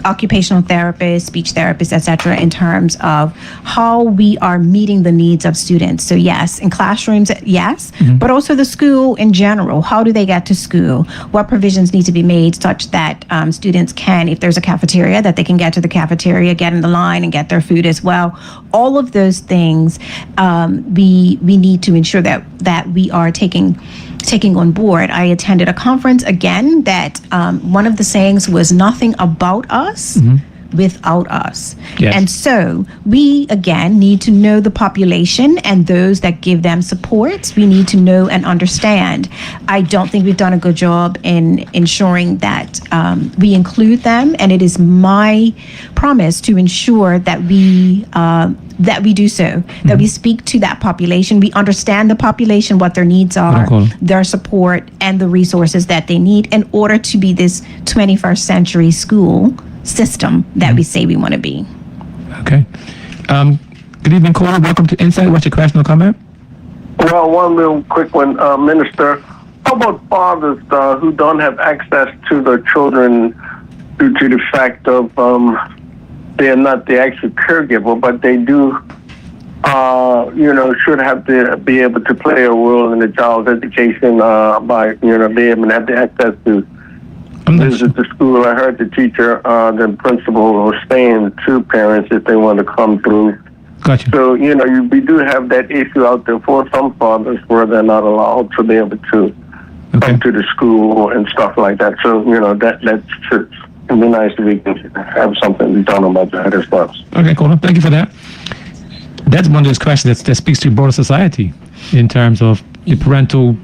Speaker 1: occupational therapists, speech therapists, etc., in terms of how we are meeting the needs of students. So yes, in classrooms, yes, but also the school in general. How do they get to school? What provisions need to be made such that students can, if there's a cafeteria, that they can get to the cafeteria, get in the line, and get their food as well. All of those things, we need to ensure that we are taking on board. I attended a conference again that one of the sayings was nothing about us without us.
Speaker 2: Yes.
Speaker 1: And so we again need to know the population and those that give them supports. We need to know and understand. I don't think we've done a good job in ensuring that we include them, and it is my promise to ensure that we do so, that we speak to that population, we understand the population, what their needs are, their support, and the resources that they need in order to be this 21st century school system that we say we want to be.
Speaker 2: Okay. Good evening, caller. Welcome to Insight. What's your question or comment?
Speaker 7: Well, one real quick one, Minister. How about fathers who don't have access to their children due to the fact of they're not the actual caregiver, but they do, should have to be able to play a role in the child's education by, being able to have the access to visit the school. I heard the teacher, the principal was saying to parents if they want to come through.
Speaker 2: Gotcha.
Speaker 7: So, we do have that issue out there for some fathers where they're not allowed to be able to come to the school and stuff like that. So, that should be nice if we can have something done about that as well.
Speaker 2: Okay, cool. Thank you for that. That's one of those questions that speaks to broader society in terms of the parental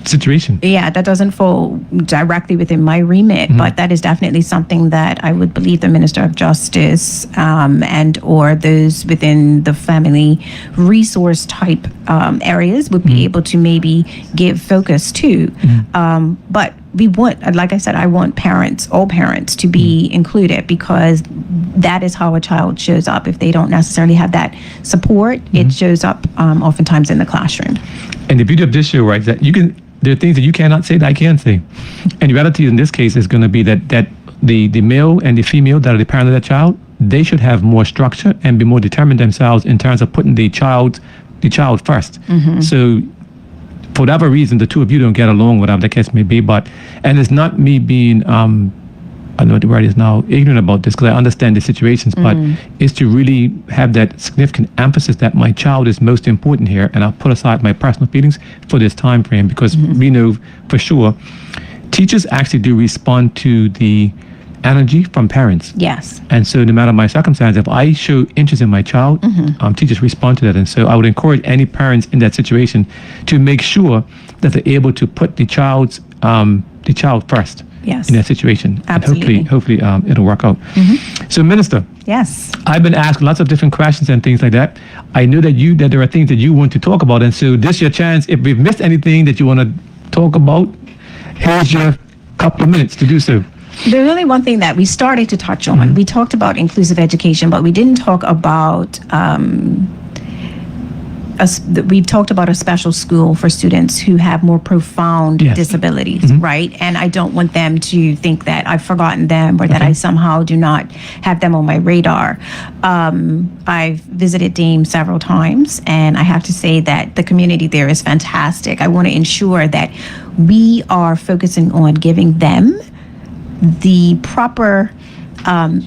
Speaker 2: situation.
Speaker 1: Yeah, that doesn't fall directly within my remit, but that is definitely something that I would believe the Minister of Justice and or those within the family resource type areas would be able to maybe give focus to. But we want, like I said, I want all parents to be included, because that is how a child shows up. If they don't necessarily have that support, it shows up oftentimes in the classroom.
Speaker 2: And the beauty of this show, right, is that there are things that you cannot say that I can say. And the reality in this case is going to be that the male and the female that are the parent of that child, they should have more structure and be more determined themselves in terms of putting the child first. So for whatever reason, the two of you don't get along, whatever the case may be. And it's not me being, I don't know what the word is now, ignorant about this, because I understand the situations, but it's to really have that significant emphasis that my child is most important here, and I'll put aside my personal feelings for this time frame, because we know for sure teachers actually do respond to the energy from parents.
Speaker 1: Yes.
Speaker 2: And so no matter my circumstance, if I show interest in my child, teachers respond to that. And so I would encourage any parents in that situation to make sure that they're able to put the child first.
Speaker 1: Yes.
Speaker 2: In that situation.
Speaker 1: Absolutely.
Speaker 2: And hopefully it'll work out. So, Minister.
Speaker 1: Yes.
Speaker 2: I've been asked lots of different questions and things like that. I know that there are things that you want to talk about, and so this is your chance. If we've missed anything that you want to talk about, here's your couple of minutes to do so.
Speaker 1: There's only one thing that we started to touch on. We talked about inclusive education, but we didn't talk about we talked about a special school for students who have more profound disabilities, right? And I don't want them to think that I've forgotten them or that I somehow do not have them on my radar. I've visited Dame several times, and I have to say that the community there is fantastic. I want to ensure that we are focusing on giving them the proper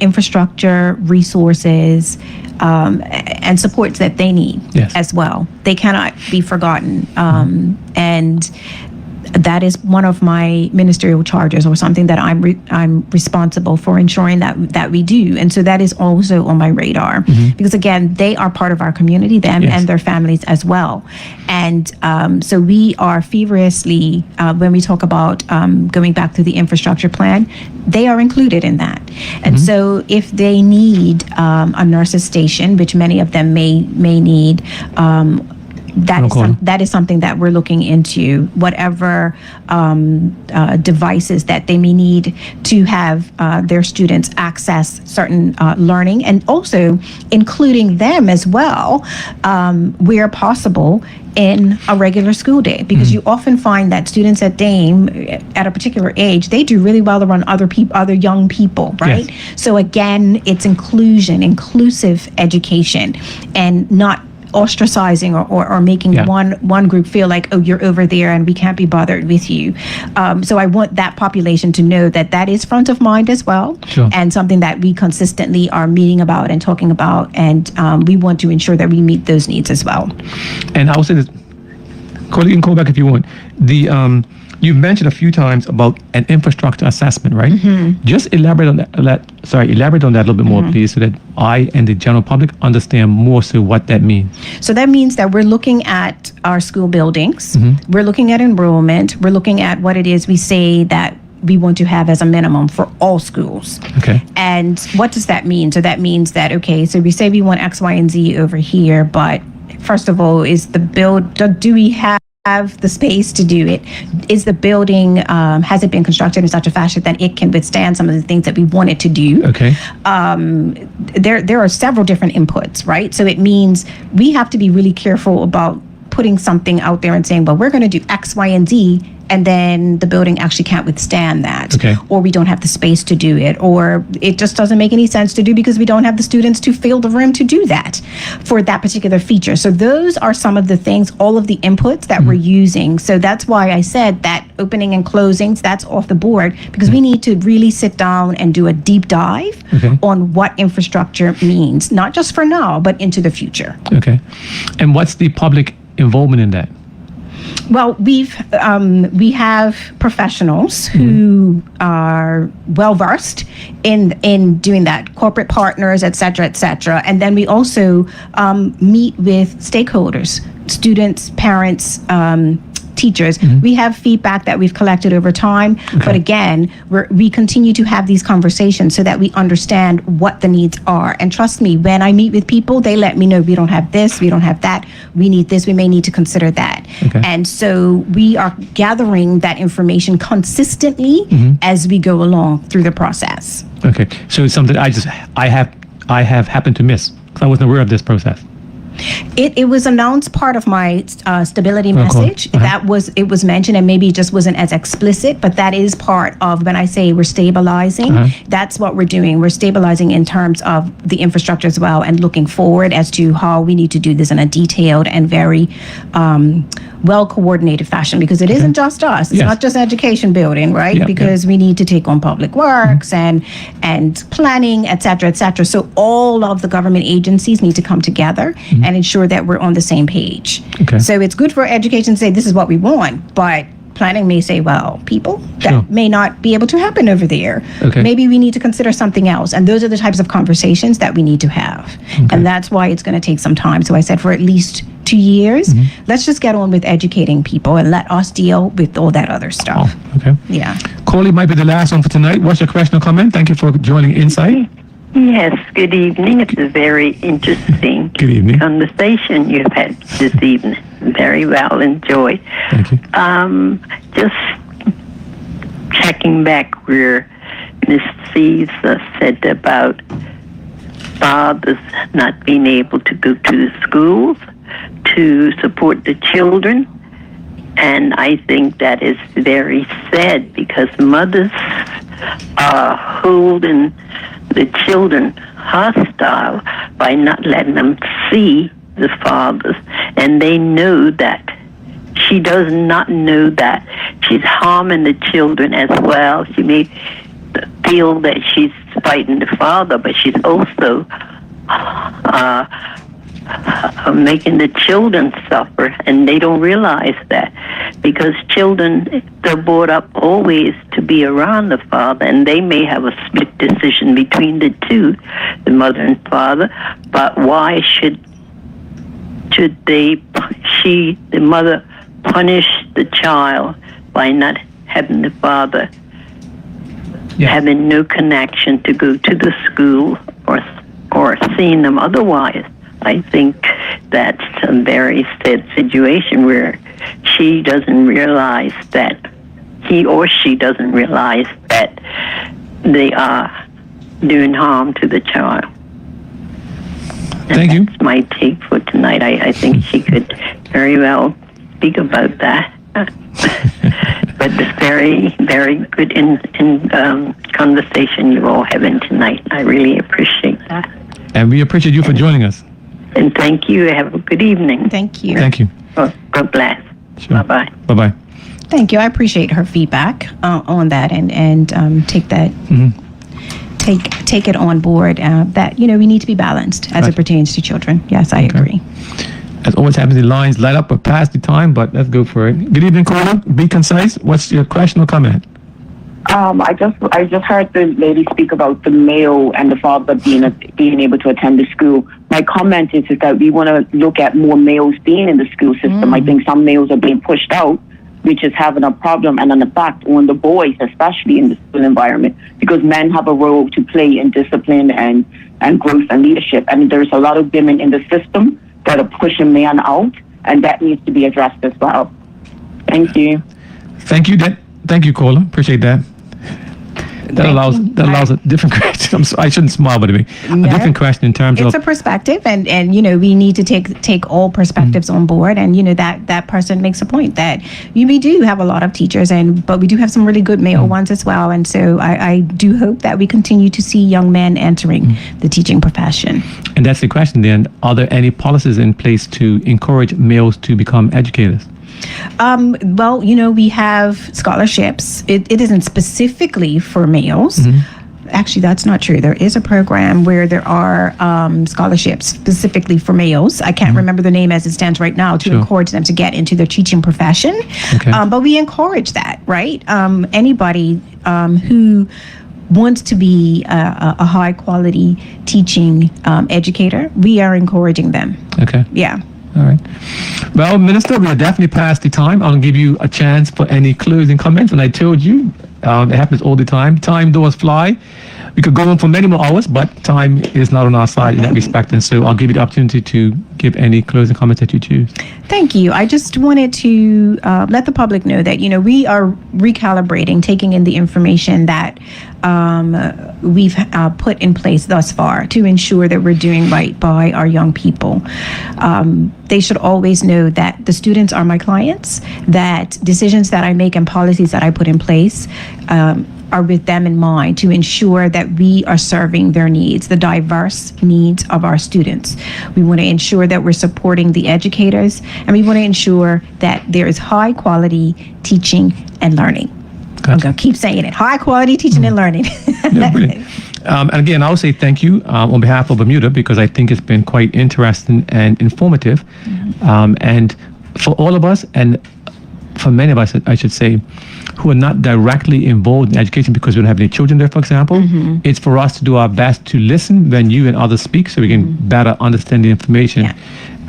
Speaker 1: infrastructure, resources, and supports that they need as well. They cannot be forgotten. And that is one of my ministerial charges, or something that I'm responsible for ensuring that we do. And so that is also on my radar, because again, they are part of our community, them and their families as well. And so we are feverishly, when we talk about going back to the infrastructure plan, they are included in that. And so if they need a nurse's station, which many of them may need, that is something that we're looking into. Whatever devices that they may need to have their students access certain learning, and also including them as well, where possible, in a regular school day, because you often find that students at Dame at a particular age, they do really well around other young people, right?
Speaker 2: Yes.
Speaker 1: So again, it's inclusive education, and not ostracizing or making one group feel like, oh, you're over there and we can't be bothered with you. So I want that population to know that that is front of mind as well,
Speaker 2: Sure.
Speaker 1: and something that we consistently are meeting about and talking about, and we want to ensure that we meet those needs as well.
Speaker 2: And I will say this, Corey, you can call back if you want. You mentioned a few times about an infrastructure assessment, right? Just elaborate on that. Elaborate on that a little bit more, please, so that I and the general public understand more so what that means.
Speaker 1: So that means that we're looking at our school buildings, we're looking at enrollment, we're looking at what it is we say that we want to have as a minimum for all schools.
Speaker 2: Okay.
Speaker 1: And what does that mean? So that means that, okay, so we say we want X, Y, and Z over here, but first of all, do we have the space to do it? Is the building, has it been constructed in such a fashion that it can withstand some of the things that we want it to do?
Speaker 2: Okay.
Speaker 1: There are several different inputs, right? So it means we have to be really careful about putting something out there and saying, well, we're going to do X, Y, and Z, and then the building actually can't withstand that.
Speaker 2: Okay.
Speaker 1: Or we don't have the space to do it, or it just doesn't make any sense to do because we don't have the students to fill the room to do that for that particular feature. So those are some of the things, all of the inputs that we're using. So that's why I said that opening and closings, that's off the board, because we need to really sit down and do a deep dive on what infrastructure means, not just for now, but into the future.
Speaker 2: Okay. And what's the public involvement in that?
Speaker 1: Well, we have professionals who are well versed in doing that, corporate partners, et cetera, and then we also meet with stakeholders, students, parents, teachers. We have feedback that we've collected over time, but again, we continue to have these conversations so that we understand what the needs are. And trust me, when I meet with people, they let me know, we don't have this, we don't have that, we need this, we may need to consider that. And so we are gathering that information consistently as we go along through the process.
Speaker 2: Okay. So it's something I have happened to miss because I wasn't aware of this process.
Speaker 1: It was announced part of my stability message. It was mentioned, and maybe it just wasn't as explicit, but that is part of when I say we're stabilizing. That's what we're doing. We're stabilizing in terms of the infrastructure as well, and looking forward as to how we need to do this in a detailed and very well coordinated fashion, because it isn't just us. It's not just education building, right? Because we need to take on public works and planning, et cetera, et cetera. So all of the government agencies need to come together and ensure that we're on the same page. So it's good for education to say this is what we want, but planning may say, well, people, that may not be able to happen over there. Maybe we need to consider something else. And those are the types of conversations that we need to have. And that's why it's going to take some time. So I said for at least 2 years, let's just get on with educating people and let us deal with all that other stuff. Yeah.
Speaker 2: Corley might be the last one for tonight. What's your question or comment? Thank you for joining Insight.
Speaker 9: Yes, good evening. It's a very interesting
Speaker 2: Good evening.
Speaker 9: conversation you've had this evening. Very well enjoyed.
Speaker 2: Thank you.
Speaker 9: Just checking back where Miss Caesar said about fathers not being able to go to the schools to support the children. And I think that is very sad, because mothers are holding the children hostile by not letting them see the fathers. And they know that. She does not know that. She's harming the children as well. She may feel that she's fighting the father, but she's also making the children suffer, and they don't realize that, because children, they're brought up always to be around the father, and they may have a split decision between the two, the mother and father, but why should the mother punish the child by not having the father having no connection to go to the school or seeing them otherwise? I think that's a very sad situation where she doesn't realize that he or she doesn't realize that they are doing harm to the child.
Speaker 2: Thank you.
Speaker 9: That's my take for tonight. I think she could very well speak about that. But it's very, very good conversation you all having tonight. I really appreciate that.
Speaker 2: And we appreciate you for joining us.
Speaker 9: And thank you. Have a good evening.
Speaker 1: Thank you.
Speaker 2: Thank you.
Speaker 9: God bless.
Speaker 2: Sure.
Speaker 9: Bye-bye.
Speaker 2: Bye-bye.
Speaker 1: Thank you. I appreciate her feedback on that, and take that. Take it on board that we need to be balanced as it pertains to children. Yes, I agree.
Speaker 2: As always happens, the lines light up or past the time, but let's go for it. Good evening, caller. Be concise. What's your question or comment?
Speaker 8: I just heard the lady speak about the male and the father being able to attend the school. My comment is that we want to look at more males being in the school system. I think some males are being pushed out, which is having a problem and an effect on the boys, especially in the school environment, because men have a role to play in discipline and growth and leadership. And there's a lot of women in the system that are pushing men out, and that needs to be addressed as well. Thank you.
Speaker 2: Thank you, caller. Appreciate that. That allows a different question. I shouldn't smile, but a different question in terms of
Speaker 1: it's a perspective, and we need to take all perspectives on board, and that person makes a point that we do have a lot of teachers, but we do have some really good male ones as well, and so I do hope that we continue to see young men entering the teaching profession.
Speaker 2: And that's the question then, are there any policies in place to encourage males to become educators?
Speaker 1: Well, we have scholarships. It isn't specifically for males. Actually, that's not true. There is a program where there are scholarships specifically for males. I can't remember the name as it stands right now to encourage them to get into their teaching profession.
Speaker 2: Okay.
Speaker 1: But we encourage that, right? Anybody who wants to be a high quality teaching educator, we are encouraging them.
Speaker 2: Okay.
Speaker 1: Yeah.
Speaker 2: All right. Well, Minister, we are definitely past the time. I'll give you a chance for any closing comments. And I told you, it happens all the time. Time does fly. We could go on for many more hours, but time is not on our side in that respect. And so I'll give you the opportunity to give any closing comments that you choose.
Speaker 1: Thank you. I just wanted to let the public know that, we are recalibrating, taking in the information that we've put in place thus far to ensure that we're doing right by our young people. They should always know that the students are my clients, that decisions that I make and policies that I put in place are with them in mind to ensure that we are serving their needs, the diverse needs of our students. We want to ensure that we're supporting the educators, and we want to ensure that there is high quality teaching and learning.
Speaker 2: Gotcha.
Speaker 1: I'm going to keep saying it. High quality teaching and learning.
Speaker 2: Yeah, brilliant. And again, I'll say thank you on behalf of Bermuda, because I think it's been quite interesting and informative. And for all of us, and for many of us, I should say, who are not directly involved in education because we don't have any children there, for example, it's for us to do our best to listen when you and others speak so we can better understand the information.
Speaker 1: Yeah.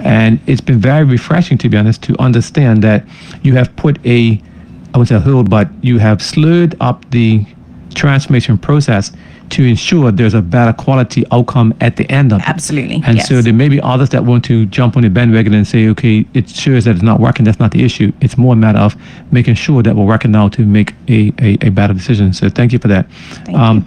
Speaker 2: And it's been very refreshing, to be honest, to understand that you have put I would say a hold, but you have slowed up the transformation process to ensure there's a better quality outcome at the end of it.
Speaker 1: Absolutely.
Speaker 2: And
Speaker 1: yes.
Speaker 2: so there may be others that want to jump on the bandwagon and say, okay, it shows that it's not working. That's not the issue. It's more a matter of making sure that we're working now to make a better decision. So thank you for that.
Speaker 1: Thank you.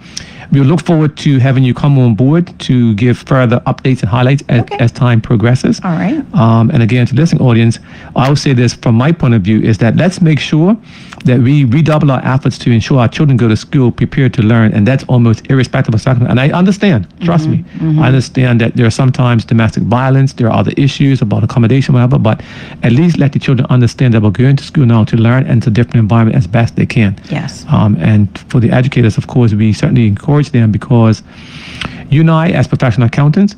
Speaker 2: We look forward to having you come on board to give further updates and highlights as time progresses.
Speaker 1: All right.
Speaker 2: And again, to the listening audience, I will say this from my point of view is that let's make sure that we redouble our efforts to ensure our children go to school prepared to learn, and that's almost irrespective of circumstance. And I understand, trust me, I understand that there are sometimes domestic violence, there are other issues about accommodation, whatever, but at least let the children understand that we're going to school now to learn and to a different environment as best they can.
Speaker 1: Yes.
Speaker 2: And for the educators, of course, we certainly encourage them, because you and I, as professional accountants,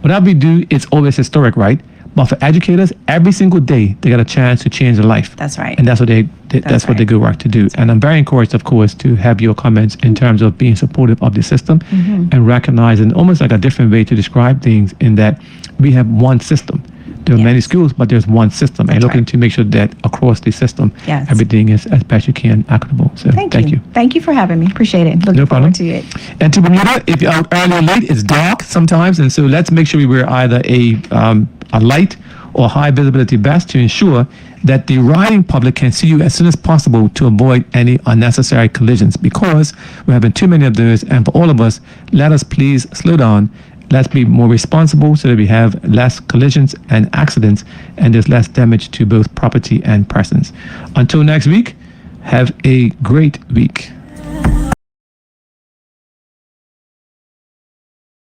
Speaker 2: whatever we do, it's always historic, right? But for educators, every single day they get a chance to change their life.
Speaker 1: That's right.
Speaker 2: And that's what what they go work to do. And I'm very encouraged, of course, to have your comments in terms of being supportive of the system and recognizing almost like a different way to describe things, in that we have one system. There are many schools, but there's one system, and looking to make sure that across the system, everything is as best you can equitable. So thank you.
Speaker 1: Thank you for having me. Appreciate it. Looking forward to it.
Speaker 2: And to Bermuda, if you're out early or late, it's dark sometimes, and so let's make sure we wear either a a light or high visibility vest to ensure that the riding public can see you as soon as possible to avoid any unnecessary collisions, because we're having too many of those. And for all of us, let us please slow down. Let's be more responsible so that we have less collisions and accidents and there's less damage to both property and persons. Until next week, have a great week.